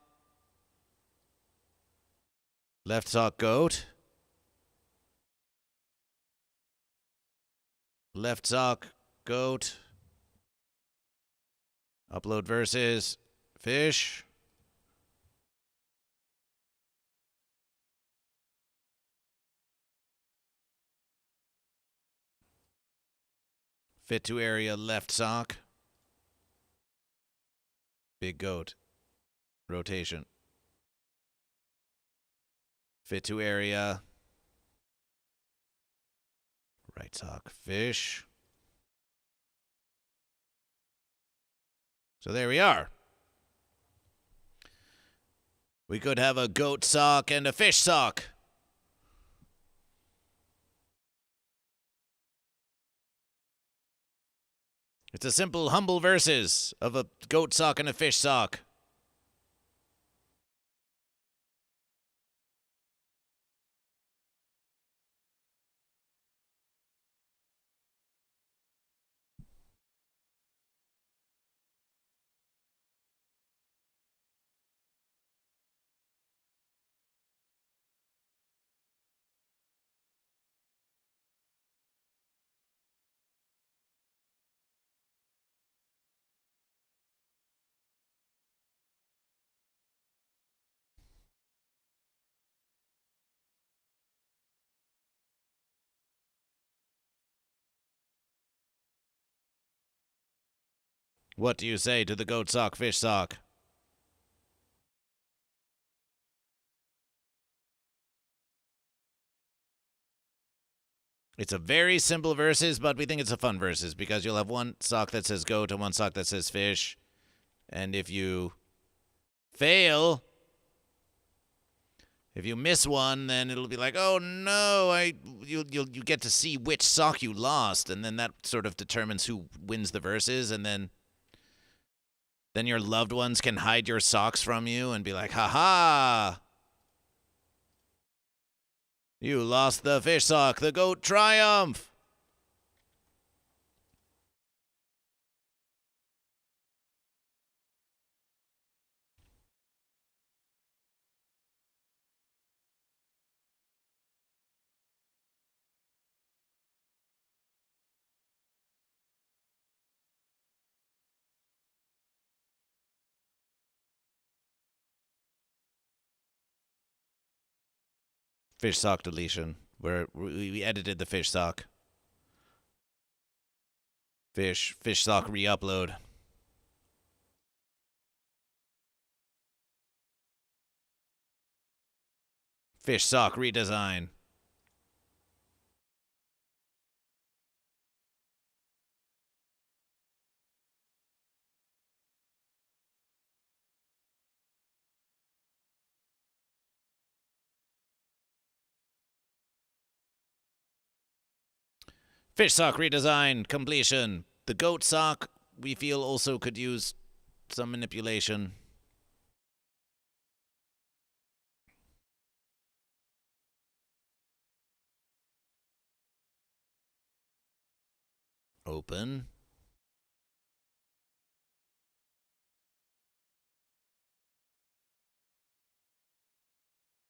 Left sock goat. Left sock goat. Upload versus fish. Fit to area left sock. Big goat. Rotation. Fit to area. Right sock fish. So there we are. We could have a goat sock and a fish sock. It's a simple, humble versus of a goat sock and a fish sock. What do you say to the goat sock, fish sock? It's a very simple versus, but we think it's a fun versus because you'll have one sock that says goat and one sock that says fish. And if you fail, if you miss one, then it'll be like, oh no, you get to see which sock you lost, and then that sort of determines who wins the versus, and then your loved ones can hide your socks from you and be like, ha. You lost the fish sock. The goat triumph. Fish sock deletion. Where we edited the fish sock. Fish sock re-upload. Fish sock redesign. Fish sock redesign completion. The goat sock, we feel, also could use some manipulation. Open.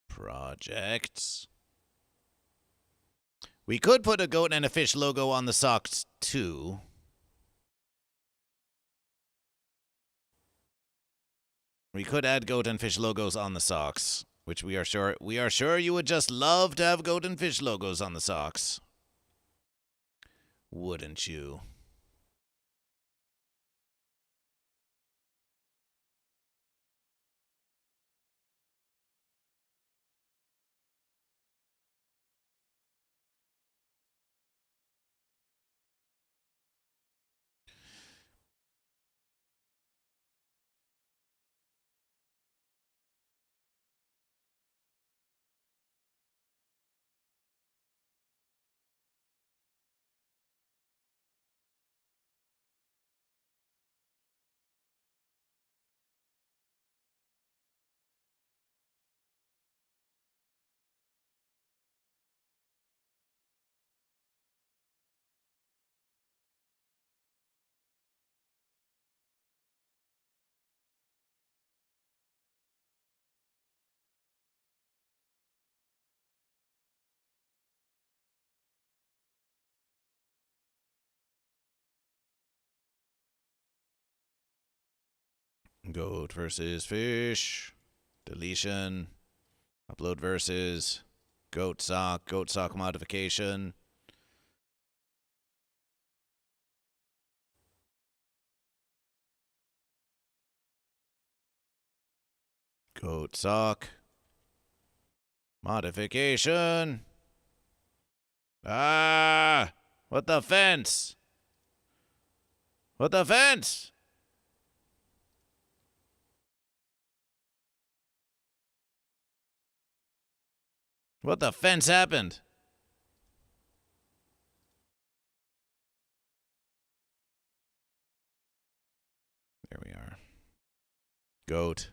Projects. We could put a goat and a fish logo on the socks too. We could add goat and fish logos on the socks, which we are sure you would just love to have goat and fish logos on the socks. Wouldn't you? Goat versus fish. Deletion. Upload versus goat sock modification. Goat sock modification. Ah! What the fence? What the fence? What the fence happened? There we are. Goat.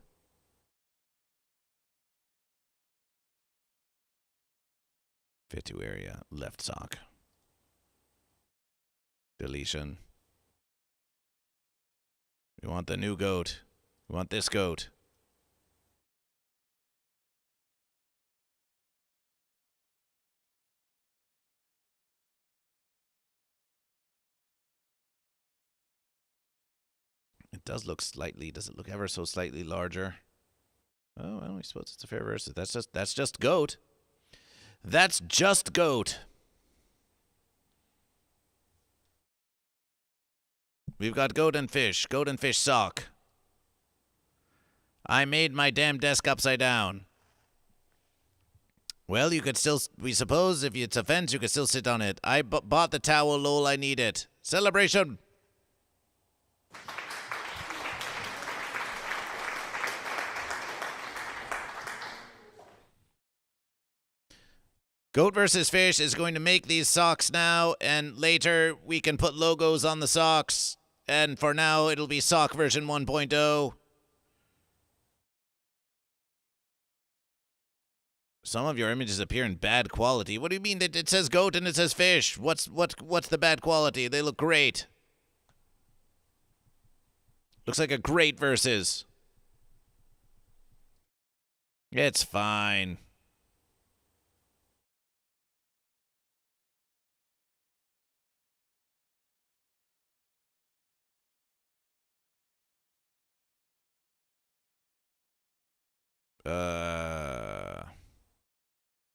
Fit to area. Left sock. Deletion. We want the new goat. We want this goat. It does look slightly. Does it look ever so slightly larger? Oh, well, I suppose it's a fair versus. That's just goat. That's just goat. We've got goat and fish sock. I made my damn desk upside down. Well, you could still, we suppose, if it's a fence, you could still sit on it. I bought the towel, lol, I need it. Celebration! Goat versus Fish is going to make these socks now, and later we can put logos on the socks. And for now, it'll be sock version 1.0. Some of your images appear in bad quality. What do you mean that it says goat and it says fish? What's the bad quality? They look great. Looks like a great versus. It's fine.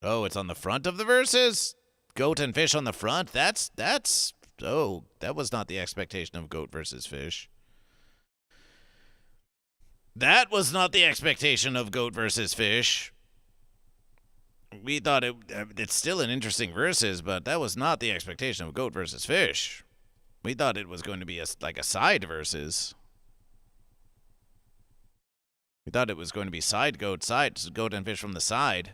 Oh, it's on the front of the verses? Goat and fish on the front? Oh, that was not the expectation of goat versus fish. That was not the expectation of goat versus fish. We thought it's still an interesting versus, but that was not the expectation of goat versus fish. We thought it was going to be like a side versus. We thought it was going to be goat and fish from the side.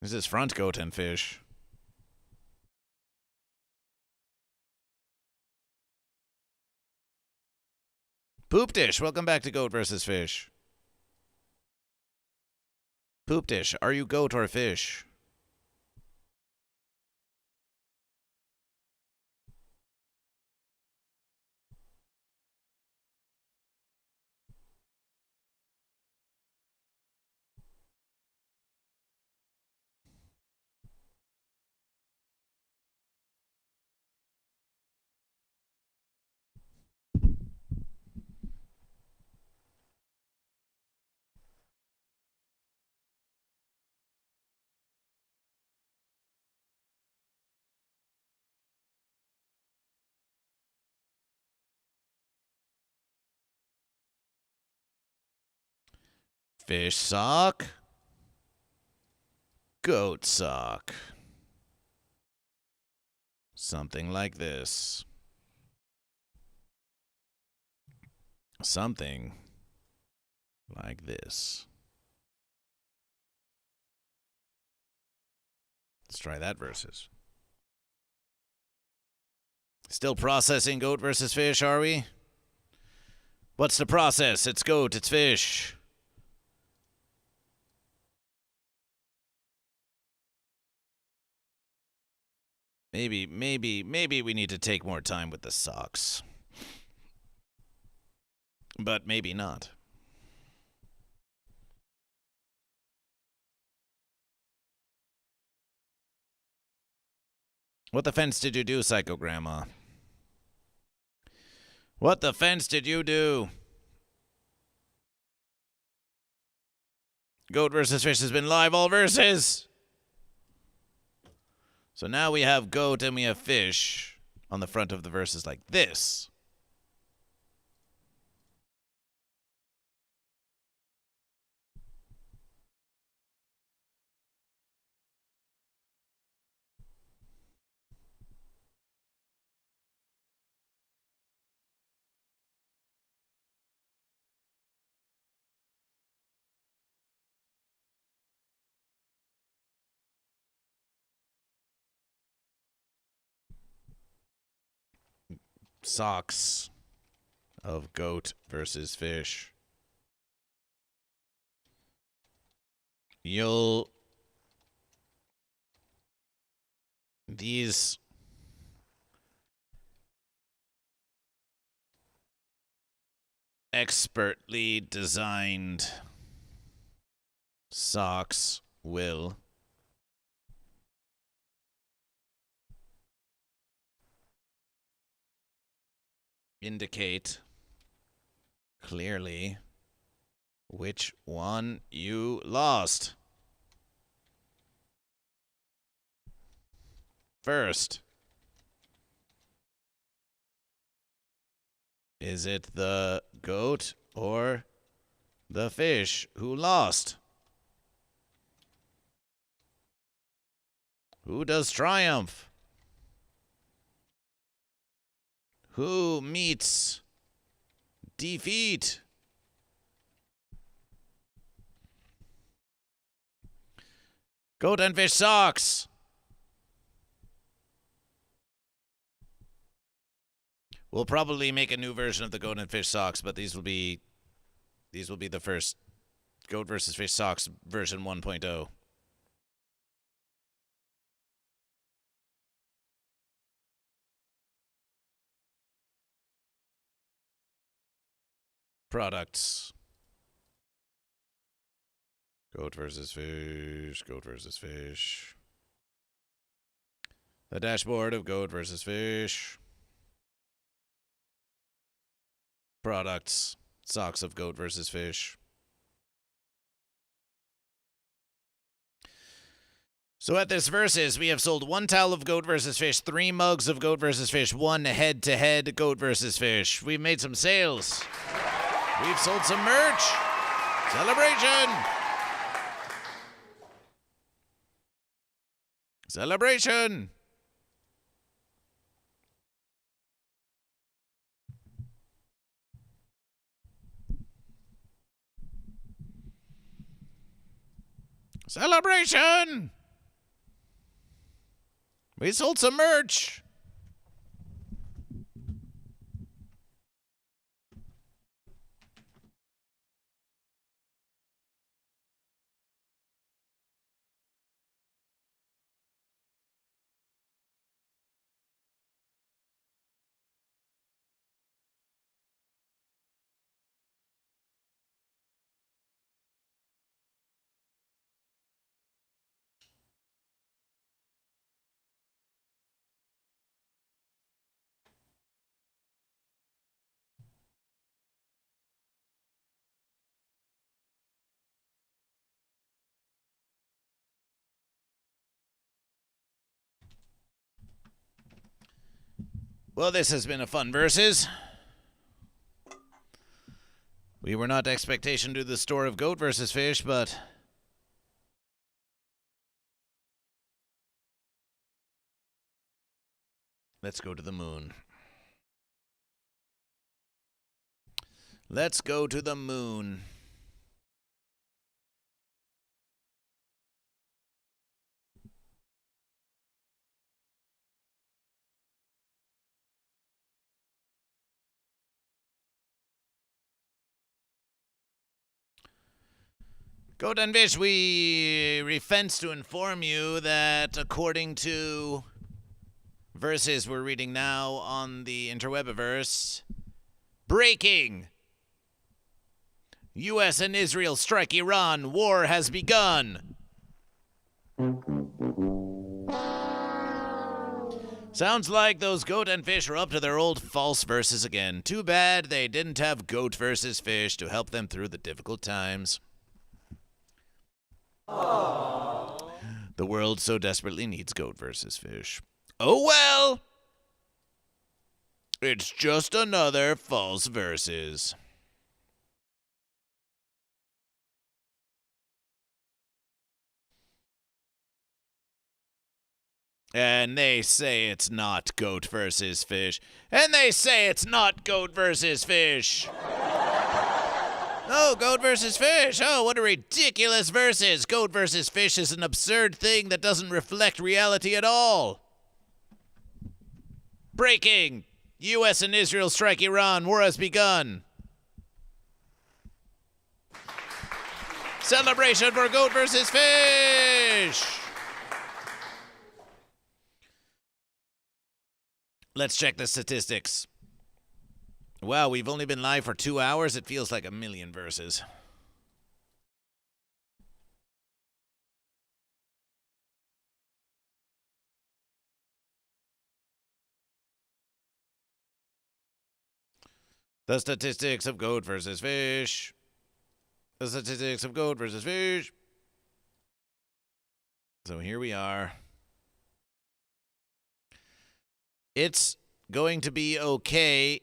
This is front goat and fish. Poop Dish, welcome back to Goat versus Fish. Poop Dish, are you goat or fish? Fish sock. Goat sock. Something like this. Something like this. Let's try that versus. Still processing goat versus fish, are we? What's the process? It's goat, it's fish. Maybe we need to take more time with the socks. But maybe not. What the fence did you do, Psycho Grandma? What the fence did you do? Goat versus Fish has been live all verses. So now we have Goat and we have Fish on the front of the verses like this. Socks of Goat versus Fish. These expertly designed socks will indicate clearly which one you lost. First, is it the goat or the fish who lost? Who does triumph? Who meets defeat? Goat and Fish socks. We'll probably make a new version of the Goat and Fish socks, but these will be the first Goat versus Fish socks version 1.0. Products. Goat versus Fish, Goat versus Fish. The dashboard of Goat versus Fish. Products. Socks of Goat versus Fish. So at this versus, we have sold 1 towel of Goat versus Fish, 3 mugs of Goat versus Fish, 1 head-to-head Goat versus Fish. We've made some sales. We've sold some merch. Celebration! Celebration! Celebration! We sold some merch. Well, this has been a fun versus. We were not expectation to the store of Goat versus Fish, but let's go to the moon. Let's go to the moon. Goat and Fish, we refence to inform you that according to verses we're reading now on the Interwebiverse, breaking! U.S. and Israel strike Iran. War has begun. Sounds like those goat and fish are up to their old false verses again. Too bad they didn't have goat versus fish to help them through the difficult times. Aww. The world so desperately needs goat versus fish. Oh well! It's just another false verses. And they say it's not goat versus fish. And they say it's not goat versus fish. Oh, goat versus fish. Oh, what a ridiculous versus. Goat versus fish is an absurd thing that doesn't reflect reality at all. Breaking. U.S. and Israel strike Iran. War has begun. Celebration for goat versus fish. Let's check the statistics. Wow, we've only been live for 2 hours. It feels like a million verses. The statistics of goat versus fish. The statistics of goat versus fish. So here we are. It's going to be okay.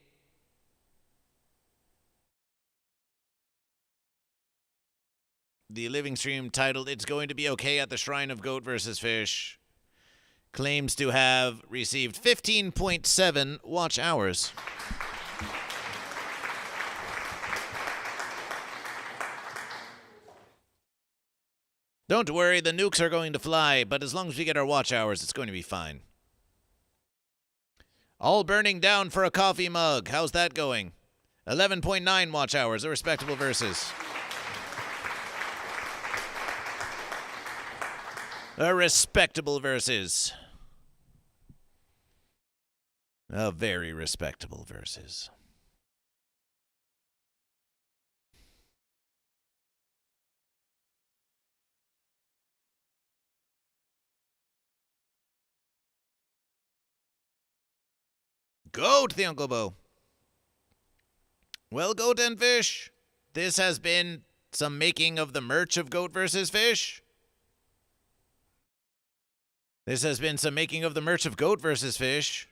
The living stream titled It's Going to Be Okay at the Shrine of Goat vs. Fish claims to have received 15.7 watch hours. Don't worry, the nukes are going to fly, but as long as we get our watch hours, it's going to be fine. All burning down for a coffee mug. How's that going? 11.9 watch hours, a respectable versus. A respectable versus. A very respectable versus. Goat, the Uncle Bo. Well, goat and fish, this has been some making of the merch of Goat vs. Fish. This has been some making of the merch of Goat vs. Fish.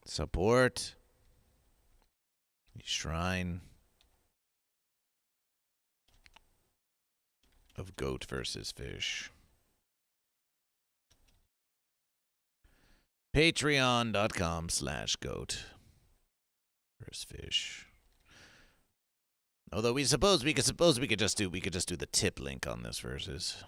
Support the Shrine of Goat vs. Fish. Patreon.com/goat vs. fish. Although we could just do the tip link on this versus.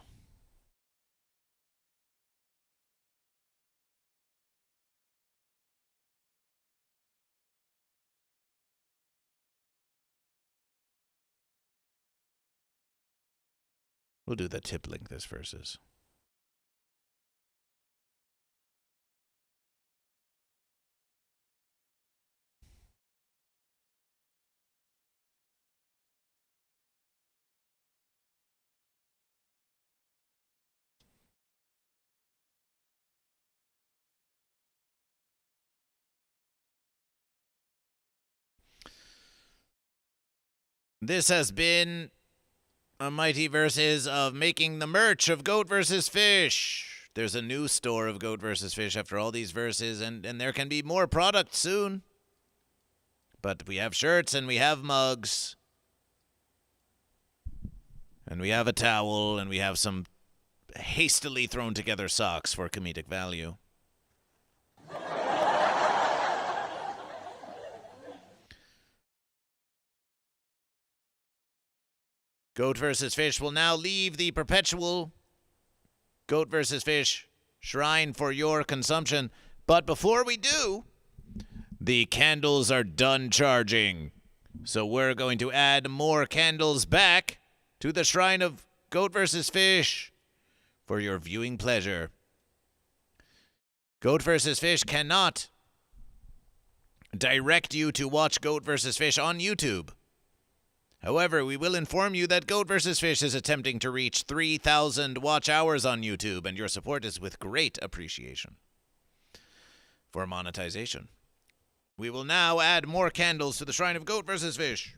We'll do the tip link this versus. This has been a mighty versus of making the merch of Goat vs. Fish. There's a new store of Goat vs. Fish after all these verses, and there can be more product soon. But we have shirts, and we have mugs. And we have a towel, and we have some hastily thrown together socks for comedic value. Goat vs. Fish will now leave the Perpetual Goat vs. Fish Shrine for your consumption. But before we do, the candles are done charging. So we're going to add more candles back to the shrine of Goat vs. Fish for your viewing pleasure. Goat vs. Fish cannot direct you to watch Goat vs. Fish on YouTube. However, we will inform you that Goat vs. Fish is attempting to reach 3,000 watch hours on YouTube, and your support is with great appreciation for monetization. We will now add more candles to the shrine of Goat vs. Fish.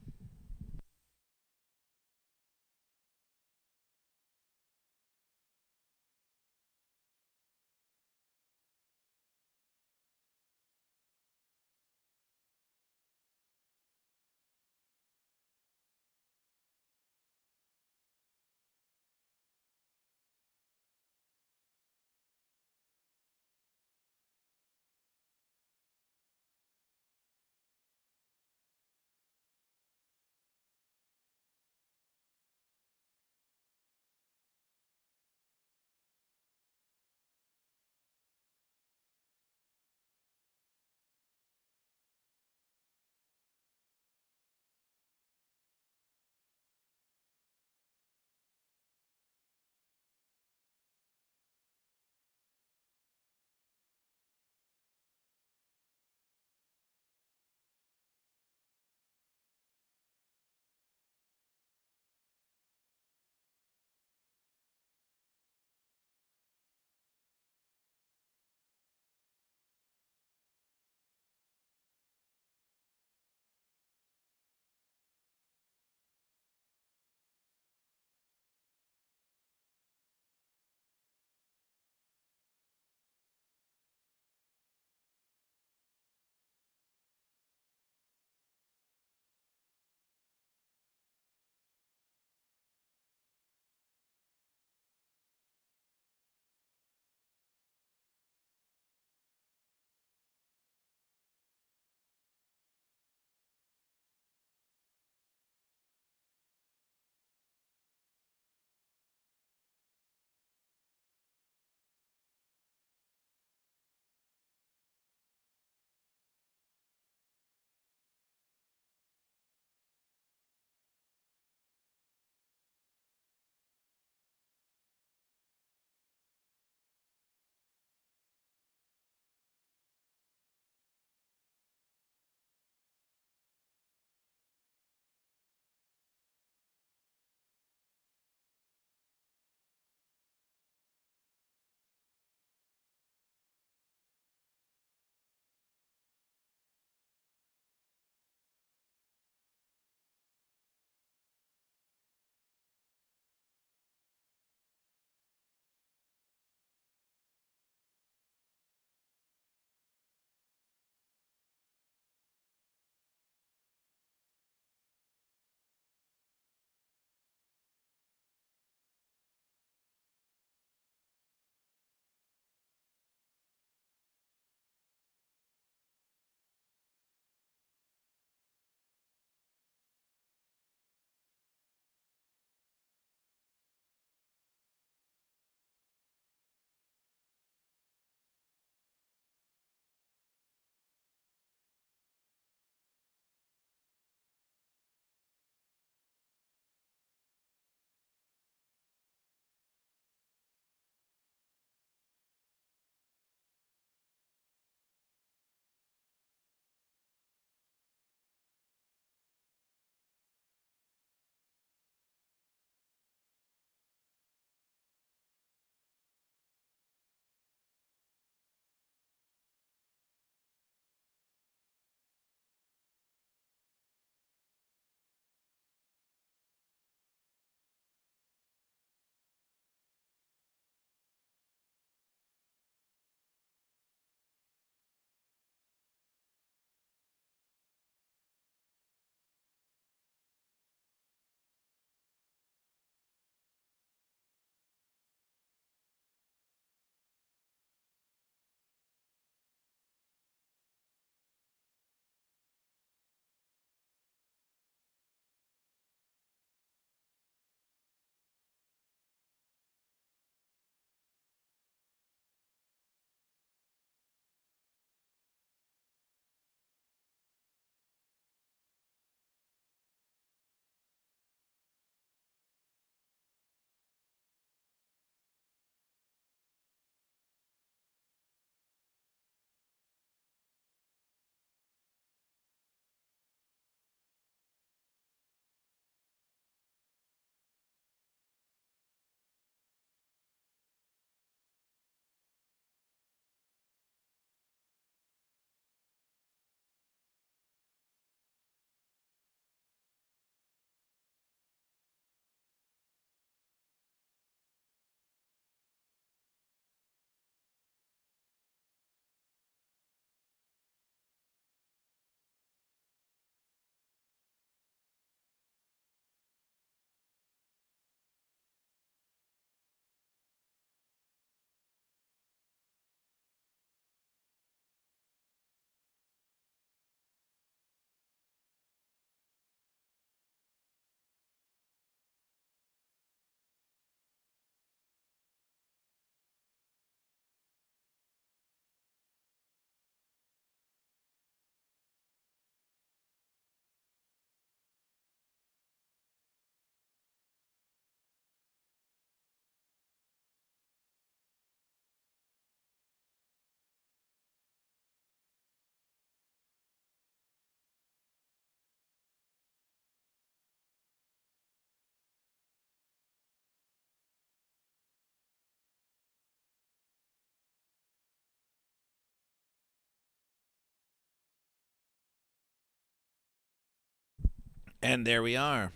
And there we are.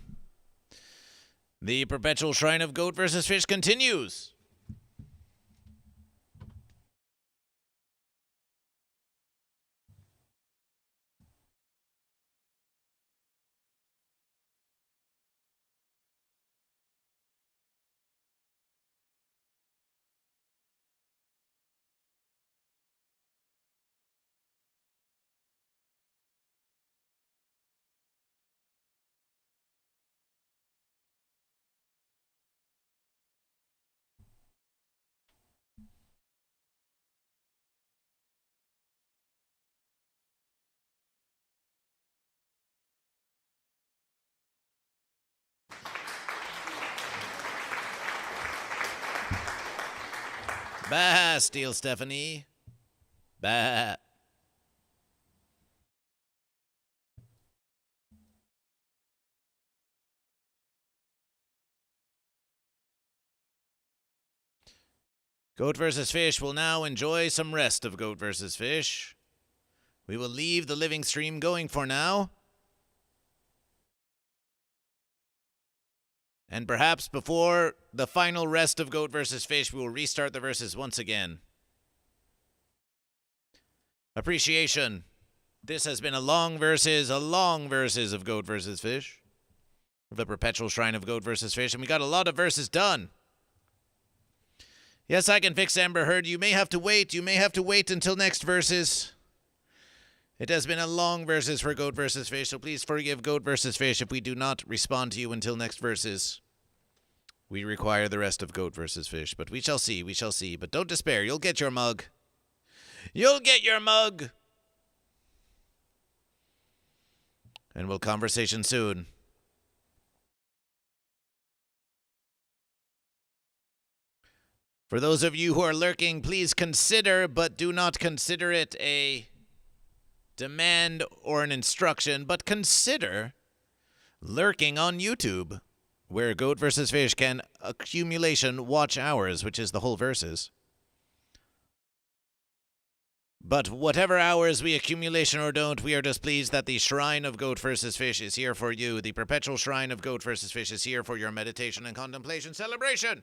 The Perpetual Shrine of Goat versus Fish continues. Bah, Steel Stephanie. Bah. Goat versus Fish will now enjoy some rest of Goat versus Fish. We will leave the living stream going for now. And perhaps before the final rest of Goat versus Fish, we will restart the verses once again. Appreciation. This has been a long verses of Goat versus Fish. The Perpetual Shrine of Goat versus Fish, and we got a lot of verses done. Yes, I can fix Amber Heard. You may have to wait. You may have to wait until next verses. It has been a long verses for Goat versus Fish, so please forgive Goat versus Fish if we do not respond to you until next verses. We require the rest of Goat versus Fish, but we shall see, we shall see. But don't despair, you'll get your mug. You'll get your mug! And we'll conversation soon. For those of you who are lurking, please consider, but do not consider it a demand or an instruction, but consider lurking on YouTube, where Goat versus Fish can accumulation watch hours, which is the whole verses. But whatever hours we accumulation or don't, we are just pleased that the Shrine of Goat versus Fish is here for you. The Perpetual Shrine of Goat versus Fish is here for your meditation and contemplation celebration.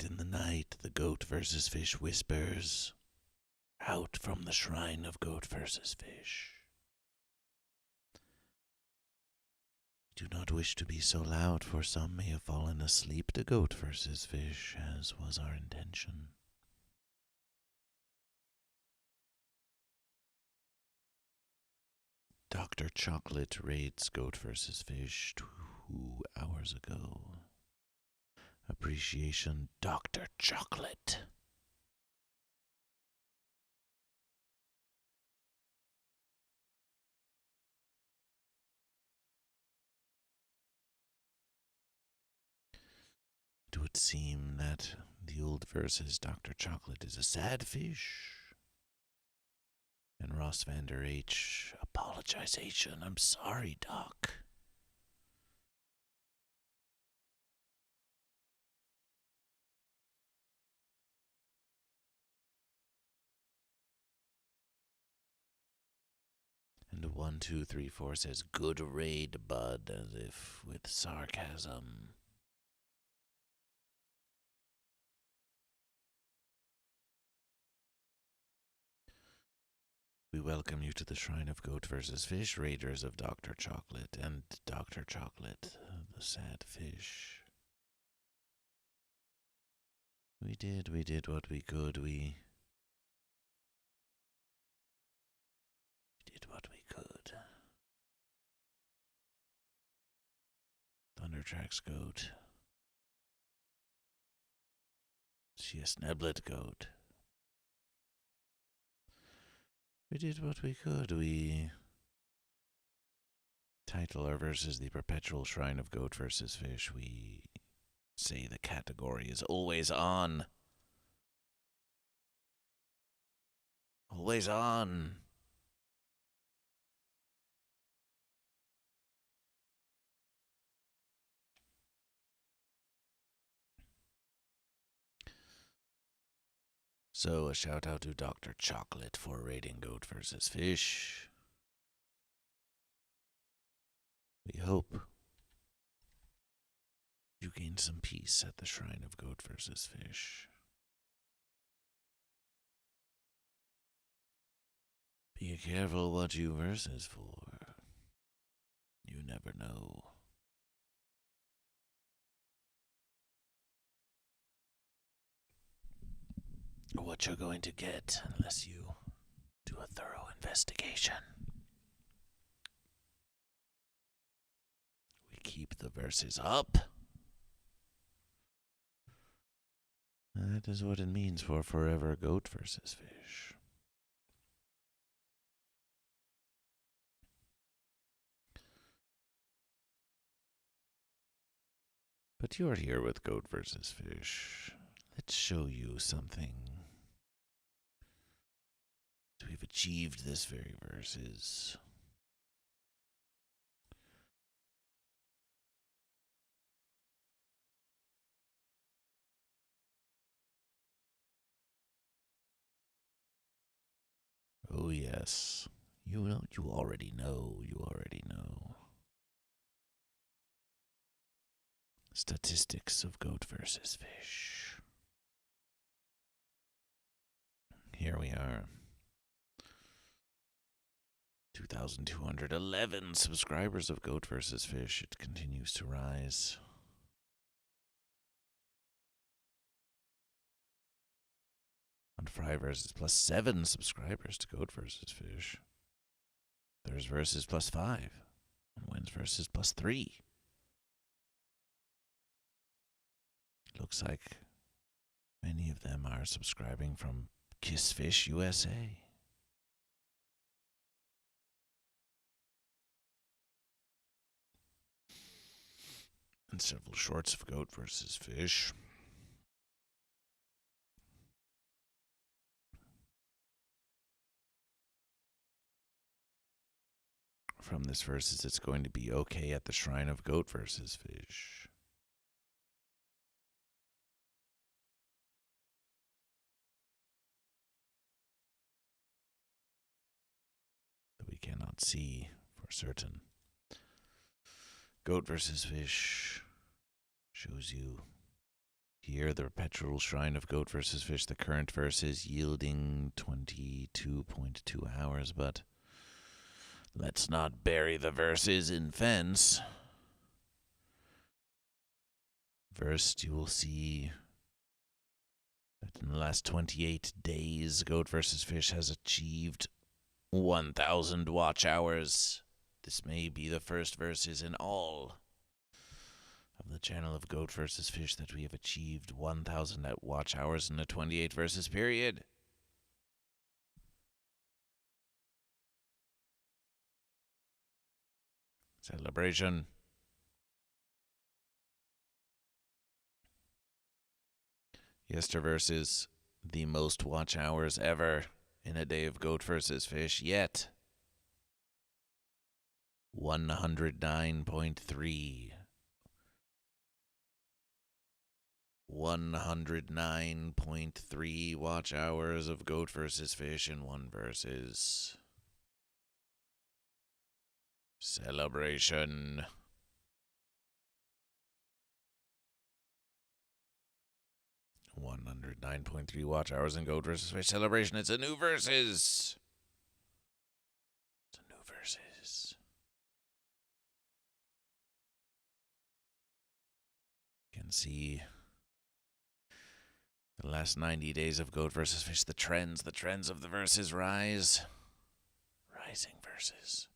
Late in the night, the goat versus fish whispers out from the shrine of goat versus fish. Do not wish to be so loud, for some may have fallen asleep to goat versus fish, as was our intention. Dr. Chocolate raids goat versus fish 2 hours ago. Appreciation, Dr. Chocolate. It would seem that the old versus Dr. Chocolate is a sad fish. And Ross Vander H, apologization. I'm sorry, Doc. And 1, 2, 3, 4 says, good raid, bud, as if with sarcasm. We welcome you to the Shrine of Goat versus Fish, Raiders of Dr. Chocolate, and Dr. Chocolate, the sad fish. We did what we could, we did what we could. Thundertrack's goat. She a sneblet goat. We did what we could. We title our verses the Perpetual Shrine of Goat versus Fish. We say the category is always on. Always on. So, a shout out to Dr. Chocolate for raiding goat versus fish. We hope you gain some peace at the Shrine of Goat versus Fish. Be careful what you versus for. You never know. What you're going to get unless you do a thorough investigation. We keep the verses up. That is what it means for forever goat versus fish. But you're here with goat versus fish. Let's show you something. We've achieved this very verses. Oh yes. You already know. Statistics of goat versus fish. Here we are. 2,211 subscribers of Goat vs. Fish. It continues to rise. On Fry vs. +7 subscribers to Goat vs. Fish. There's versus +5. And Wins vs. +3. Looks like many of them are subscribing from Kiss Fish USA. And several shorts of Goat vs. Fish. From this versus, it's going to be okay at the Shrine of Goat vs. Fish. That we cannot see for certain. Goat vs. Fish shows you Here, the Perpetual Shrine of Goat vs. Fish, the current versus yielding 22.2 hours, but let's not bury the verses in fence. First, you will see that in the last 28 days, Goat vs. Fish has achieved 1,000 watch hours. This may be the first versus in all of the channel of Goat vs. Fish that we have achieved 1,000 watch hours in a 28 versus period. Celebration. Yesterversus, the most watch hours ever in a day of Goat vs. Fish yet. 109.3. 109.3 watch hours of Goat vs. Fish in one versus. Celebration. $109.3 watch hours in Goat vs. Fish celebration. It's a new versus. It's a new versus. You can see the last 90 days of Goat vs. Fish. The trends of the versus rise. Rising versus.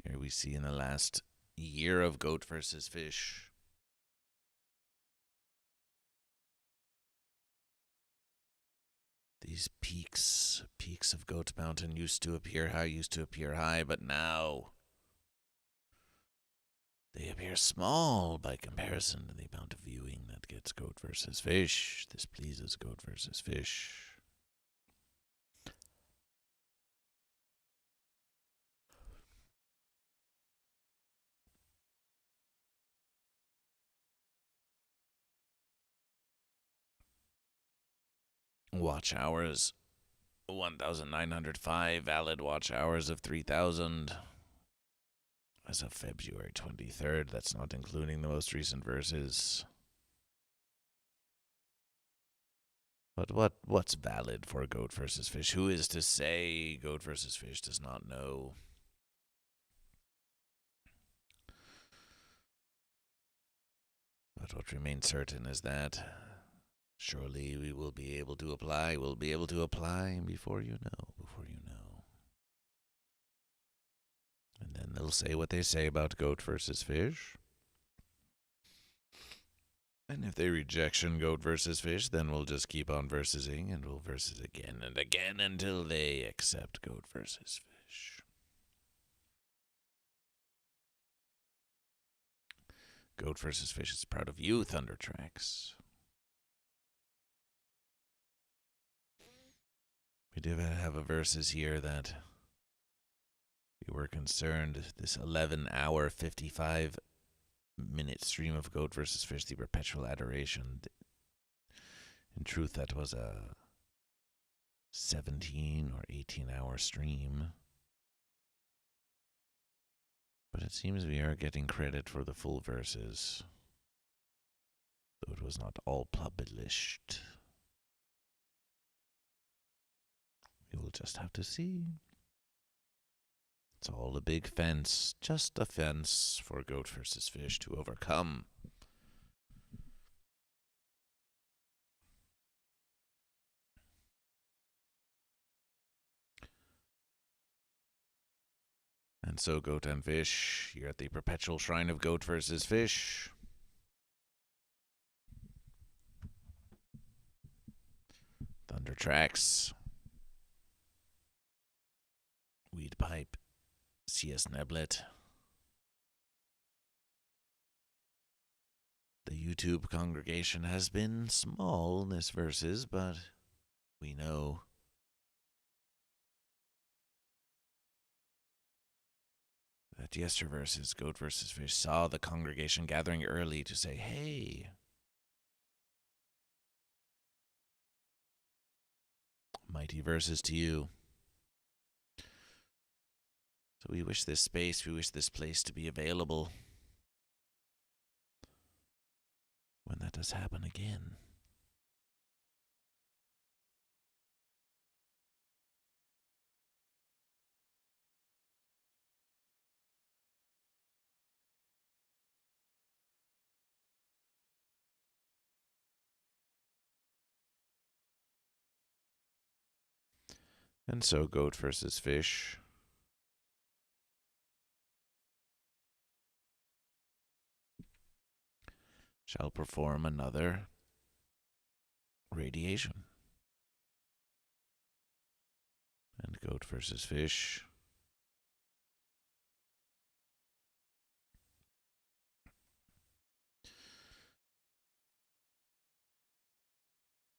Here we see in the last year of Goat vs. Fish. These peaks of Goat Mountain used to appear high, but now they appear small by comparison to the amount of viewing that gets Goat vs. Fish. This pleases Goat vs. Fish. Watch hours, 1,905. Valid watch hours of 3,000. As of February 23rd. That's not including the most recent verses. But what's valid for Goat vs. Fish? Who is to say? Goat vs. Fish does not know. But what remains certain is that surely we will be able to apply. We'll be able to apply before you know. And then they'll say what they say about Goat vs. Fish. And if they rejection Goat vs. Fish, then we'll just keep on versing, and we'll versus again and again until they accept Goat vs. Fish. Goat vs. Fish is proud of you, Thundertracks. We do have a versus here that we were concerned. This 11-hour, 55-minute stream of Goat vs. Fish, the Perpetual Adoration. In truth, that was a 17 or 18-hour stream. But it seems we are getting credit for the full verses, though it was not all published. We will just have to see. It's all a big fence, just a fence for Goat vs. Fish to overcome. And so Goat and Fish, here at the Perpetual Shrine of Goat vs. Fish. Thundertracks. Weed Pipe. CS Neblet. The YouTube congregation has been small in this verses, but we know At yesterverses, GoatVsFish saw the congregation gathering early to say, hey, mighty verses to you. So we wish this space, we wish this place to be available when that does happen again. And so GoatVsFish shall perform another radiation. And GoatVsFish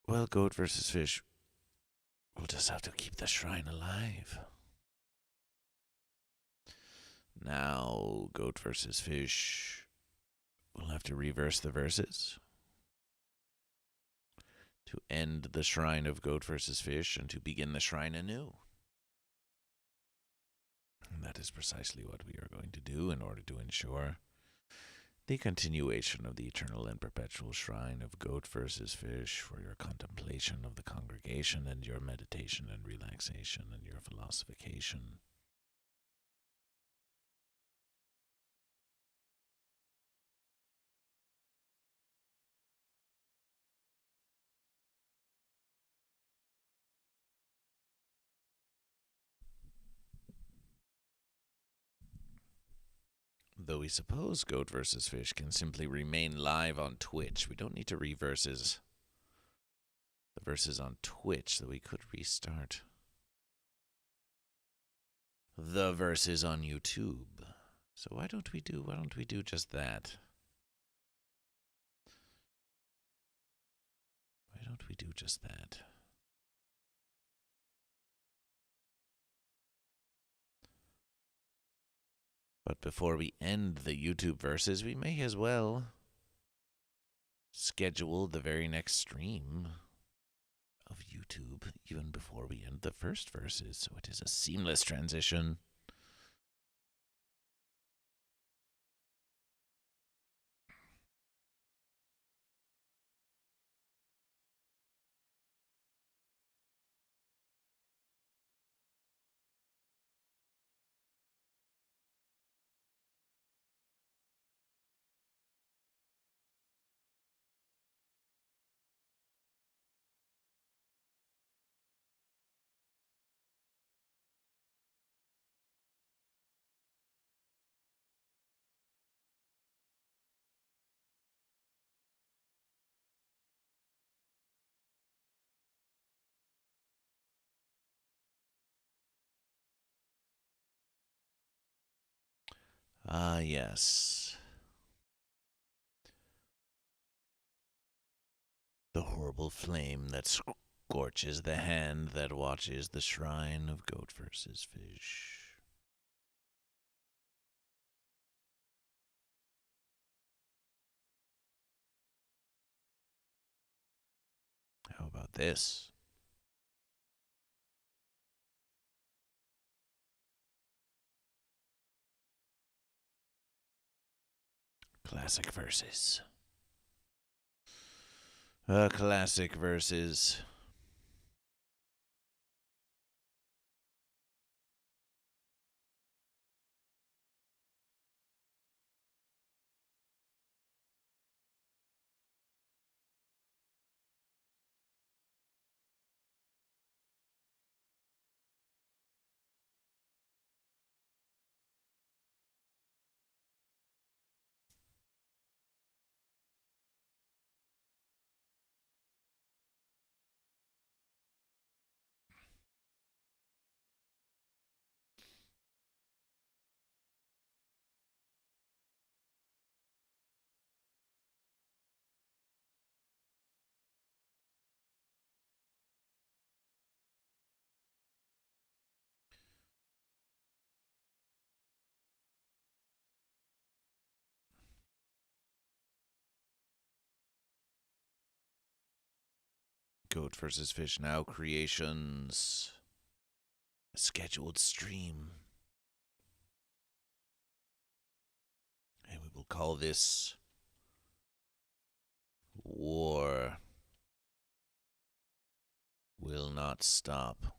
well, GoatVsFish will just have to keep the shrine alive. Now, GoatVsFish will have to reverse the verses to end the shrine of GoatVsFish and to begin the shrine anew. And that is precisely what we are going to do in order to ensure the continuation of the eternal and perpetual shrine of GoatVsFish for your contemplation of the congregation and your meditation and relaxation and your philosophication. Though we suppose GoatVsFish can simply remain live on Twitch. We don't need to reverses the verses on Twitch, though we could restart the verses on YouTube. So why don't we do just that? Why don't we do just that? But before we end the YouTube verses, we may as well schedule the very next stream of YouTube even before we end the first verses, so it is a seamless transition. Ah, yes. The horrible flame that scorches the hand that watches the shrine of GoatVsFish. How about this? Classic verses. Classic verses. Goat vs. Fish Now Creations scheduled stream. And we will call this War Will Not Stop.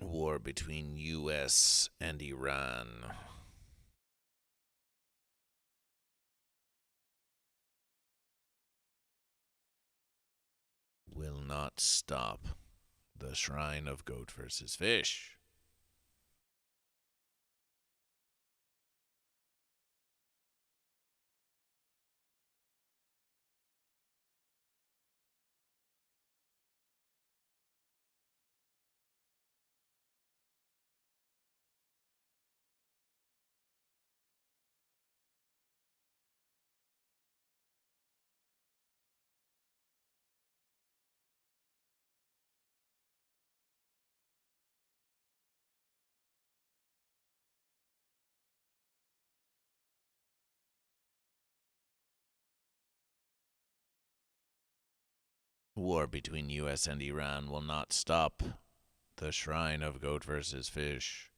War between U.S. and Iran. Will not stop. The Shrine of Goat vs. Fish. War between U.S. and Iran will not stop. The Shrine of Goat vs. Fish.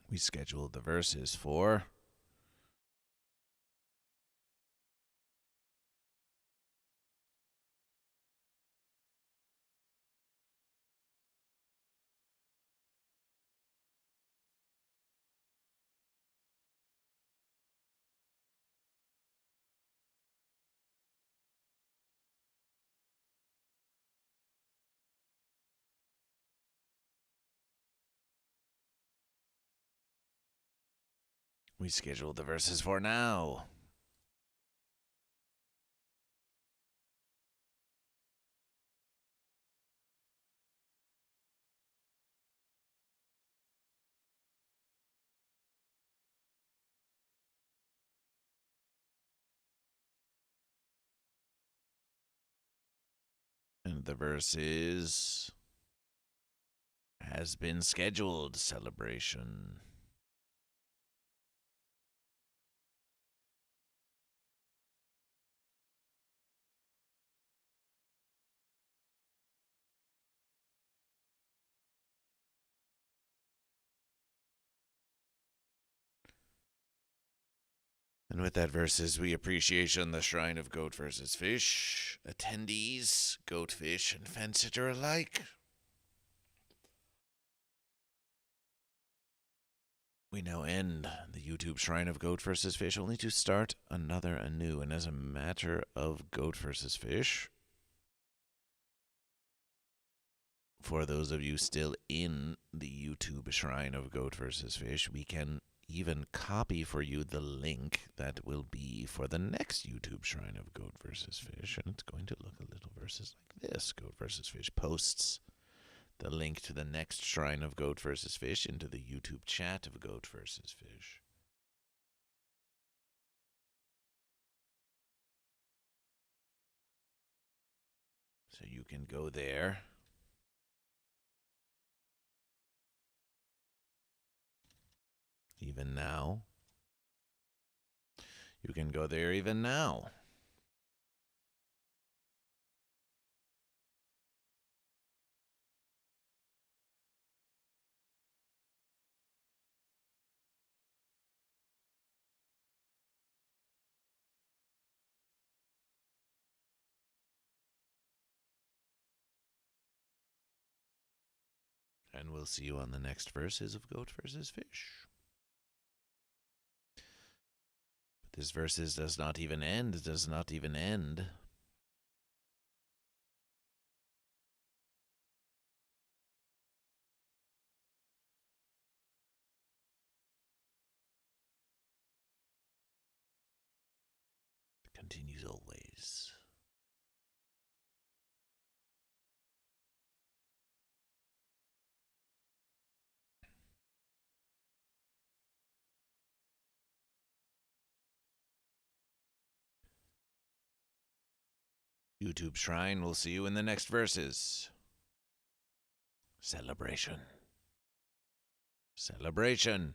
We scheduled the verses for now. And the verses has been scheduled. Celebration. And with that verses, we appreciation the Shrine of Goat vs. Fish. Attendees, goat, fish, and fence-sitter alike. We now end the YouTube Shrine of Goat vs. Fish, only to start another anew. And as a matter of Goat vs. Fish, for those of you still in the YouTube Shrine of Goat vs. Fish, we can even copy for you the link that will be for the next YouTube Shrine of Goat vs. Fish. And it's going to look a little versus like this. Goat vs. Fish posts the link to the next Shrine of Goat vs. Fish into the YouTube chat of Goat vs. Fish. So you can go there. Even now. You can go there even now. And we'll see you on the next verses of Goat vs. Fish. But this verses does not even end. It does not even end. It continues always. YouTube Shrine, we'll see you in the next verses. Celebration. Celebration.